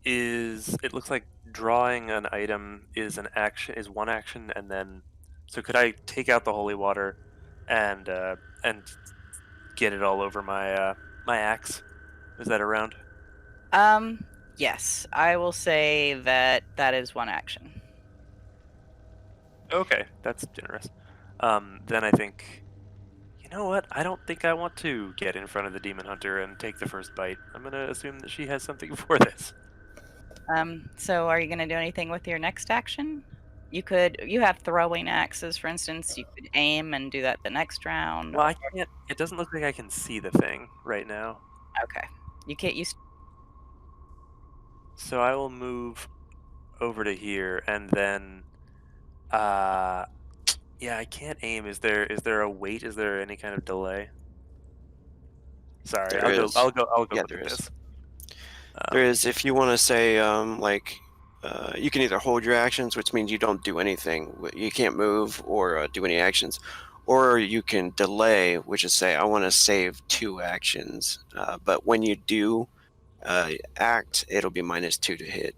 It looks like drawing an item is one action, and then so could I take out the holy water and get it all over my my axe? Is that around? Yes, I will say that is one action. Okay, that's generous. Then I think, you know what? I don't think I want to get in front of the demon hunter and take the first bite. I'm gonna assume that she has something for this. So are you going to do anything with your next action? You have throwing axes, for instance. You could aim and do that the next round. Well, I can't. It doesn't look like I can see the thing right now. Okay. You can't use. So I will move over to here, and then, yeah, I can't aim. Is there a wait? Is there any kind of delay? Sorry, There I'll is. go Yeah, look there at is. this. There is, if you want to say, you can either hold your actions, which means you don't do anything. You can't move or do any actions, Or you can delay, which is say, I want to save 2 actions. But when you do act, it'll be -2 to hit.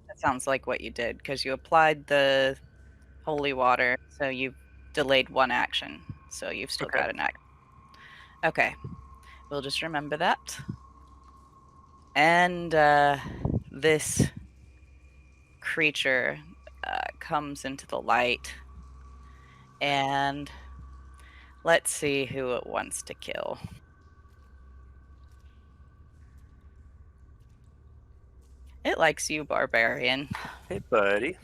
That sounds like what you did, because you applied the holy water, so you've delayed 1 action. So you've still Okay. got an action. Okay. We'll just remember that. And this creature comes into the light, and let's see who it wants to kill. It likes you, Barbarian. Hey, buddy.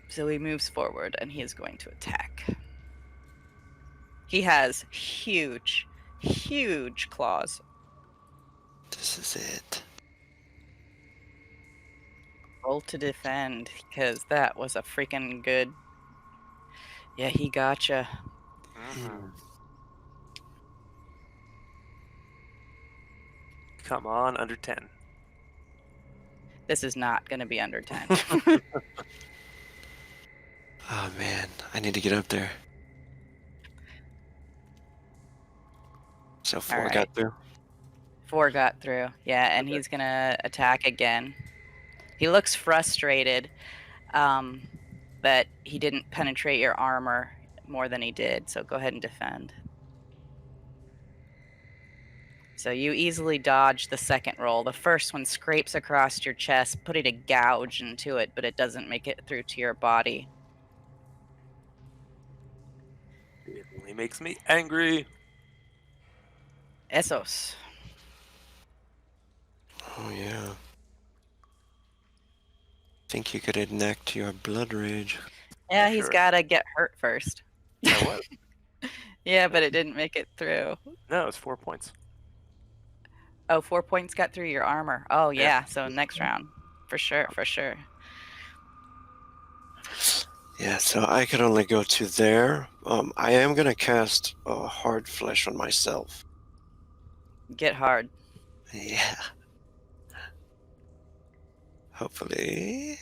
So he moves forward, and he is going to attack. He has huge, huge claws. This is it. Roll to defend, because that was a freaking good... Yeah, he gotcha. Mhm. Come on, under 10. This is not going to be under 10. Oh man, I need to get up there. So 4 All got right. through. 4 got through. Yeah, and Okay. he's going to attack again. He looks frustrated, but he didn't penetrate your armor more than he did, so go ahead and defend. So you easily dodge the second roll. The first one scrapes across your chest, putting a gouge into it, but it doesn't make it through to your body. It only makes me angry. Essos. Oh yeah. Think you could enact your blood rage. Yeah, he's Sure. got to get hurt first. I was. Yeah, but it didn't make it through. No, it's 4 points. Oh, 4 points got through your armor. Oh, Yeah. yeah. So next round. For sure, for sure. Yeah, so I could only go to there. I am gonna cast hard flesh on myself. Get hard. Yeah. Hopefully.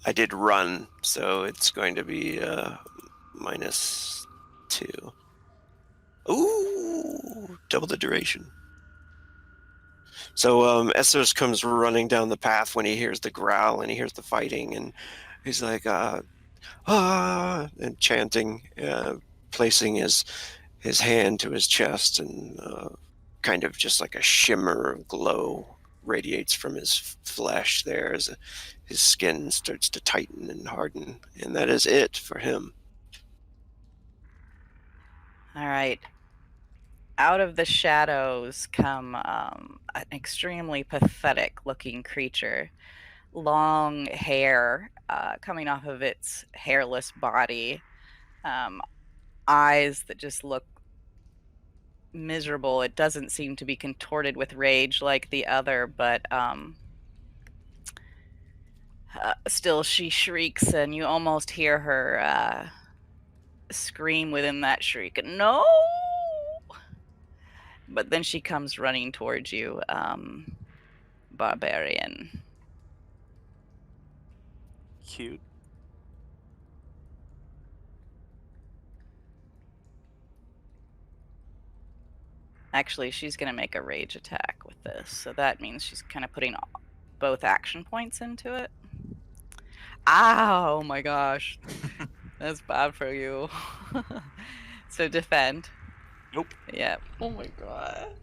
I did run, so it's going to be -2. Ooh, double the duration. So Essos comes running down the path when he hears the growl and he hears the fighting, and he's like, and chanting, placing his hand to his chest, and kind of just like a shimmer of glow radiates from his flesh there as his skin starts to tighten and harden, and that is it for him. All right. Out of the shadows come an extremely pathetic looking creature. Long hair coming off of its hairless body. Eyes that just look miserable. It doesn't seem to be contorted with rage like the other, but still she shrieks, and you almost hear her scream within that shriek, "No!" But then she comes running towards you, Barbarian. Cute. Actually, she's going to make a rage attack with this, so that means she's kind of putting both action points into it. Ow, oh my gosh. That's bad for you. So defend. Nope. Yeah. Oh my god.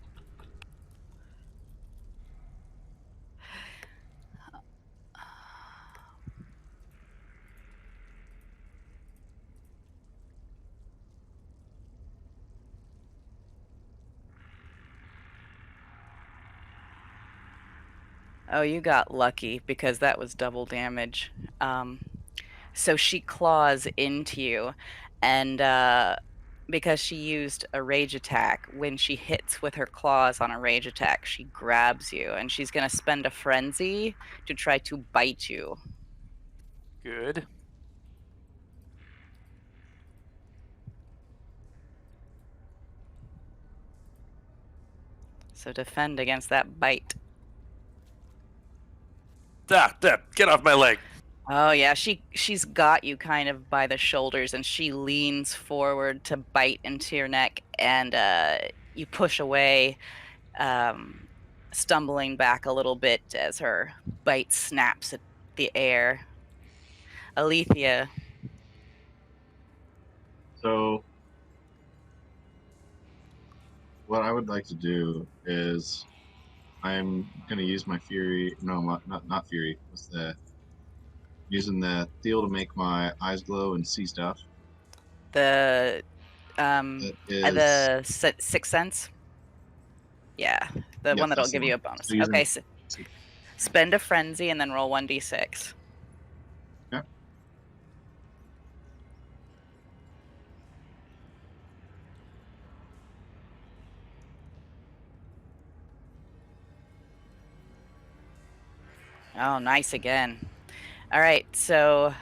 Oh, you got lucky because that was double damage. So she claws into you, and because she used a rage attack, when she hits with her claws on a rage attack, she grabs you, and she's going to spend a frenzy to try to bite you. Good. So defend against that bite. Get off my leg. Oh yeah, she's got you kind of by the shoulders, and she leans forward to bite into your neck, and you push away, um, stumbling back a little bit as her bite snaps at the air. Alethea, So what I would like to do is I'm gonna use my fury. No, not fury. What's the using the Theo to make my eyes glow and see stuff. the That is, sixth sense, yeah, the one yes, that'll that's the give you one. a bonus. So using, Okay, spend a frenzy and then roll 1d6. yeah. Oh, nice again. All right, so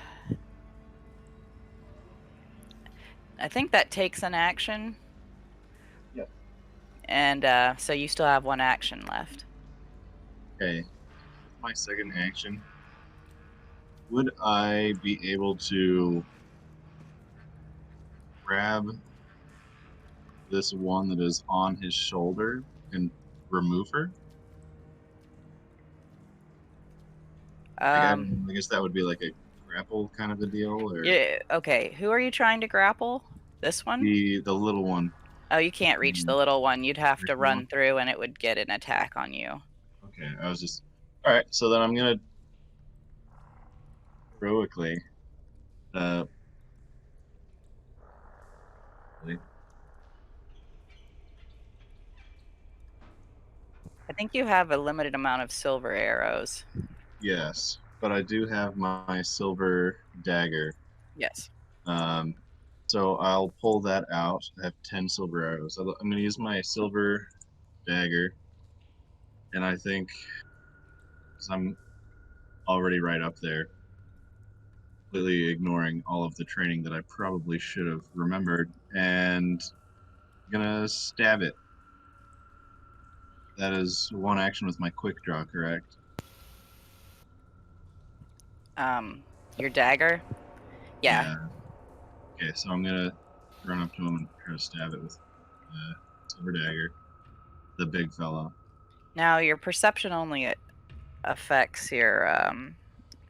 I think that takes an action. Yep. And so you still have one action left. Okay. With my second action, would I be able to grab this one that is on his shoulder and remove her? Like, I guess that would be like a grapple kind of a deal, or Yeah. Okay. Who are you trying to grapple? This one? the little one. Oh, you can't reach the little one. You'd have to run through, and it would get an attack on you. Okay, I was just all right. So then I'm gonna heroically, uh, I think you have a limited amount of silver arrows. yes, but I do have my silver dagger. Yes. Um, so I'll pull that out. I have 10 silver arrows. I'm going to use my silver dagger, and I think, because I'm already right up there, completely ignoring all of the training that I probably should have remembered, and I'm gonna stab it. That is one action with my quick draw, correct? Your dagger? Yeah. Yeah. Okay, so I'm gonna run up to him and try to stab it with the silver dagger, the big fella. Now your perception only affects your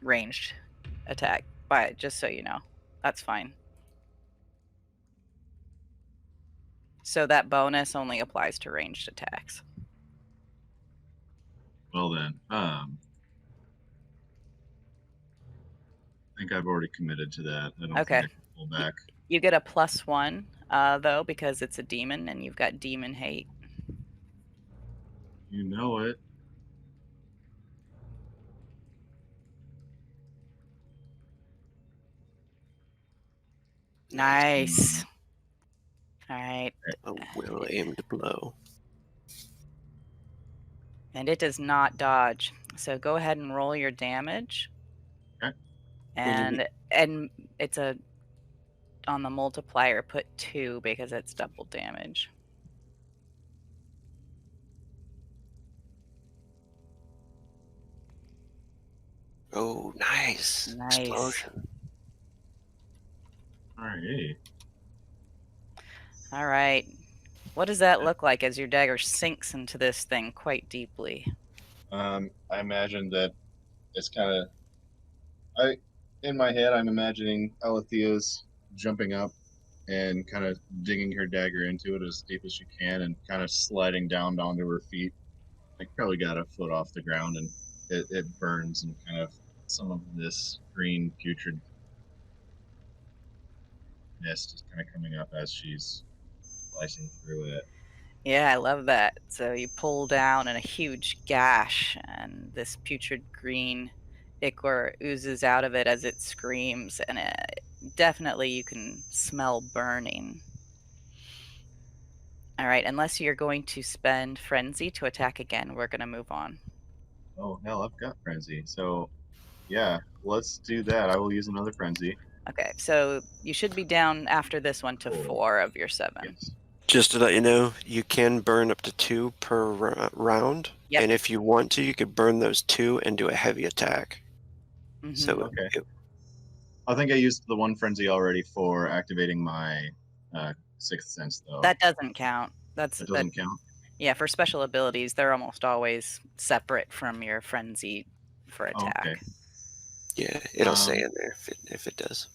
ranged attack, but just so you know, that's fine. So that bonus only applies to ranged attacks. Well then, I think I've already committed to that. I don't Okay. think I can pull back. You get a +1 though, because it's a demon and you've got demon hate. You know it. Nice. All right. A well-aimed blow. And it does not dodge. So go ahead and roll your damage. Okay. And it's a on the multiplier, put 2 because it's double damage. Oh, nice. Nice. Explosion. All right. All right. What does that look like as your dagger sinks into this thing quite deeply? I imagine that it's kind of in my head I'm imagining Alethea's jumping up and kind of digging her dagger into it as deep as she can and kind of sliding down onto her feet. Like probably got a foot off the ground and it burns and kind of some of this green putrid mist is kind of coming up as she's slicing through it. Yeah, I love that. So you pull down and a huge gash, and this putrid green ichor oozes out of it as it screams, and definitely you can smell burning. All right, unless you're going to spend frenzy to attack again, we're going to move on. Oh hell, I've got frenzy. So yeah, let's do that. I will use another frenzy. Okay, so you should be down after this one to 4 of your 7. Yes. Just to let you know, you can burn up to 2 per round. Yep. And if you want to, you could burn those 2 and do a heavy attack. So Okay. it, I think I used the one frenzy already for activating my sixth sense, though. That doesn't count. That doesn't count. Yeah, for special abilities, they're almost always separate from your frenzy for attack. Okay. yeah, it'll say in there if it does,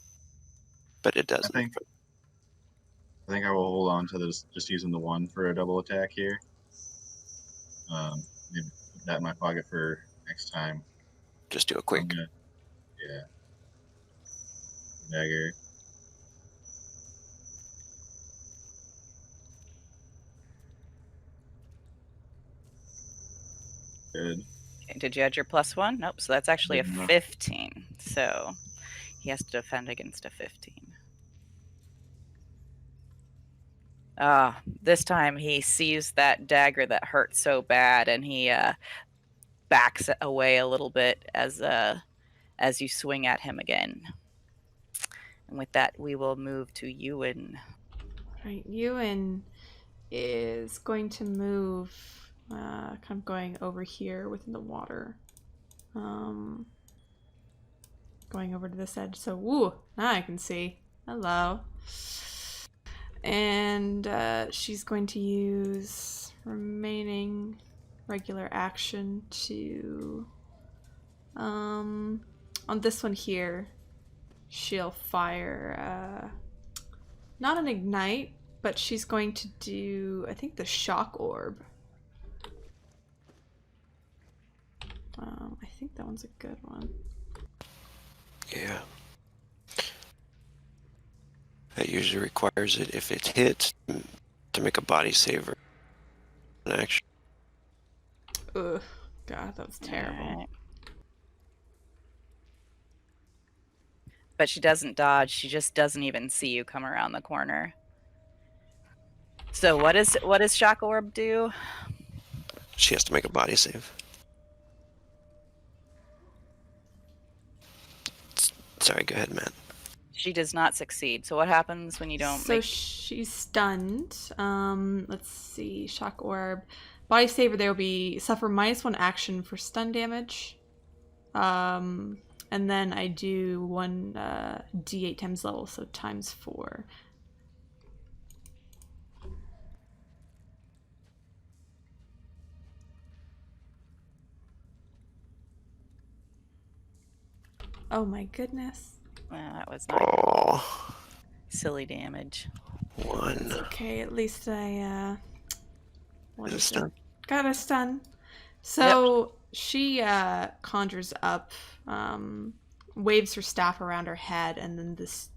but it I doesn't. think I will hold on to this, just using the one for a double attack here. Maybe put that in my pocket for next time. Just do a I'm quick. gonna, yeah. Dagger. Good. Okay, did you add your +1? Nope. So that's actually a Did not. 15. So he has to defend against a 15. This time he sees that dagger that hurt so bad, and he backs away a little bit as you swing at him again. And with that, we will move to Ewan. Right, Ewan is going to move, kind of going over here within the water. Going over to this edge. So, woo, now I can see. Hello. And she's going to use remaining regular action to, on this one here, she'll fire, not an ignite, but she's going to do, I think, the shock orb. I think that one's a good one. Yeah. That usually requires it if it hits to make a body saver. An action. Ugh, God, that was terrible. Alright. But she doesn't dodge. She just doesn't even see you come around the corner. So what does Shock Orb do? She has to make a body save. Sorry, go ahead, Matt. She does not succeed. So what happens when you don't So she's stunned. Let's see. Shock Orb. Body saver, there will be suffer -1 action for stun damage. And then I do 1 d8 times level, so times 4. Oh my goodness. Well, that was not Oh, silly damage. one. Okay, at least I what Is it is it? stun? Got a stun. So she conjures up, waves her staff around her head, and then this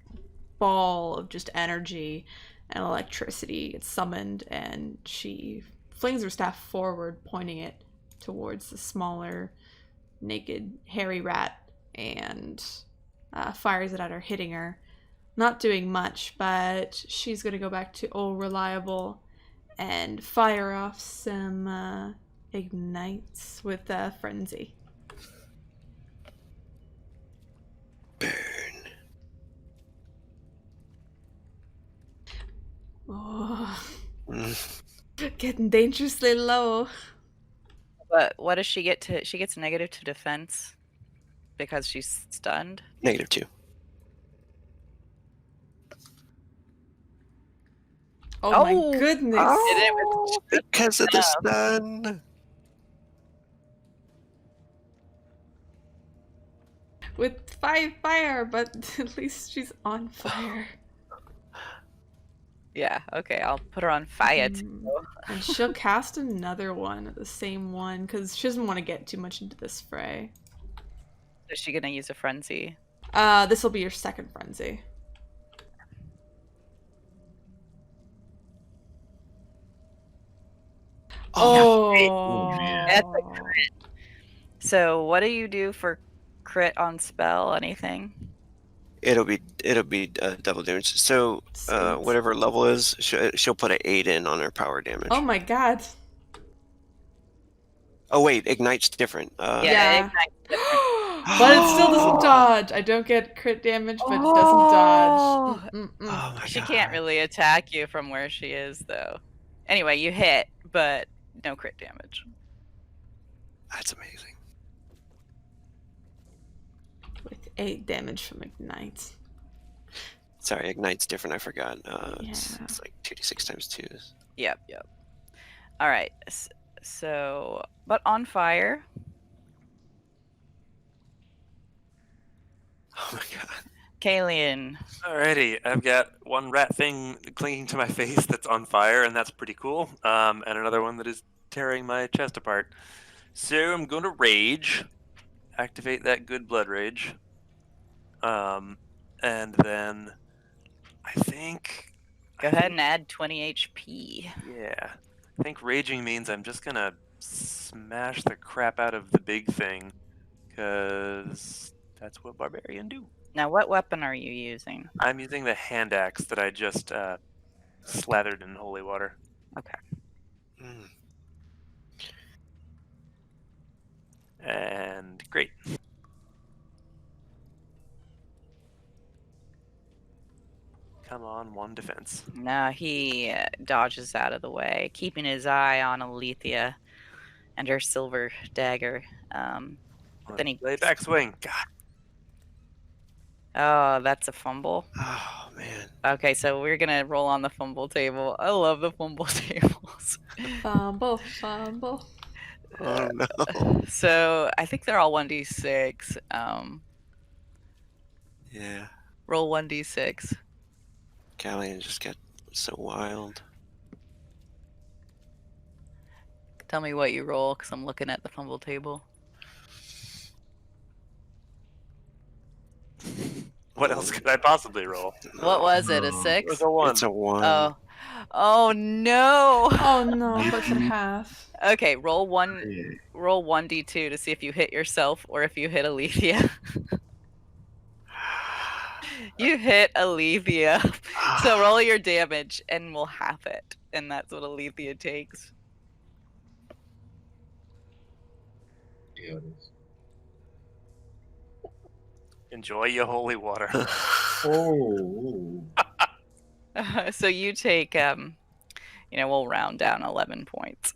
ball of just energy and electricity gets summoned, and she flings her staff forward, pointing it towards the smaller, naked, hairy rat, and fires it at her, hitting her. Not doing much, but she's going to go back to old reliable and fire off some ignites with frenzy. Burn. Oh, Mm, getting dangerously low. But what does she get to? She gets negative to defense because she's stunned. -2. Oh my goodness. Oh, because of the stun. With 5 fire, but at least she's on fire. Yeah, okay, I'll put her on fire too. And she'll cast another one, the same one, because she doesn't want to get too much into this fray. Is she gonna use a frenzy? This will be your second frenzy. Oh, man. That's a crit. So what do you do for crit on spell? Anything? it'll be double damage. So Sweet. whatever level is, she'll put an 8 in on her power damage. Oh my god. Oh wait, ignite's different. Yeah. Ignite's different. But it still doesn't dodge. I don't get crit damage, but it doesn't dodge. Oh my She God. can't really attack you from where she is, though. Anyway, you hit, but no crit damage. That's amazing. 8 damage from Ignite. Sorry, Ignite's different. I forgot. Yeah. It's like 2d6 times 2. Yep. All right. So, but on fire. Oh my god. Callion. Alrighty, I've got one rat thing clinging to my face that's on fire, and that's pretty cool. And another one that is tearing my chest apart. So I'm going to rage, activate that good blood rage. And then I think. Go ahead and add 20 HP. Yeah, I think raging means I'm just gonna smash the crap out of the big thing, because that's what barbarian do. Now, what weapon are you using? I'm using the hand axe that I just slathered in holy water. Okay. Mm. And great. Come on, 1 defense. Now he dodges out of the way, keeping his eye on Alethea and her silver dagger. But then he Lay back swing. God. Oh, that's a fumble. Oh man. Okay, so we're gonna roll on the fumble table. I love the fumble tables. Fumble. Oh no. So I think they're all 1d6. Yeah. Roll 1d6. Callion just got so wild. Tell me what you roll, because I'm looking at the fumble table. What else could I possibly roll? What was it? A no. 6? It was a 1. It's a 1. Oh no. Oh no, cuts in half. Okay, roll Yeah. 1d2 to see if you hit yourself or if you hit Alethea. You hit Alethea. So roll your damage and we'll half it. And that's what Alethea takes. Yeah, it is. Enjoy your holy water. Oh. So you take, we'll round down 11 points.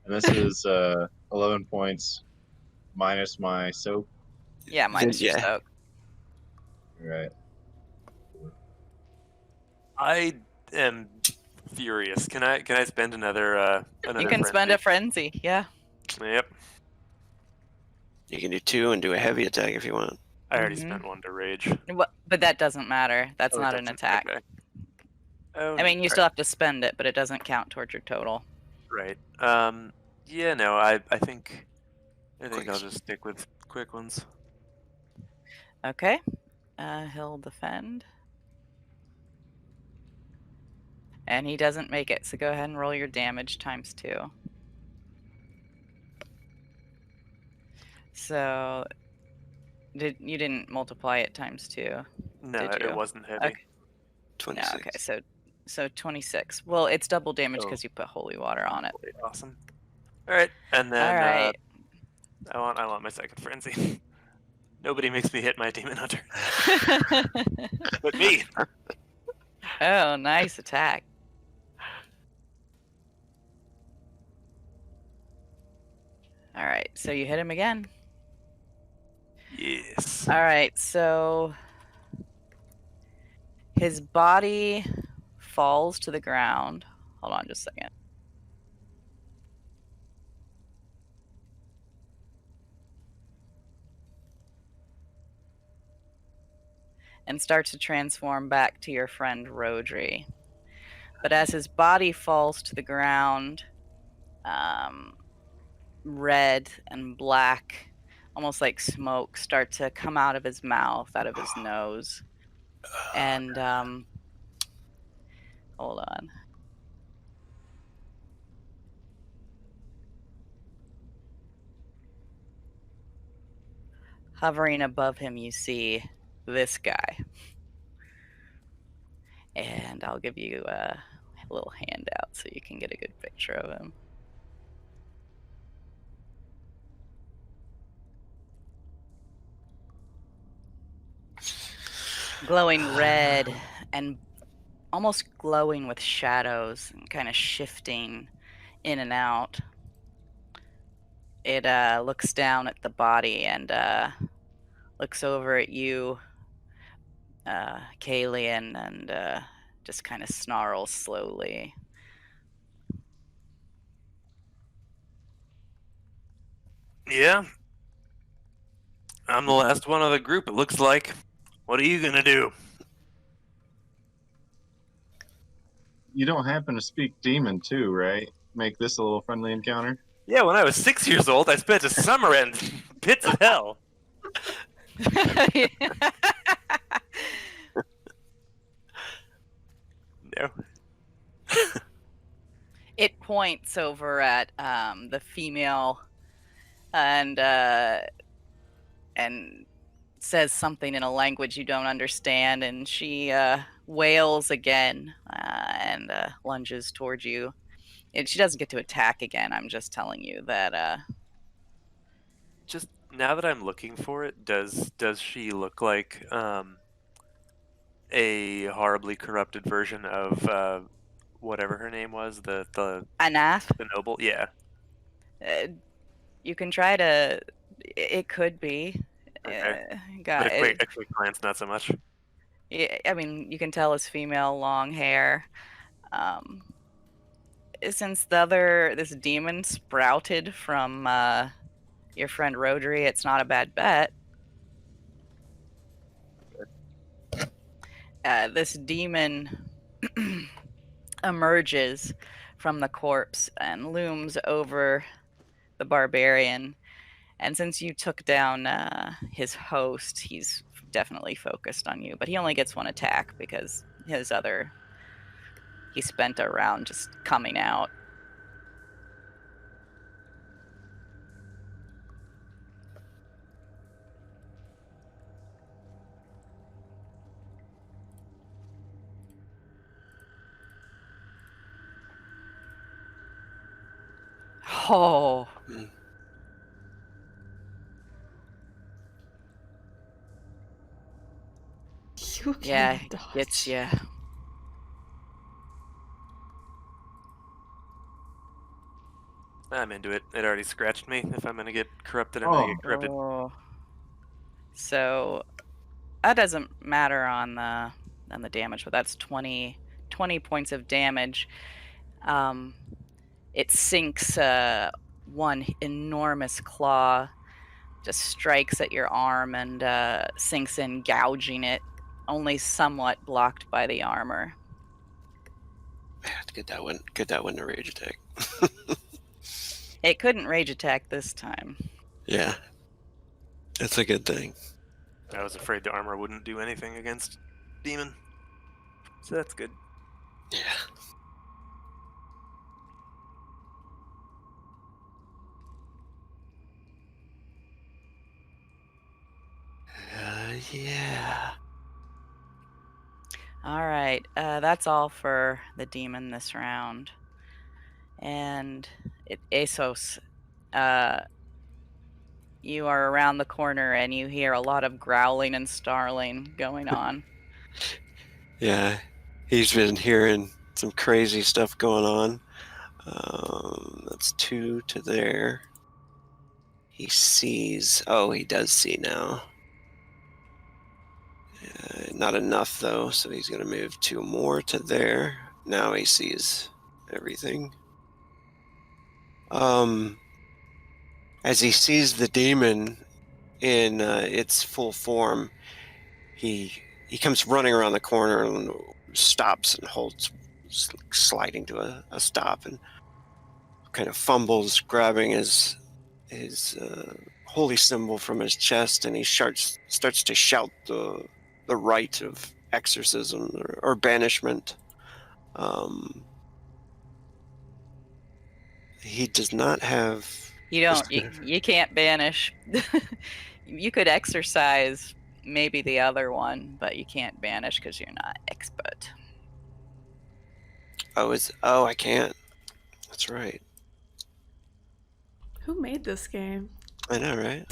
And this is 11 points minus my soap. Yeah, minus your Yeah. soak. Right. I am furious. Can I spend another You can spend a frenzy? frenzy, yeah. Yep. You can do 2 and do a heavy attack if you want. I already Mhm. spent 1 to rage. But that doesn't matter. That's Oh, it not an doesn't? attack. Okay. Oh, I mean, you right. still have to spend it, but it doesn't count towards your total. Right. Yeah, no, I think I'll Quicks. just stick with quick ones. Okay. He'll defend. And he doesn't make it, so go ahead and roll your damage times 2. So, you didn't multiply it times 2? No, Did it you? wasn't heavy. Okay. 26. No, okay, so 26. Well, it's double damage Oh. because you put holy water on it. Awesome. All right, and then All right. I want my second frenzy. Nobody makes me hit my demon hunter, but me. Oh, nice attack. All right, so you hit him again. Yes. All right, so his body falls to the ground. Hold on just a second. And starts to transform back to your friend Rodri. But as his body falls to the ground, red and black, almost like smoke, start to come out of his mouth, out of his nose. And hold on. Hovering above him, you see this guy. And I'll give you a little handout so you can get a good picture of him. Glowing red and almost glowing with shadows and kind of shifting in and out. It looks down at the body and looks over at you, Callion, and just kind of snarls slowly. Yeah, I'm the last one of the group, it looks like. What are you gonna do? You don't happen to speak demon too, right? Make this a little friendly encounter. Yeah, when I was 6 years old, I spent a summer in pits of hell. No. It points over at the female and says something in a language you don't understand, and she wails again and lunges towards you. And she doesn't get to attack again. I'm just telling you that. Just now that I'm looking for it, does she look like a horribly corrupted version of whatever her name was, the Anath, noble? Yeah. you can try to. It could be. Okay. God, But a quick glance, not so much. I mean, you can tell it's female, long hair. Since this demon sprouted from your friend Rodri, it's not a bad bet. This demon emerges from the corpse and looms over the barbarian. And since you took down his host, he's definitely focused on you. But he only gets one attack because he spent a round just coming out. Oh. You Yeah, can dodge. gets you. I'm into it. It already scratched me. If I'm gonna get corrupted, I'm gonna get corrupted. Oh. So that doesn't matter on the damage, but that's 20 points of damage. It sinks one enormous claw, just strikes at your arm and sinks in, gouging it, only somewhat blocked by the armor. I have to get that one. Get that one to rage attack. It couldn't rage attack this time. Yeah, that's a good thing. I was afraid the armor wouldn't do anything against demon, so that's good. Yeah. Yeah. All right, that's all for the demon this round. And Asos, you are around the corner and you hear a lot of growling and snarling going on. Yeah, he's been hearing some crazy stuff going on. That's 2 to there. He sees. Oh, he does see now. Not enough though, so he's gonna move 2 more to there. Now he sees everything. As he sees the demon in its full form, he comes running around the corner and stops and holds, sliding to a stop, and kind of fumbles, grabbing his holy symbol from his chest, and he starts to shout the rite of exorcism or banishment. He does not have. You can't banish. You could exercise maybe the other one, but you can't banish because you're not expert. Oh, I can't. That's right. Who made this game? I know, right?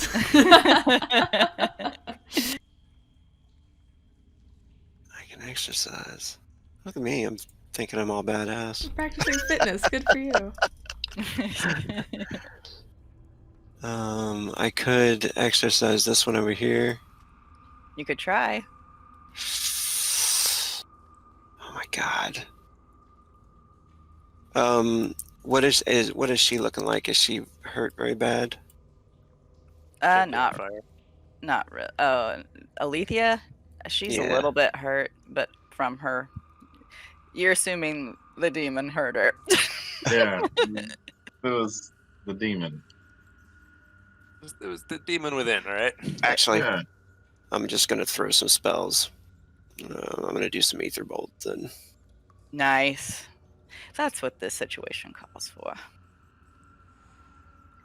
I can exercise. Look at me. I'm thinking I'm all badass. Practicing fitness. Good for you. I could exercise this one over here. You could try. Oh my god. What is she looking like? Is she hurt very bad? Check your Not fire. not really. Oh, Alethea, she's a Yeah. little bit hurt, but from her, you're assuming the demon hurt her. Yeah, it was the demon. It was the demon within, all right? Actually, Yeah. I'm just gonna throw some spells. I'm gonna do some ether bolt then. Nice. That's what this situation calls for.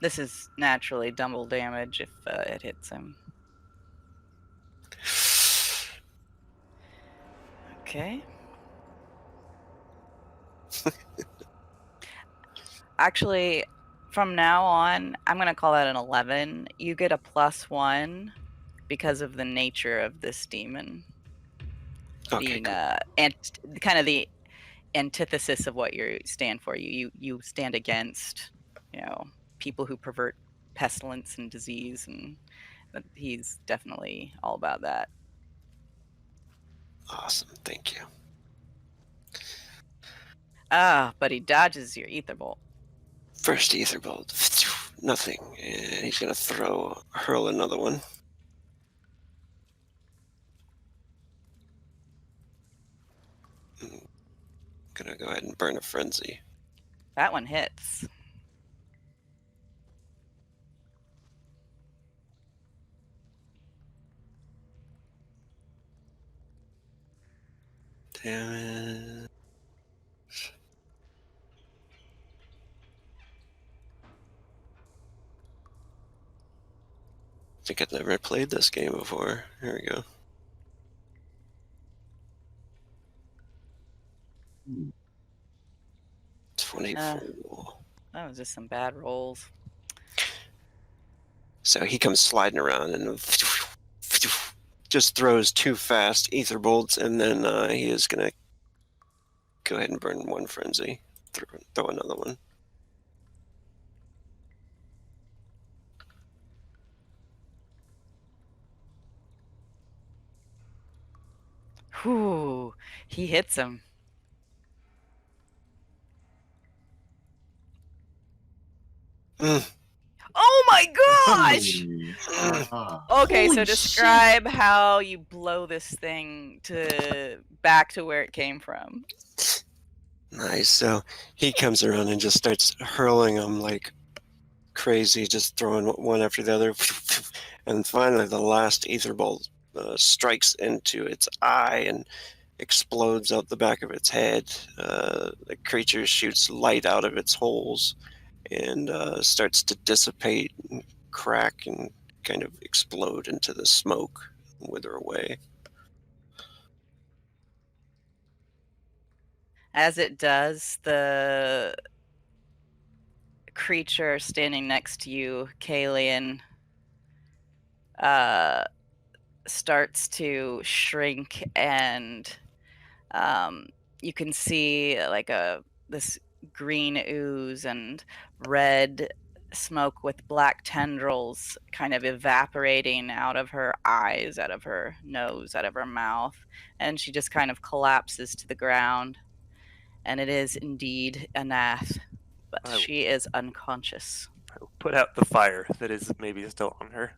This is naturally double damage if it hits him. Okay. Actually, from now on, I'm going to call that an 11. You get a +1 because of the nature of this demon Okay, being cool. kind of the antithesis of what you stand for. You stand against, people who pervert pestilence and disease, and he's definitely all about that. Awesome, thank you. But he dodges your ether bolt. First ether bolt, nothing, and he's gonna hurl another one. Gonna go ahead and burn a frenzy. That one hits. Damn it. I think I've never played this game before. Here we go. Hmm. 24. That was just some bad rolls. So he comes sliding around and just throws 2 fast ether bolts, and then he is gonna go ahead and burn one frenzy. Throw another one. Whew, he hits him. Mm. Oh my gosh! Mm. Okay, so Holy describe how you blow this thing back to where it came from. Nice. So he comes around and just starts hurling them like crazy, just throwing one after the other. And finally, the last ether bolt strikes into its eye and explodes out the back of its head. The creature shoots light out of its holes and starts to dissipate and crack and kind of explode into the smoke and wither away. As it does, the creature standing next to you, Callion, starts to shrink, and you can see like this green ooze and red smoke with black tendrils kind of evaporating out of her eyes, out of her nose, out of her mouth, and she just kind of collapses to the ground. And it is indeed Anath, but she is unconscious. Put out the fire that is maybe still on her.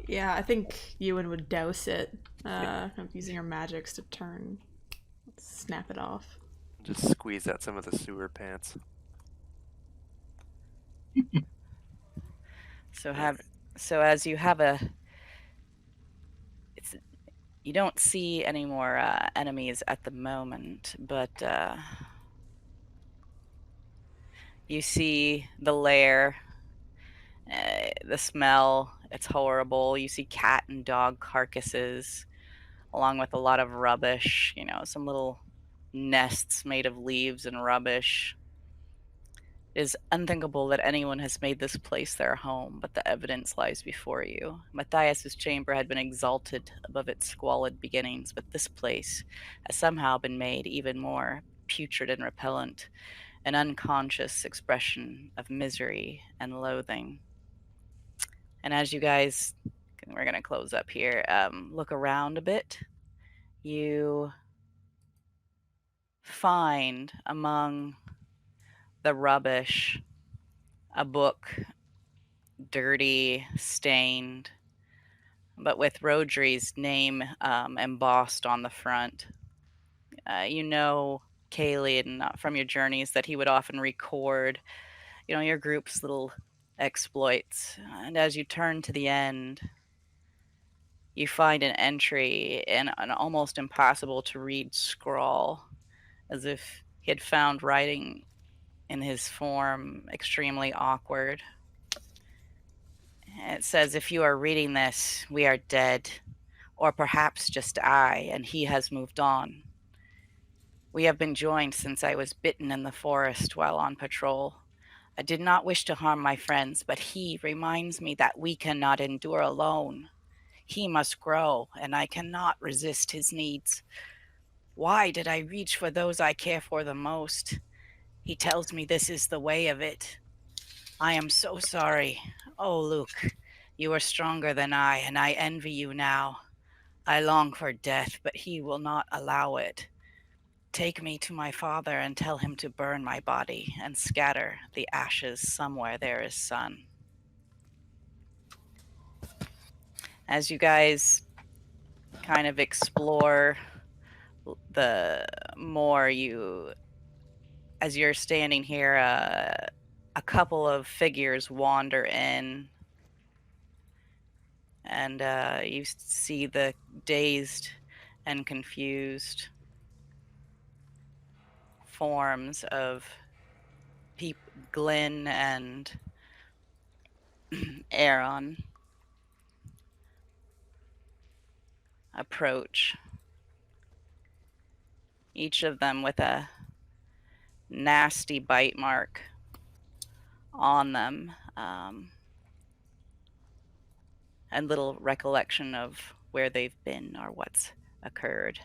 Yeah, I think Ewan would douse it, kind of using her magics to snap it off. Just squeeze out some of the sewer pants. So as you have you don't see any more enemies at the moment, but you see the lair, the smell, it's horrible. You see cat and dog carcasses, along with a lot of rubbish, some little nests made of leaves and rubbish. It is unthinkable that anyone has made this place their home, but the evidence lies before you. Matthias's chamber had been exalted above its squalid beginnings, but this place has somehow been made even more putrid and repellent, an unconscious expression of misery and loathing. And as you guys we're going to close up here. Look around a bit. You find among the rubbish a book, dirty, stained, but with Rodri's name embossed on the front. You know Callion from your journeys that he would often record, your group's little exploits. And as you turn to the end, you find an entry in an almost impossible to read scrawl, as if he had found writing in his form extremely awkward. It says, "If you are reading this, we are dead, or perhaps just I, and he has moved on. We have been joined since I was bitten in the forest while on patrol. I did not wish to harm my friends, but he reminds me that we cannot endure alone. He must grow, and I cannot resist his needs. Why did I reach for those I care for the most? He tells me this is the way of it. I am so sorry. Oh, Luke, you are stronger than I, and I envy you now. I long for death, but he will not allow it. Take me to my father and tell him to burn my body and scatter the ashes somewhere there is sun." As you guys kind of explore the more as you're standing here, a couple of figures wander in, and you see the dazed and confused forms of Glenn and Aaron approach, each of them with a nasty bite mark on them, and little recollection of where they've been or what's occurred.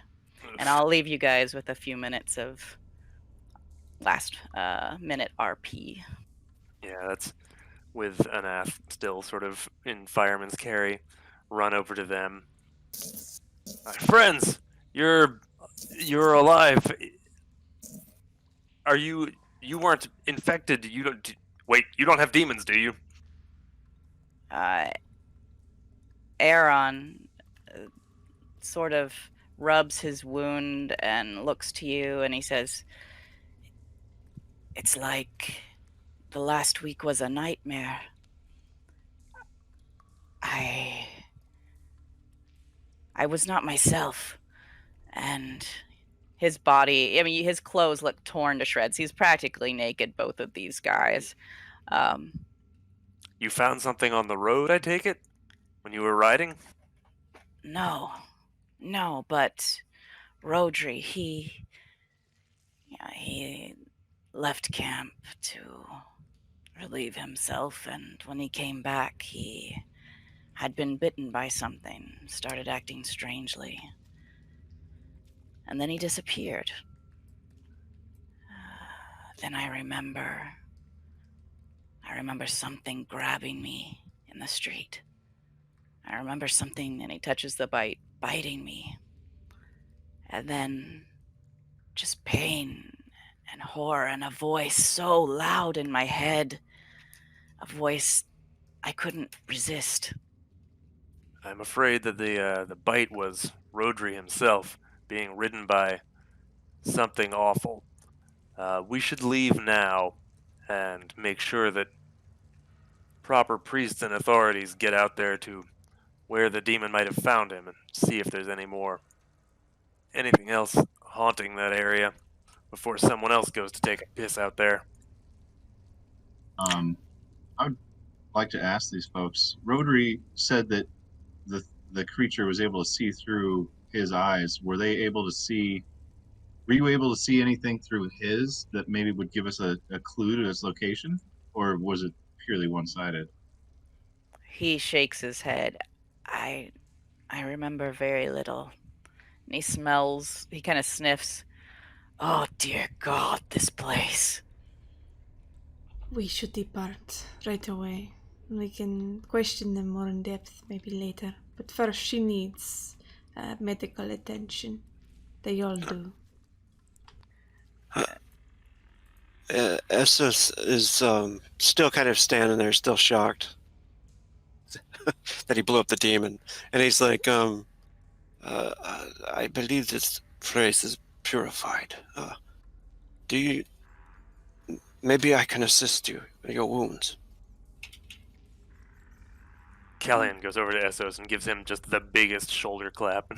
And I'll leave you guys with a few minutes of last minute RP. Yeah, that's with Anath still sort of in fireman's carry. Run over to them. My friends, you're alive. Are you? You weren't infected. You don't. Wait, you don't have demons, do you? Aaron sort of rubs his wound and looks to you, and he says, "It's like the last week was a nightmare. I was not myself." And his body, I mean, his clothes look torn to shreds. He's practically naked, both of these guys. You found something on the road, I take it, when you were riding? No, but Rodri, he left camp to relieve himself, and when he came back, he had been bitten by something, started acting strangely, and then he disappeared. Then I remember something grabbing me in the street. I remember something, and he touches the biting me. And then just pain and horror, and a voice so loud in my head, a voice I couldn't resist. I'm afraid that the bite was Rodri himself being ridden by something awful. We should leave now and make sure that proper priests and authorities get out there to where the demon might have found him and see if there's anything else haunting that area before someone else goes to take a piss out there. I would like to ask these folks. Rotary said that the creature was able to see through his eyes. Were they able to see? Were you able to see anything through his that maybe would give us a clue to its location, or was it purely one-sided? He shakes his head. I remember very little. And he kind of sniffs. Oh, dear God, this place. We should depart right away. We can question them more in depth maybe later. But first, she needs medical attention. They all do. Essos is still kind of standing there, still shocked that he blew up the demon. And he's like, I believe this place is purified. Do you... Maybe I can assist you with your wounds. Callion goes over to Essos and gives him just the biggest shoulder clap.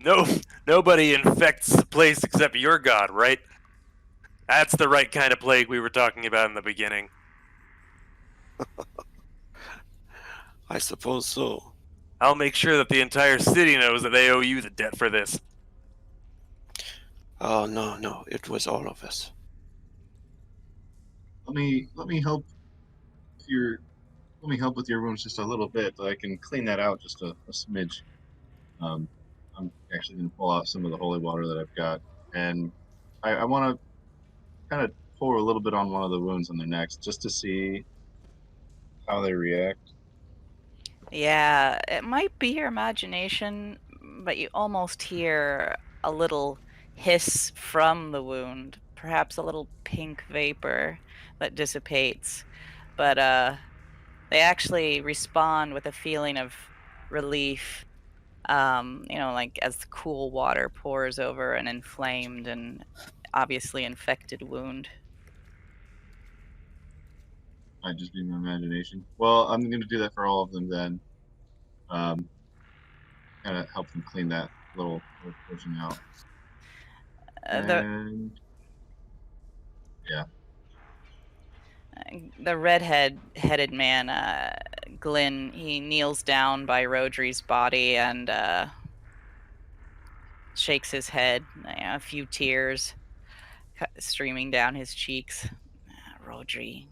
No, nobody infects the place except your god, right? That's the right kind of plague we were talking about in the beginning. I suppose so. I'll make sure that the entire city knows that they owe you the debt for this. Oh, no, it was all of us. Let me help with your wounds just a little bit. I can clean that out just a smidge. I'm actually going to pull out some of the holy water that I've got, and I want to kind of pour a little bit on one of the wounds on their necks just to see how they react. Yeah, it might be your imagination, but you almost hear a little hiss from the wound, perhaps a little pink vapor that dissipates. But they actually respond with a feeling of relief, like as the cool water pours over an inflamed and obviously infected wound. Might just be my imagination. Well, I'm going to do that for all of them then. Kind of help them clean that little portion out. The And yeah, the redheaded man, Glyn, he kneels down by Rodri's body and shakes his head. A few tears streaming down his cheeks. Rodri,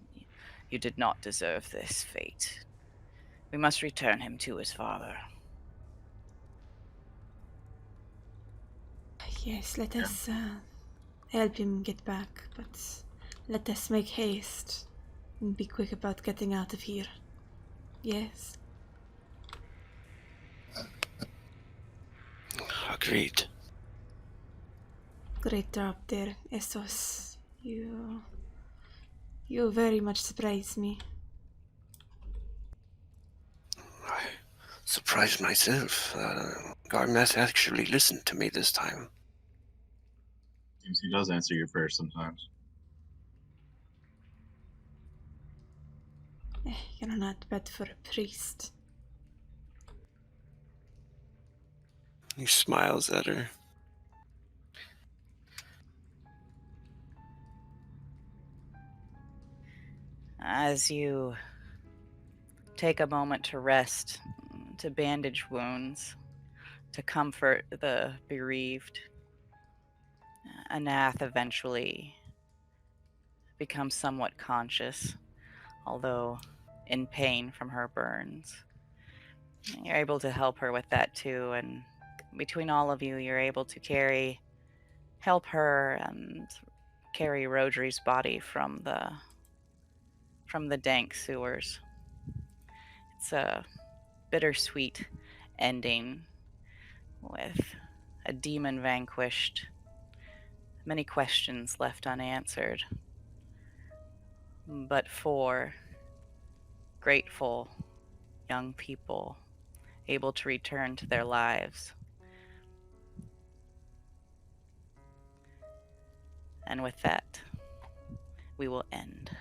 you did not deserve this fate. We must return him to his father. Yes, let us help him get back, but let us make haste and be quick about getting out of here. Yes. Agreed. Great job there, Essos. You very much surprised me. I surprised myself. Garmeth actually listened to me this time. seems he does answer your prayers sometimes. You're not bad for a priest. He smiles at her. As you take a moment to rest, to bandage wounds, to comfort the bereaved, Anath eventually becomes somewhat conscious, although in pain from her burns. You're able to help her with that too, and between all of you, you're able to help her and carry Rodri's body from the dank sewers. It's a bittersweet ending with a demon vanquished, many questions left unanswered, but 4 grateful young people able to return to their lives. And with that, we will end.